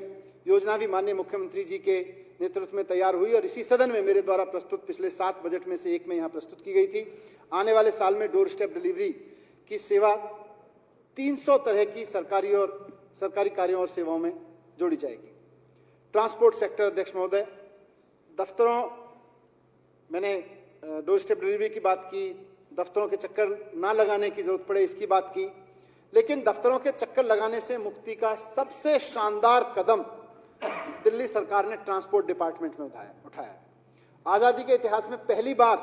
Speaker 2: योजना भी माननीय मुख्यमंत्री जी के नेतृत्व में तैयार हुई और इसी सदन में मेरे द्वारा प्रस्तुत पिछले 7 बजट में से एक में यहां प्रस्तुत की गई थी। आने वाले साल में डोर स्टेप डिलीवरी की सेवा 300 तरह की सरकारी कार्यों और सेवाओं में जोड़ी जाएगी। ट्रांसपोर्ट सेक्टर, अध्यक्ष महोदय, दफ्तरों, मैंने डोर स्टेप डिलीवरी की बात की, दफ्तरों के चक्कर ना लगाने की जरूरत पड़े इसकी बात की, लेकिन दफ्तरों के चक्कर लगाने से मुक्ति का सबसे शानदार कदम दिल्ली सरकार ने ट्रांसपोर्ट डिपार्टमेंट में उठाया है। आजादी के इतिहास में पहली बार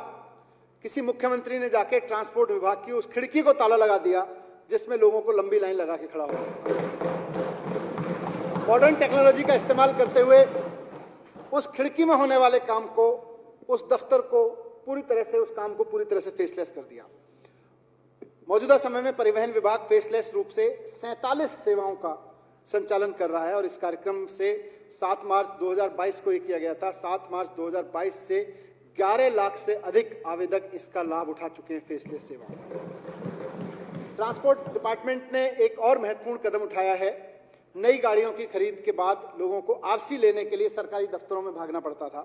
Speaker 2: किसी मुख्यमंत्री ने जाके ट्रांसपोर्ट विभाग की उस खिड़की को ताला लगा दिया जिसमें लोगों को लंबी लाइन लगा के खड़ा होना पड़ता। मॉडर्न टेक्नोलॉजी का इस्तेमाल करते हुए उस खिड़की में होने वाले काम को, उस दफ्तर को पूरी तरह से, उस काम को पूरी तरह से फेसलेस कर दिया। मौजूदा समय में परिवहन विभाग फेसलेस रूप से 47 सेवाओं का संचालन कर रहा है और इस कार्यक्रम से 7 मार्च 2022 को ये किया गया था। 7 मार्च 2022 से 11 लाख से अधिक आवेदक इसका लाभ उठा चुके हैं फेसलेस सेवाओं का। ट्रांसपोर्ट डिपार्टमेंट ने एक और महत्वपूर्ण कदम उठाया है। नई गाड़ियों की खरीद के बाद लोगों को आरसी लेने के लिए सरकारी दफ्तरों में भागना पड़ता था,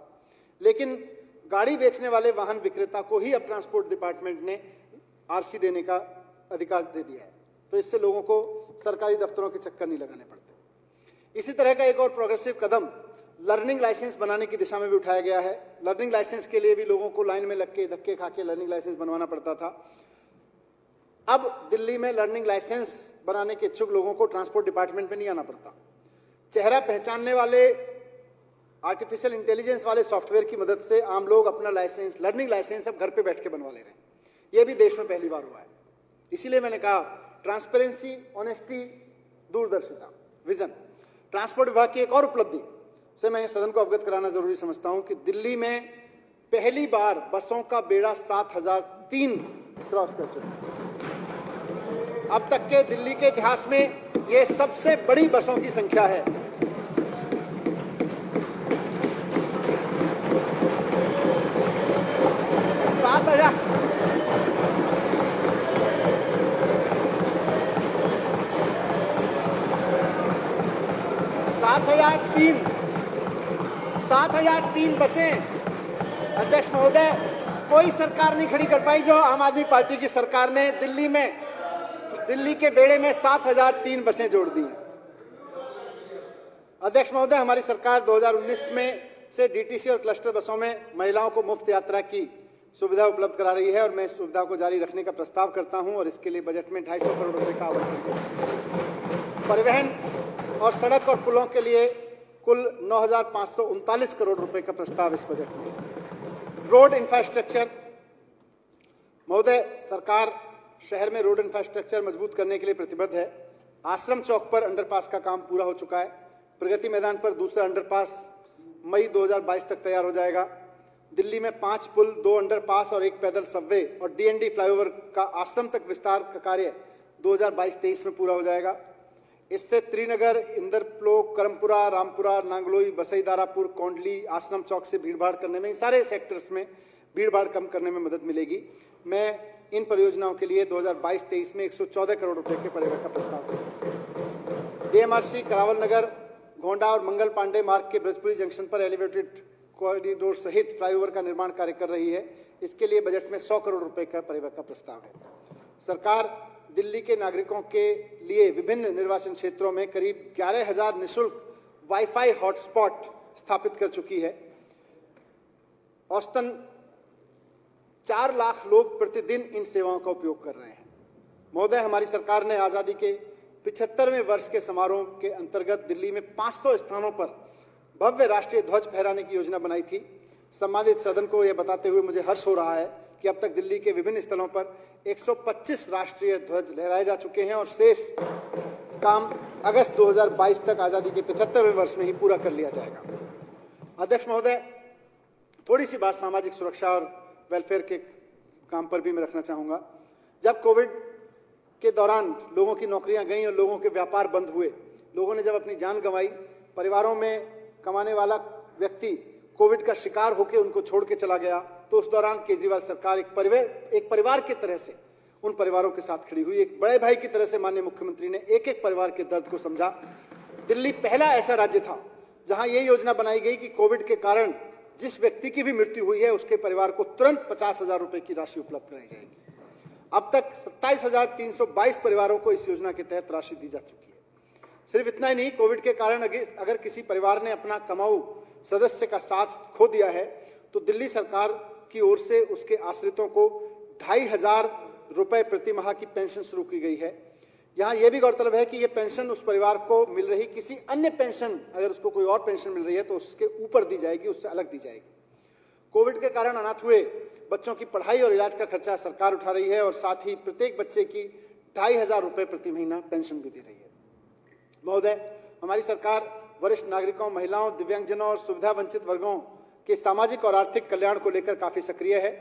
Speaker 2: लेकिन गाड़ी बेचने वाले वाहन विक्रेता को ही अब ट्रांसपोर्ट डिपार्टमेंट ने आरसी देने का अधिकार दे दिया है, तो इससे लोगों को सरकारी दफ्तरों के चक्कर नहीं लगाने पड़ते। इसी तरह का एक और प्रोग्रेसिव कदम लर्निंग लाइसेंस बनाने की दिशा में भी उठाया गया है। लर्निंग लाइसेंस के लिए भी लोगों को लाइन में लग के धक्के खा के लर्निंग लाइसेंस बनवाना पड़ता था। अब दिल्ली में लर्निंग लाइसेंस बनाने के इच्छुक लोगों को ट्रांसपोर्ट डिपार्टमेंट में नहीं आना पड़ता। चेहरा पहचानने वाले आर्टिफिशियल इंटेलिजेंस वाले सॉफ्टवेयर की मदद से आम लोग अपना लाइसेंस, लर्निंग लाइसेंस अब घर पे बैठ के बनवा ले रहे हैं। यह भी देश में पहली बार हुआ है। इसीलिए मैंने कहा ट्रांसपेरेंसी, ऑनेस्टी, दूरदर्शिता, विजन। ट्रांसपोर्ट विभाग की एक और उपलब्धि से मैं सदन को अवगत कराना जरूरी समझता हूं कि दिल्ली में पहली बार बसों का बेड़ा 7003 क्रॉस कर चुका है। अब तक के दिल्ली के इतिहास में यह सबसे बड़ी बसों की संख्या है। सात हजार तीन बसें, अध्यक्ष महोदय, कोई सरकार नहीं खड़ी कर पाई जो आम आदमी पार्टी की सरकार ने दिल्ली के बेड़े में 7003 बसें जोड़ दी। अध्यक्ष महोदय, हमारी सरकार 2019 में से डीटीसी और क्लस्टर बसों में महिलाओं को मुफ्त यात्रा की सुविधा उपलब्ध करा रही है और मैं इस सुविधा को जारी रखने का प्रस्ताव करता हूं और इसके लिए बजट में 250 करोड़ रुपए का आवंटन किया। परिवहन और सड़क और पुलों के लिए कुल 9,539 करोड़ रुपए का प्रस्ताव इस बजट में। रोड इंफ्रास्ट्रक्चर, महोदय, सरकार शहर में रोड इंफ्रास्ट्रक्चर मजबूत करने के लिए प्रतिबद्ध है। आश्रम चौक पर अंडरपास का काम पूरा हो चुका है। प्रगति मैदान पर दूसरा अंडरपास मई 2022 तक तैयार हो जाएगा। दिल्ली में 5 पुल, 2 अंडरपास और 1 पैदल सबवे और डीएनडी फ्लाईओवर का आश्रम तक विस्तार का कार्य 2022-23 में पूरा हो जाएगा। इससे त्रिनगर, इंदरलोक, करमपुरा, रामपुरा, नांगलोई, बसई दारापुर, कोंडली, आश्रम चौक से भीड़भाड़ करने में, इन सारे सेक्टर्स में भीड़भाड़ कम करने में मदद मिलेगी। मैं इन परियोजनाओं के लिए 2022-23 में 114 करोड़ रुपए के परिव्यय का प्रस्ताव करूंगा। डीएमआरसी करावल नगर, गोंडा और मंगल पांडे मार्ग के ब्रजपुरी जंक्शन पर एलिवेटेड कॉरिडोर सहित फ्लाईओवर का निर्माण कार्य कर रही है। इसके लिए बजट में 100 करोड़ रुपए का परिव्यय का प्रस्ताव है। सरकार दिल्ली के नागरिकों के लिए विभिन्न निर्वाचन क्षेत्रों में करीब 11,000 निःशुल्क वाईफाई हॉटस्पॉट स्थापित कर चुकी है। औसतन 4 लाख लोग प्रतिदिन इन सेवाओं का उपयोग कर रहे हैं। महोदय, हमारी सरकार ने आजादी के 75वें वर्ष के समारोह के अंतर्गत दिल्ली में 500 स्थानों पर भव्य राष्ट्रीय ध्वज फहराने की योजना बनाई थी। सम्मानित सदन को यह बताते हुए मुझे हर्ष हो रहा है कि अब तक दिल्ली के विभिन्न स्थलों पर 125 राष्ट्रीय ध्वज लहराए जा चुके हैं और शेष काम अगस्त 2022 तक आजादी के 75वें वर्ष में ही पूरा कर लिया जाएगा। अध्यक्ष महोदय, थोड़ी सी बात सामाजिक सुरक्षा और वेलफेयर के काम पर भी मैं रखना चाहूंगा। जब कोविड के दौरान लोगों की नौकरियां गईं और लोगों के व्यापार बंद हुए, लोगों ने जब अपनी जान गंवाई, परिवारों में कमाने वाला व्यक्ति कोविड का शिकार होकर उनको छोड़ के चला गया, तो उस दौरान केजरीवाल सरकार एक परिवार की तरह से उन परिवारों के साथ खड़ी हुई। एक बड़े भाई की तरह से माननीय मुख्यमंत्री ने एक एक परिवार के दर्द को समझा। दिल्ली पहला ऐसा राज्य था जहां यह योजना बनाई गई कि कोविड के कारण जिस व्यक्ति की भी मृत्यु हुई है उसके परिवार को तुरंत 50,000 रुपए की राशि उपलब्ध कराई जाएगी। अब तक 27,322 परिवारों को इस योजना के तहत राशि दी जा चुकी है। सिर्फ इतना ही नहीं, कोविड के कारण अगर किसी परिवार ने अपना कमाऊ सदस्य का साथ खो दिया है तो दिल्ली सरकार की ओर से उसके आश्रितों को 2,500 रुपए प्रति माह की पेंशन शुरू की गई है। यहाँ यह भी गौरतलब है कि यह पेंशन उस परिवार को मिल रही किसी अन्य पेंशन, अगर उसको कोई और पेंशन मिल रही है तो उसके ऊपर दी जाएगी, उससे अलग दी जाएगी। कोविड के कारण अनाथ हुए बच्चों की पढ़ाई और इलाज का खर्चा सरकार उठा रही है और साथ ही प्रत्येक बच्चे की 2,500 रुपए प्रति महीना पेंशन भी दे रही है। महोदय, हमारी सरकार वरिष्ठ नागरिकों, महिलाओं, दिव्यांगजनों और सुविधा वंचित वर्गों के सामाजिक और आर्थिक कल्याण को लेकर काफी सक्रिय है।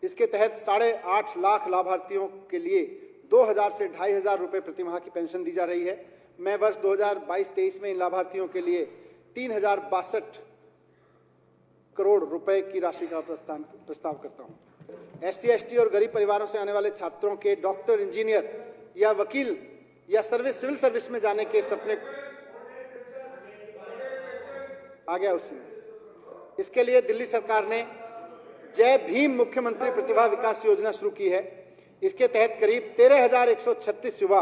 Speaker 2: इसके तहत 8.5 लाख लाभार्थियों के लिए 2,000 से 2,500 रुपए प्रति माह की पेंशन दी जा रही है। मैं वर्ष 2022-23 में इन लाभार्थियों के लिए 3,062 करोड़ रुपए की राशि का प्रस्ताव करता हूं। SC, ST और गरीब परिवारों से आने वाले छात्रों के डॉक्टर, इंजीनियर या वकील या सिविल सर्विस में जाने के सपने आ गया उसी में। इसके लिए दिल्ली सरकार ने जय भीम मुख्यमंत्री प्रतिभा विकास योजना शुरू की है। इसके तहत करीब 13,136 युवा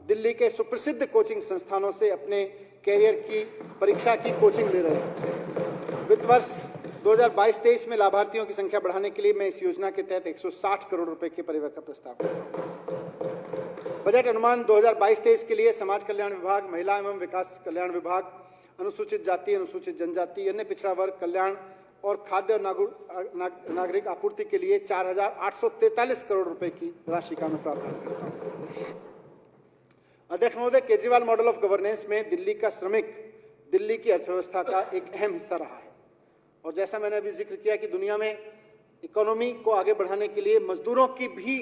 Speaker 2: दिल्ली के सुप्रसिद्ध कोचिंग संस्थानों से अपने कैरियर की परीक्षा की कोचिंग ले रहे हैं। वित्त वर्ष 2022-23 में लाभार्थियों की संख्या बढ़ाने के लिए मैं इस योजना के तहत 160 करोड़ रुपए के परिव्यय का प्रस्ताव करता हूं। बजट अनुमान 2022-23 के लिए समाज कल्याण विभाग, महिला एवं विकास कल्याण विभाग, अनुसूचित जाति, अनुसूचित जनजाति, अन्य पिछड़ा वर्ग कल्याण और खाद्य और नागरिक आपूर्ति के लिए 4,843 करोड़ रुपए की राशि का मैं प्रावधान करता हूं। अध्यक्ष महोदय, केजरीवाल मॉडल ऑफ गवर्नेंस में दिल्ली का श्रमिक दिल्ली की अर्थव्यवस्था का एक अहम हिस्सा रहा है और जैसा मैंने अभी जिक्र किया कि दुनिया में इकोनॉमी को आगे बढ़ाने के लिए मजदूरों की भी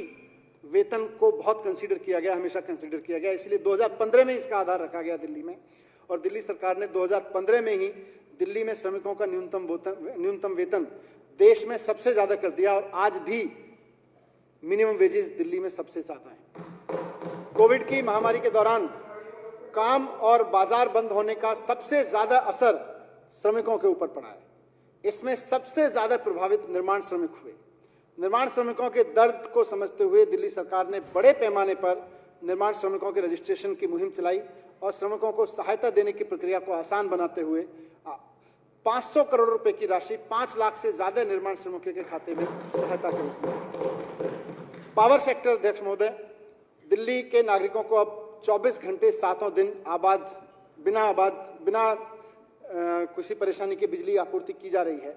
Speaker 2: वेतन को बहुत कंसीडर किया गया, हमेशा कंसीडर किया गया। इसलिए 2015 में इसका आधार रखा गया दिल्ली में और दिल्ली सरकार ने 2015 में ही दिल्ली में श्रमिकों का न्यूनतम वेतन देश में सबसे ज्यादा कर दिया और आज भी मिनिमम वेजेस दिल्ली में सबसे ज्यादा हैं। कोविड की महामारी के दौरान काम और बाजार बंद होने का सबसे ज्यादा असर श्रमिकों के ऊपर पड़ा है। इसमें सबसे ज्यादा प्रभावित निर्माण श्रमिक हुए। निर्माण श्रमिकों के दर्द को समझते हुए दिल्ली सरकार ने बड़े पैमाने पर निर्माण श्रमिकों के रजिस्ट्रेशन की मुहिम चलाई और श्रमिकों को सहायता देने की प्रक्रिया को आसान बनाते हुए 500 करोड़ रुपए की राशि 5 लाख से ज्यादा निर्माण श्रमिकों के खाते में सहायता के रूप में। पावर सेक्टर, अध्यक्ष महोदय, दिल्ली के नागरिकों को अब 24 घंटे 7 दिन बिना किसी परेशानी के बिजली आपूर्ति की जा रही है।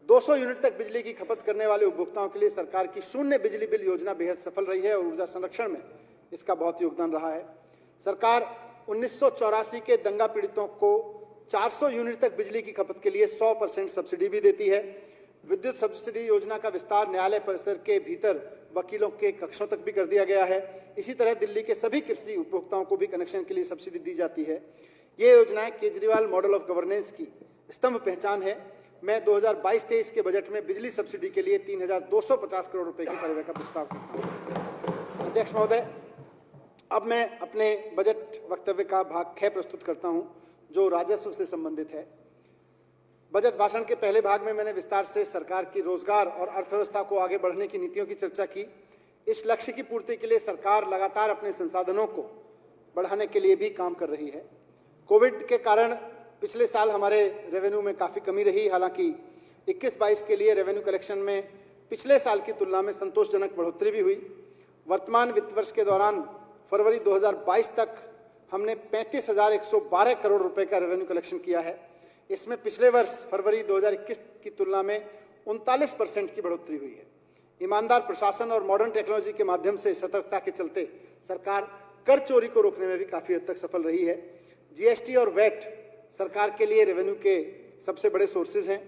Speaker 2: 200 यूनिट तक बिजली की खपत करने वाले उपभोक्ताओं के लिए सरकार की शून्य बिजली बिल योजना बेहद सफल रही है और ऊर्जा संरक्षण में इसका बहुत योगदान रहा है। सरकार 1984 के दंगा पीड़ितों को 400 यूनिट तक बिजली की खपत के लिए 100% सब्सिडी भी देती है। विद्युत सब्सिडी योजना का विस्तार न्यायालय परिसर के भीतर वकीलों के कक्षों तक भी कर दिया गया है। इसी तरह दिल्ली के सभी कृषि उपभोक्ताओं को भी कनेक्शन के लिए सब्सिडी दी जाती है। ये योजनाएं केजरीवाल मॉडल ऑफ गवर्नेंस की स्तंभ पहचान है। मैं 2022-23 के बजट में बिजली सब्सिडी के लिए 3,250 करोड़ रुपए के परिव्यय का प्रस्ताव करता हूं। अध्यक्ष महोदय, अब मैं अपने बजट वक्तव्य का भाग 6 प्रस्तुत करता हूं जो राजस्व से संबंधित है। बजट भाषण के पहले भाग में मैंने विस्तार से सरकार की रोजगार और अर्थव्यवस्था को आगे बढ़ने की नीतियों की चर्चा की। इस लक्ष्य की पूर्ति के लिए सरकार लगातार अपने संसाधनों को बढ़ाने के लिए भी काम कर रही है। कोविड के कारण पिछले साल हमारे रेवेन्यू में काफी कमी रही, हालांकि 21-22 के लिए रेवेन्यू कलेक्शन में पिछले साल की तुलना में संतोषजनक बढ़ोतरी भी हुई। वर्तमान वित्त वर्ष के दौरान फरवरी 2022 तक हमने 35,112 करोड़ रुपए का रेवेन्यू कलेक्शन किया है। इसमें पिछले वर्ष फरवरी 2021 की तुलना में 39% की बढ़ोतरी हुई है। ईमानदार प्रशासन और मॉडर्न टेक्नोलॉजी के माध्यम से सतर्कता के चलते सरकार कर चोरी को रोकने में भी काफी हद तक सफल रही है। जीएसटी और वैट सरकार के लिए रेवेन्यू के सबसे बड़े सोर्सेज हैं।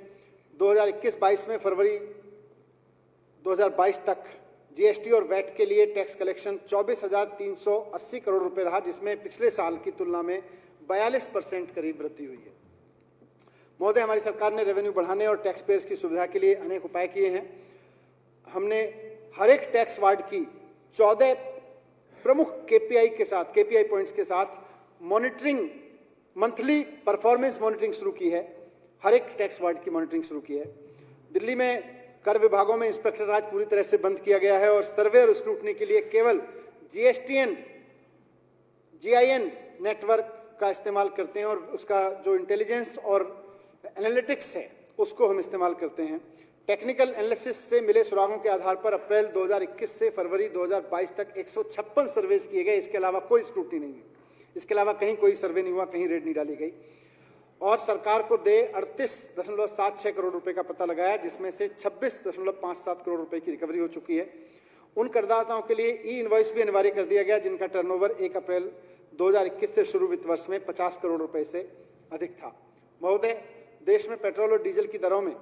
Speaker 2: 2021-22 में फरवरी 2022 तक जीएसटी और वैट के लिए टैक्स कलेक्शन 24,380 करोड़ रुपए रहा, जिसमें पिछले साल की तुलना में 42% करीब वृद्धि हुई है। महोदय, हमारी सरकार ने रेवेन्यू बढ़ाने और टैक्स पेयर्स की सुविधा के लिए अनेक उपाय किए हैं। हमने हर एक टैक्स वार्ड की 14 प्रमुख केपीआई पॉइंट्स के साथ मॉनिटरिंग, मंथली परफॉर्मेंस मॉनिटरिंग शुरू की है। हर एक टैक्स वार्ड की मॉनिटरिंग शुरू की है। दिल्ली में कर विभागों में इंस्पेक्टर राज पूरी तरह से बंद किया गया है और सर्वे और स्क्रूटनी के लिए केवल GIN नेटवर्क का इस्तेमाल करते हैं और उसका जो इंटेलिजेंस और एनालिटिक्स है उसको हम इस्तेमाल करते हैं। टेक्निकल एनालिसिस से मिले सुरागों के आधार पर अप्रैल 2021 से फरवरी 2022 तक 156 सर्वेस किए गए। इसके अलावा कोई स्क्रूटनी नहीं हुई, इसके अलावा कहीं कोई सर्वे नहीं हुआ, कहीं रेड नहीं डाली गई। और सरकार को देय 38.76 करोड़ रुपए का पता लगाया, जिसमें से 26.57 करोड़ रुपए की रिकवरी हो चुकी है। उन करदाताओं के लिए ई इनवॉइस भी अनिवार्य कर दिया गया जिनका टर्नओवर 1 अप्रैल 2021 से शुरू वित्त वर्ष में 50 करोड़ रुपए से अधिक था। महोदय, देश में पेट्रोल और डीजल की दरों में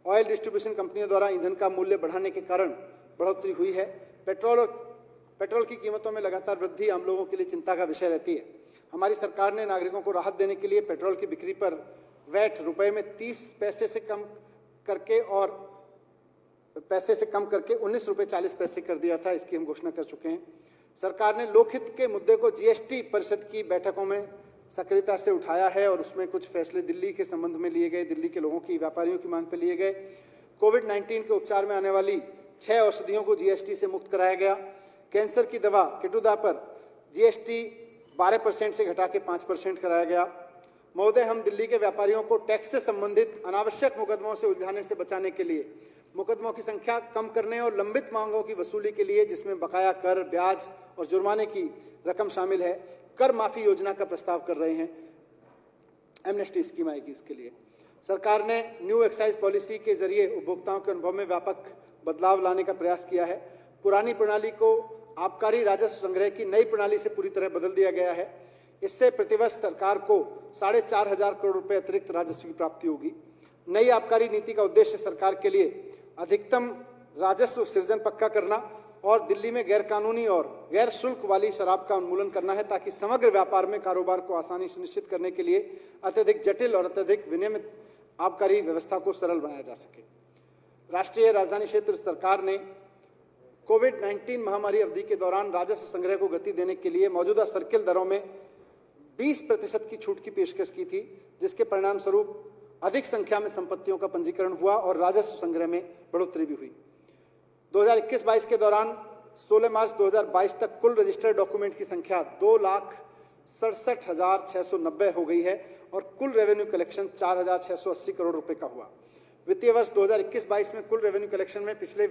Speaker 2: ऑयल डिस्ट्रीब्यूशन कंपनियों द्वारा ईंधन का मूल्य बढ़ाने के कारण बढ़ोतरी हुई है। पेट्रोल की कीमतों में लगातार वृद्धि आम लोगों के लिए चिंता का विषय रहती है। हमारी सरकार ने नागरिकों को राहत देने के लिए पेट्रोल की बिक्री पर वैट रुपए में 30 पैसे से कम करके 19 रुपए 40 पैसे कर दिया था। इसकी हम घोषणा कर चुके हैं। सरकार ने लोकहित के मुद्दे को जीएसटी परिषद की बैठकों में सक्रियता से उठाया है और उसमें कुछ फैसले दिल्ली के संबंध में लिए गए, दिल्ली के लोगों की, व्यापारियों की मांग पर लिए गए। कोविड-19 के उपचार में आने वाली 6 औषधियों को जीएसटी से मुक्त कराया गया। कैंसर की दवा केटुदा पर जीएसटी 12% से घटा के 5% कराया गया। महोदय, हम दिल्ली के व्यापारियों को टैक्स से संबंधित अनावश्यक मुकदमों से उलझाने से बचाने के लिए मुकदमों की संख्या कम करने और लंबित मांगों की वसूली के लिए, जिसमें बकाया कर, ब्याज और जुर्माने की रकम शामिल है, कर माफी योजना का प्रस्ताव कर रहे हैं। एमनेस्टी स्कीम आएगी इसके लिए। सरकार ने न्यू एक्साइज पॉलिसी के जरिए उपभोक्ताओं के अनुभव में व्यापक बदलाव लाने का प्रयास किया है। पुरानी प्रणाली को आबकारी राजस्व संग्रह की नई प्रणाली से पूरी तरह बदल दिया गया है। इससे प्रतिवर्ष सरकार को 4,500 करोड़ रुपए अतिरिक्त राजस्व की प्राप्ति होगी। नई आबकारी नीति का उद्देश्य सरकार के लिए अधिकतम राजस्व सृजन पक्का करना और दिल्ली में गैरकानूनी और गैर शुल्क वाली शराब का उन्मूलन करना है, ताकि समग्र व्यापार में कारोबार को आसानी सुनिश्चित करने के लिए अत्यधिक जटिल और अत्यधिक विनियमित आबकारी व्यवस्था को सरल बनाया जा सके। राष्ट्रीय राजधानी क्षेत्र सरकार ने कोविड-19 महामारी अवधि के दौरान राजस्व संग्रह को गति देने के लिए मौजूदा सर्किल दरों में 20% की छूट की पेशकश की थी, जिसके परिणाम स्वरूप अधिक संख्या में संपत्तियों का पंजीकरण हुआ और राजस्व संग्रह में बढ़ोतरी भी हुई। 2021-22 के दौरान 16 मार्च 2022 तक कुल रजिस्टर्ड डॉक्यूमेंट की संख्या 2,67,690 हो गई है और कुल रेवेन्यू कलेक्शन 4,680 करोड़ रुपए का हुआ। वित्तीय वर्ष 2021-22 में कुल रेवेन्यू कलेक्शन में पिछले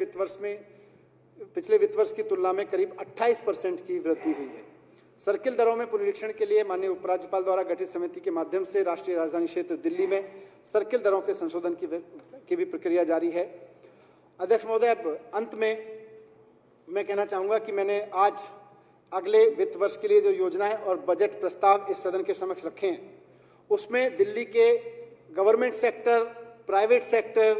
Speaker 2: वित्त वर्ष की तुलना में करीब 28% की वृद्धि हुई है। सर्किल दरों में पुनरीक्षण के लिए माननीय उपराज्यपाल द्वारा गठित समिति के माध्यम से राष्ट्रीय राजधानी क्षेत्र दिल्ली में सर्किल दरों के संशोधन की भी प्रक्रिया जारी है। अध्यक्ष महोदय, अब अंत में मैं कहना चाहूंगा कि मैंने आज अगले वित्त वर्ष के लिए जो योजनाएं और बजट प्रस्ताव इस सदन के समक्ष रखे हैं, उसमें दिल्ली के government sector, private sector,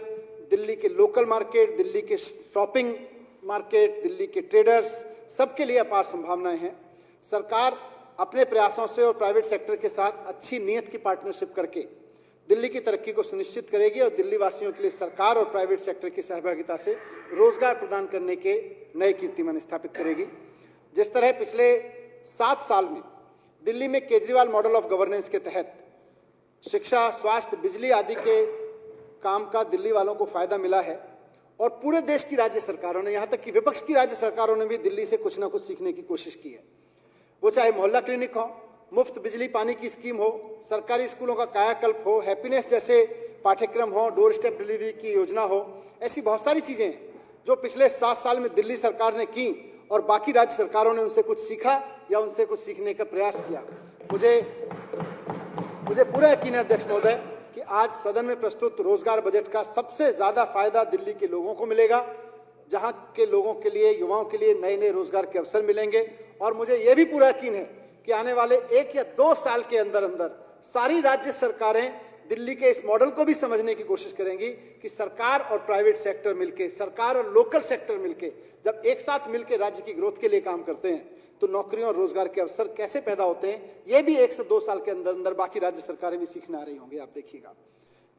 Speaker 2: Delhi के लोकल मार्केट, दिल्ली के शॉपिंग मार्केट, दिल्ली के ट्रेडर्स, सबके लिए अपार संभावनाएं हैं। सरकार अपने प्रयासों से और प्राइवेट सेक्टर के साथ अच्छी नीयत की पार्टनरशिप करके दिल्ली की तरक्की को सुनिश्चित करेगी और दिल्ली वासियों के लिए सरकार और प्राइवेट सेक्टर की सहभागिता से रोजगार प्रदान करने के नए कीर्तिमान स्थापित करेगी। जिस तरह पिछले 7 साल में दिल्ली में केजरीवाल मॉडल ऑफ गवर्नेंस के तहत शिक्षा, स्वास्थ्य, बिजली आदि के काम का दिल्ली वालों को फायदा मिला है और पूरे देश की राज्य सरकारों ने, यहां तक कि विपक्ष की राज्य सरकारों ने भी दिल्ली से कुछ ना कुछ सीखने की कोशिश की है। वो चाहे मोहल्ला क्लिनिक हो, मुफ्त बिजली पानी की स्कीम हो, सरकारी स्कूलों का कायाकल्प हो, हैप्पीनेस जैसे पाठ्यक्रम हो, डोर स्टेप डिलीवरी की योजना हो, ऐसी बहुत सारी चीजें हैं जो पिछले 7 साल में दिल्ली सरकार ने की और बाकी राज्य सरकारों ने उनसे कुछ सीखा या उनसे कुछ सीखने का प्रयास किया। मुझे पूरा यकीन है अध्यक्ष महोदय कि आज सदन में प्रस्तुत रोजगार बजट का सबसे ज्यादा फायदा दिल्ली के लोगों को मिलेगा, जहां के लोगों के लिए, युवाओं के लिए नए नए रोजगार के अवसर मिलेंगे। और मुझे यह भी पूरा यकीन है कि आने वाले 1 या 2 साल के अंदर अंदर सारी राज्य सरकारें दिल्ली के इस मॉडल को भी समझने की कोशिश करेंगी कि सरकार और प्राइवेट सेक्टर मिलके, सरकार और लोकल सेक्टर मिलके जब एक साथ मिलकर राज्य की ग्रोथ के लिए काम करते हैं तो नौकरियों और रोजगार के अवसर कैसे पैदा होते हैं, यह भी 1 से 2 साल के अंदर अंदर बाकी राज्य सरकारें भी सीखने आ रही होंगी। आप देखिएगा,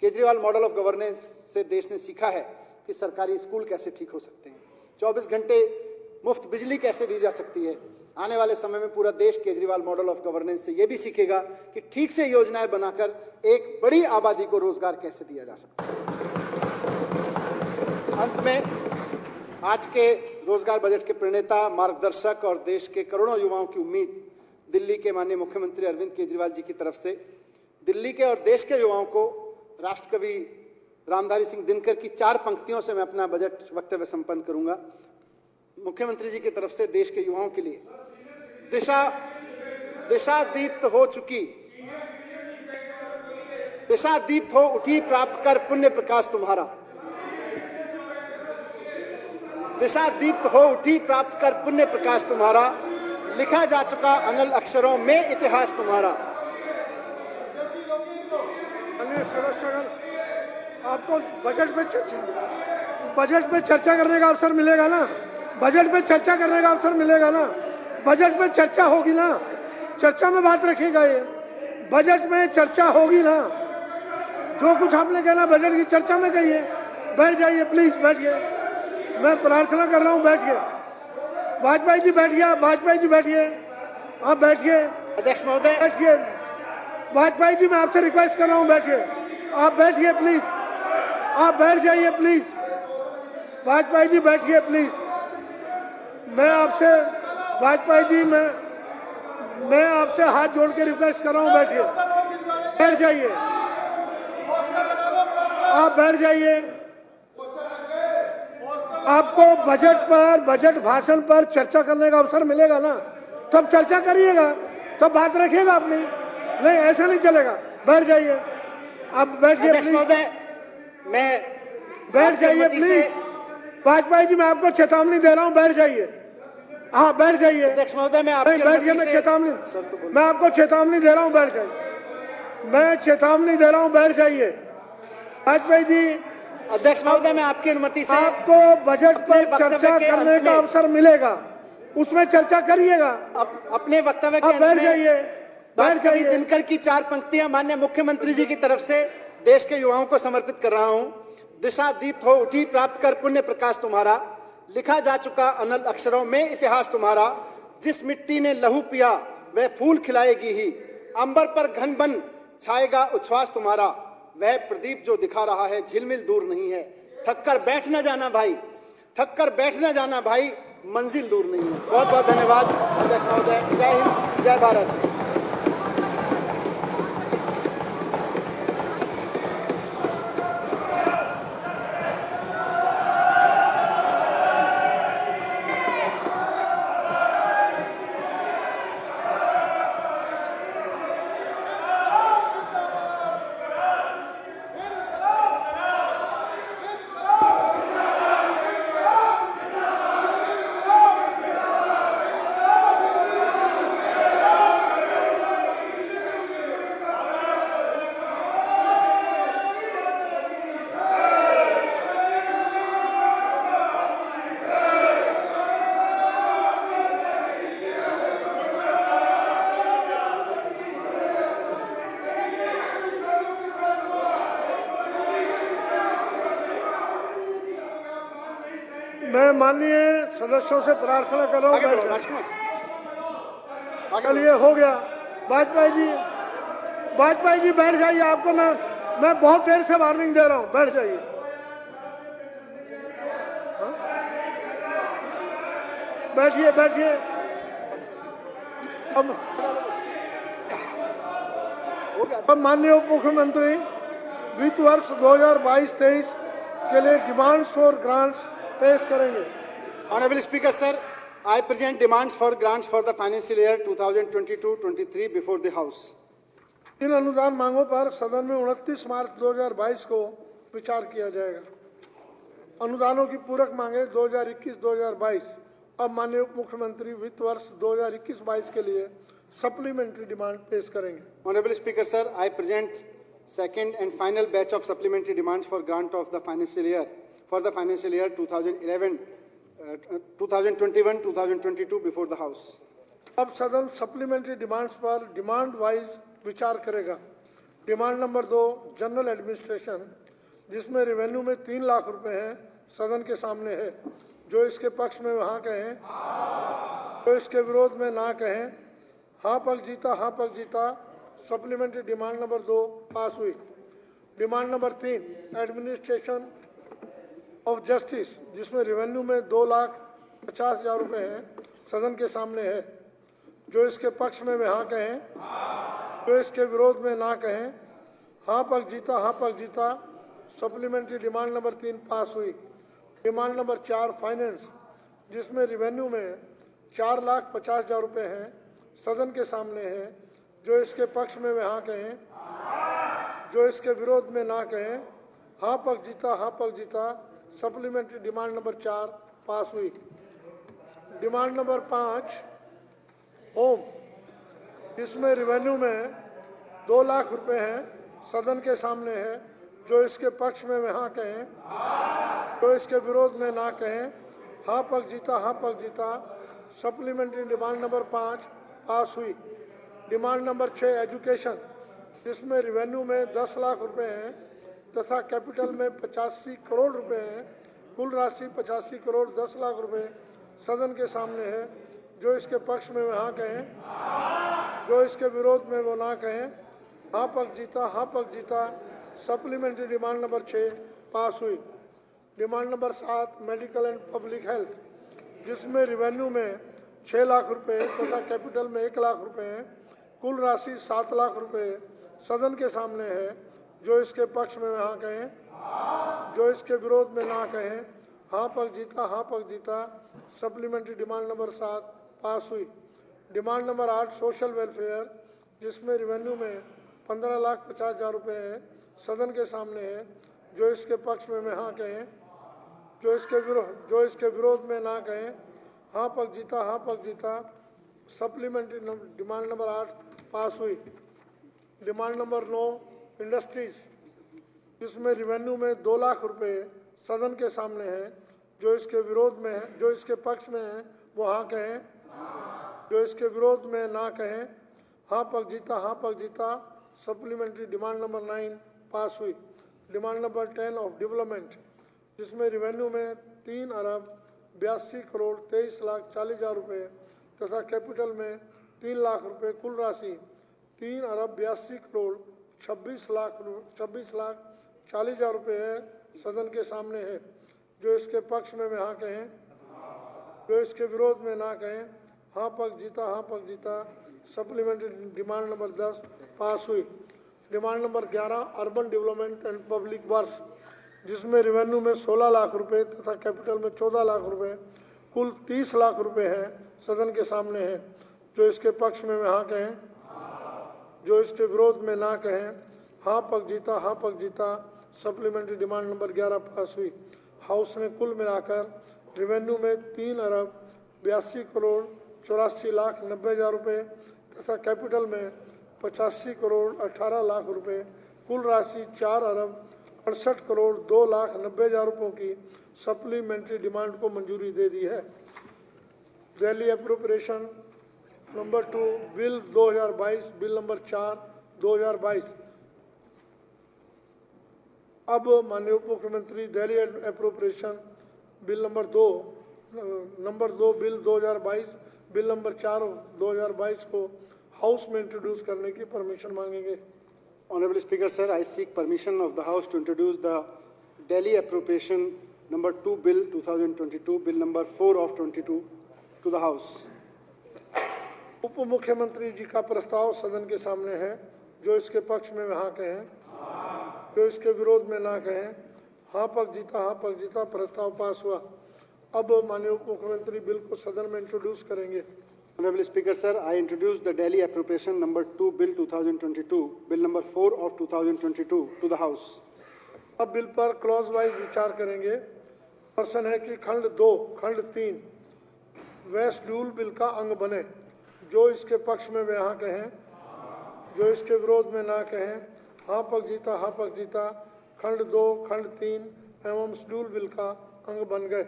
Speaker 2: केजरीवाल मॉडल ऑफ गवर्नेंस से देश ने सीखा है कि सरकारी स्कूल कैसे ठीक हो सकते हैं, 24 घंटे मुफ्त बिजली कैसे दी जा सकती है। आने वाले समय में पूरा देश केजरीवाल मॉडल ऑफ गवर्नेंस से यह भी सीखेगा कि ठीक से योजनाएं बनाकर एक बड़ी आबादी को रोजगार कैसे दिया जा सकता है। अंत में आज के रोजगार बजट के प्रणेता, मार्गदर्शक और देश के करोड़ों युवाओं की उम्मीद दिल्ली के माननीय मुख्यमंत्री अरविंद केजरीवाल जी की तरफ से दिल्ली के और देश के युवाओं को राष्ट्रकवि रामधारी सिंह दिनकर की 4 पंक्तियों से मैं अपना बजट वक्तव्य संपन्न करूंगा। मुख्यमंत्री जी की तरफ से देश के युवाओं के लिए दिशा दीप्त हो चुकी, दिशा दीप्त हो उठी, प्राप्त कर पुण्य प्रकाश तुम्हारा। दिशा दीप्त हो उठी, प्राप्त कर पुण्य प्रकाश तुम्हारा, लिखा जा चुका अनल अक्षरों में इतिहास तुम्हारा।
Speaker 1: आपको बजट पे चर्चा करने का अवसर मिलेगा ना, बजट पे चर्चा करने का अवसर मिलेगा ना, बजट पे चर्चा होगी ना, चर्चा में बात रखिएगा, ये बजट में चर्चा होगी ना, जो कुछ आपने कहना बजट की चर्चा में कहिए। बैठ जाइए प्लीज, बैठिए, मैं प्रार्थना कर रहा हूँ, बैठिए। वाजपेयी जी बैठ गया, वाजपेयी जी बैठिए, आप बैठिए।
Speaker 2: अध्यक्ष महोदय
Speaker 1: बैठिए, वाजपेयी जी मैं आपसे रिक्वेस्ट कर रहा हूँ, बैठिए, आप बैठिए प्लीज, आप बैठ जाइए प्लीज, वाजपेयी जी बैठिए प्लीज। मैं आपसे वाजपेयी जी मैं आपसे हाथ जोड़ के रिक्वेस्ट कर रहा हूं, बैठिए, बैठ जाइए, आप बैठ जाइए। आपको बजट भाषण पर चर्चा करने का अवसर मिलेगा ना, तब चर्चा करिएगा, तब बात रखिएगा अपनी, नहीं ऐसा नहीं चलेगा। बैठ जाइए, आप बैठिए।
Speaker 2: अध्यक्ष महोदय मैं
Speaker 1: बैठ जाइए प्लीज, वाजपेयी जी मैं आपको चेतावनी दे रहा हूं, बैठ जाइए, हाँ बैठ जाइए।
Speaker 2: अध्यक्ष महोदय मैं
Speaker 1: बैठ जाइए, मैं चेतावनी, मैं आपको चेतावनी दे रहा हूं, बैठ जाइए, मैं चेतावनी दे रहा हूं, बैठ जाइए। वाजपेयी जी,
Speaker 2: अध्यक्ष महोदय मैं आपकी अनुमति से
Speaker 1: आपको बजट पर चर्चा करने का अवसर मिलेगा, उसमें चर्चा करिएगा।
Speaker 2: अपने वक्तव्य के
Speaker 1: आप बैठ जाइए, बैठ
Speaker 2: जाइए।
Speaker 1: जाइए।
Speaker 2: दिनकर की 4 पंक्तियां माननीय मुख्यमंत्री जी की तरफ से देश के युवाओं को समर्पित कर रहा हूं। दिशा दीप्त हो उठी, प्राप्त कर पुण्य प्रकाश तुम्हारा, लिखा जा चुका अनल अक्षरों में इतिहास तुम्हारा। जिस मिट्टी ने लहू पिया वह फूल खिलाएगी ही, अंबर पर घन बन छाएगा उच्छ्वास तुम्हारा। वह प्रदीप जो दिखा रहा है झिलमिल दूर नहीं है, थक कर बैठ न जाना भाई, थक कर बैठ न जाना भाई, मंजिल दूर नहीं है। बहुत बहुत धन्यवाद अध्यक्ष महोदय। जय हिंद, जय भारत।
Speaker 1: मैं माननीय सदस्यों से प्रार्थना कर रहा हूँ, चलिए हो गया। वाजपेयी जी बैठ जाइए, आपको मैं बहुत देर से वार्निंग दे रहा हूँ, बैठ जाइए। बैठिए बैठिए, अब
Speaker 2: हो गया।
Speaker 1: अब माननीय उप मुख्यमंत्री वित्त वर्ष 2022-23 के लिए डिमांड्स फॉर ग्रांट्स पेश करेंगे।
Speaker 2: Honorable Speaker, sir, I present demands for grants for the financial year 2022-23 before the House.
Speaker 1: इन अनुदान मांगों पर सदन में 29 मार्च 2022 को विचार किया जाएगा। अनुदानों की पूरक मांगे 2021-2022। अब माननीय उप मुख्यमंत्री वित्त वर्ष 2021-22 के लिए सप्लीमेंट्री डिमांड पेश करेंगे।
Speaker 2: Honorable Speaker, sir, I present second and final batch of supplementary demands for grant of the financial year for the financial year 2021-2022 before the House.
Speaker 1: अब सदन सप्लीमेंट्री डिमांड्स पर डिमांड वाइज विचार करेगा। Demand number 2 general administration, जिसमें revenue में 3 लाख रुपए हैं, सदन के सामने है। जो इसके पक्ष में हाँ कहें, जो इसके विरोध में ना कहें। हाँ पक्ष जीता, हाँ पक्ष जीता। सप्लीमेंट्री डिमांड नंबर 2 पास हुई। Demand number 3 administration of justice, जिसमें रेवेन्यू में 2,50,000 रुपए हैं, सदन के सामने है। जो इसके पक्ष में वे हाँ कहें, जो इसके विरोध में ना कहें। हाँ पक्ष जीता, हाँ पक्ष जीता। सप्लीमेंट्री डिमांड नंबर 3 पास हुई। डिमांड नंबर 4 फाइनेंस, जिसमें रेवेन्यू में 4,50,000 रुपए हैं, सदन के सामने है। जो इसके पक्ष में वे हाँ कहें, जो इसके विरोध में ना कहें। हाँ पक्ष जीता, हाँ पक्ष जीता। सप्लीमेंट्री डिमांड नंबर 4 पास हुई। डिमांड नंबर 5 होम, जिसमें रेवेन्यू में 2 लाख रुपए हैं, सदन के सामने है। जो इसके पक्ष में वे हाँ कहें, जो इसके विरोध में ना कहें। हाँ पक्ष जीता, हाँ पक्ष जीता। सप्लीमेंट्री डिमांड नंबर 5 पास हुई। डिमांड नंबर 6 एजुकेशन, जिसमें रेवेन्यू में 10 लाख रुपए हैं तथा कैपिटल में 85 करोड़ रुपए हैं। कुल राशि 85 करोड़ 10 लाख रुपए सदन के सामने है। जो इसके पक्ष में वे हाँ कहें, जो इसके विरोध में वो ना कहें। हाँ पक्ष जीता, हाँ पक्ष जीता। सप्लीमेंट्री डिमांड नंबर 6 पास हुई। Demand number 7 medical and public health, जिसमें रेवेन्यू में 6 लाख रुपए तथा कैपिटल में 1 लाख रुपए हैं। कुल राशि 7 लाख रुपए सदन के सामने है। जो इसके पक्ष में हाँ कहें, जो इसके विरोध में ना कहें। हाँ पक्ष जीता, हाँ पक्ष जीता। सप्लीमेंट्री डिमांड नंबर 7 पास हुई। डिमांड नंबर 8 सोशल वेलफेयर, जिसमें रेवेन्यू में 15,50,000 रुपए है, सदन के सामने है। जो इसके पक्ष में हाँ कहें, जो इसके विरोध में ना कहें। हाँ पक्ष जीता, हाँ पक्ष जीता। सप्लीमेंट्री डिमांड नंबर 8 पास हुई। डिमांड नंबर 9 इंडस्ट्रीज, जिसमें रेवेन्यू में 2 लाख रुपए सदन के सामने है। जो इसके विरोध में है, जो इसके पक्ष में है वो हाँ कहें, जो इसके विरोध में ना कहें। हाँ पक्ष जीता, हाँ पक्ष जीता। सप्लीमेंट्री डिमांड नंबर 9 पास हुई। डिमांड नंबर 10 ऑफ डेवलपमेंट, जिसमें रेवेन्यू में 3 अरब 82 करोड़ 23,40,000 रुपए तथा कैपिटल में 3 लाख रुपए। कुल राशि 3 अरब 82 करोड़ 26,40,000 रुपए है, सदन के सामने है। जो इसके पक्ष में हाँ कहें, जो इसके विरोध में ना कहें। हाँ पक्ष जीता, हाँ पक्ष जीता। सप्लीमेंट्री डिमांड नंबर 10 पास हुई। Demand number 11 urban development and public works, जिसमें रेवेन्यू में 16 लाख रुपए तथा कैपिटल में 14 लाख रुपए। कुल 30 लाख रुपए हैं, सदन के सामने है। जो इसके पक्ष में हाँ कहें, जो इसके विरोध में ना कहें। हाँ पक्ष जीता, हाँ पक्ष जीता। सप्लीमेंट्री डिमांड नंबर 11 पास हुई। हाउस ने कुल मिलाकर रेवेन्यू में 3 अरब 82 करोड़ 84,90,000 रुपए तथा कैपिटल में 85 करोड़ 18 लाख रुपए। कुल राशि 4 अरब 68 करोड़ 2,90,000 रुपयों की सप्लीमेंट्री डिमांड को मंजूरी दे दी है। Delhi appropriation number 2 bill 2022, bill number 4 2022। अब माननीय उप मुख्यमंत्री Delhi appropriation bill number 2 bill 2022, bill number 4 2022 को हाउस में इंट्रोड्यूस करने की परमिशन मांगेंगे।
Speaker 2: Honorable Speaker, sir, I seek permission of the House to introduce the Delhi Appropriation number 2 Bill 2022, Bill number 4 of 22 to the House.
Speaker 1: उप मुख्यमंत्री जी का प्रस्ताव सदन के सामने है। जो इसके पक्ष में हाँ कहें, जो इसके विरोध में ना कहें। हाँ पक जीता, प्रस्ताव पास हुआ। अब माननीय उप मुख्यमंत्री बिल को सदन में इंट्रोड्यूस करेंगे।
Speaker 2: Honorable Speaker, sir, I introduce the Delhi Appropriation Number 2 Bill 2022, Bill Number 4 of 2022 to the House.
Speaker 1: अब बिल पर क्लॉज वाइज विचार करेंगे। प्रश्न है कि खंड 2, खंड 3 वह शेड्यूल बिल का अंग बने। जो इसके पक्ष में वे हाँ कहें, जो इसके विरोध में ना कहें। हाँ पक जीता, खंड 2, खंड 3 एवं शेड्यूल बिल का अंग बन गए।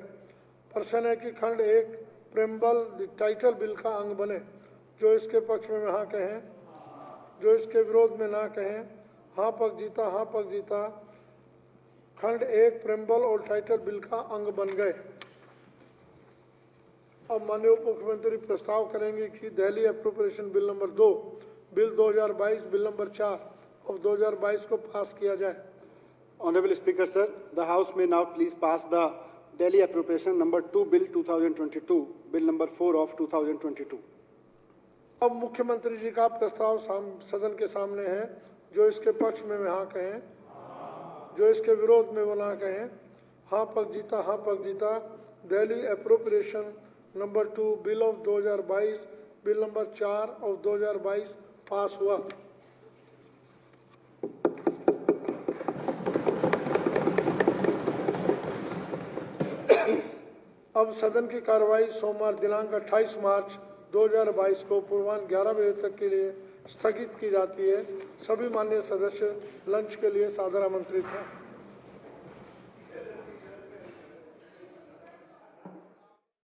Speaker 1: प्रश्न है कि खंड 1 प्रेम्बल टाइटल बिल का अंग बने। जो इसके पक्ष में हाँ कहें, जो इसके विरोध में ना कहें। हाँ पक जीता, खंड 1 प्रेम्बल और टाइटल बिल का अंग बन गए। अब माननीय उप मुख्यमंत्री प्रस्ताव करेंगे कि Delhi appropriation bill number 2, bill 2022, bill number 4 of 2022 को पास किया जाए।
Speaker 2: Honorable Speaker, sir, the House may now please pass the Delhi Appropriation Number 2 Bill 2022, Bill Number 4 of 2022.
Speaker 1: अब मुख्यमंत्री जी का प्रस्ताव सदन के सामने है। जो इसके पक्ष में वे हाँ कहें, जो इसके विरोध में वो ना कहें। हाँ पक जीता, Delhi appropriation number 2 bill of 2022, bill number 4 of 2022 पास हुआ। अब सदन की कार्रवाई सोमवार दिनांक 28 मार्च 2022 को पूर्वाह्न 11 बजे तक के लिए स्थगित की जाती है। सभी माननीय सदस्य लंच के लिए सादर आमंत्रित हैं।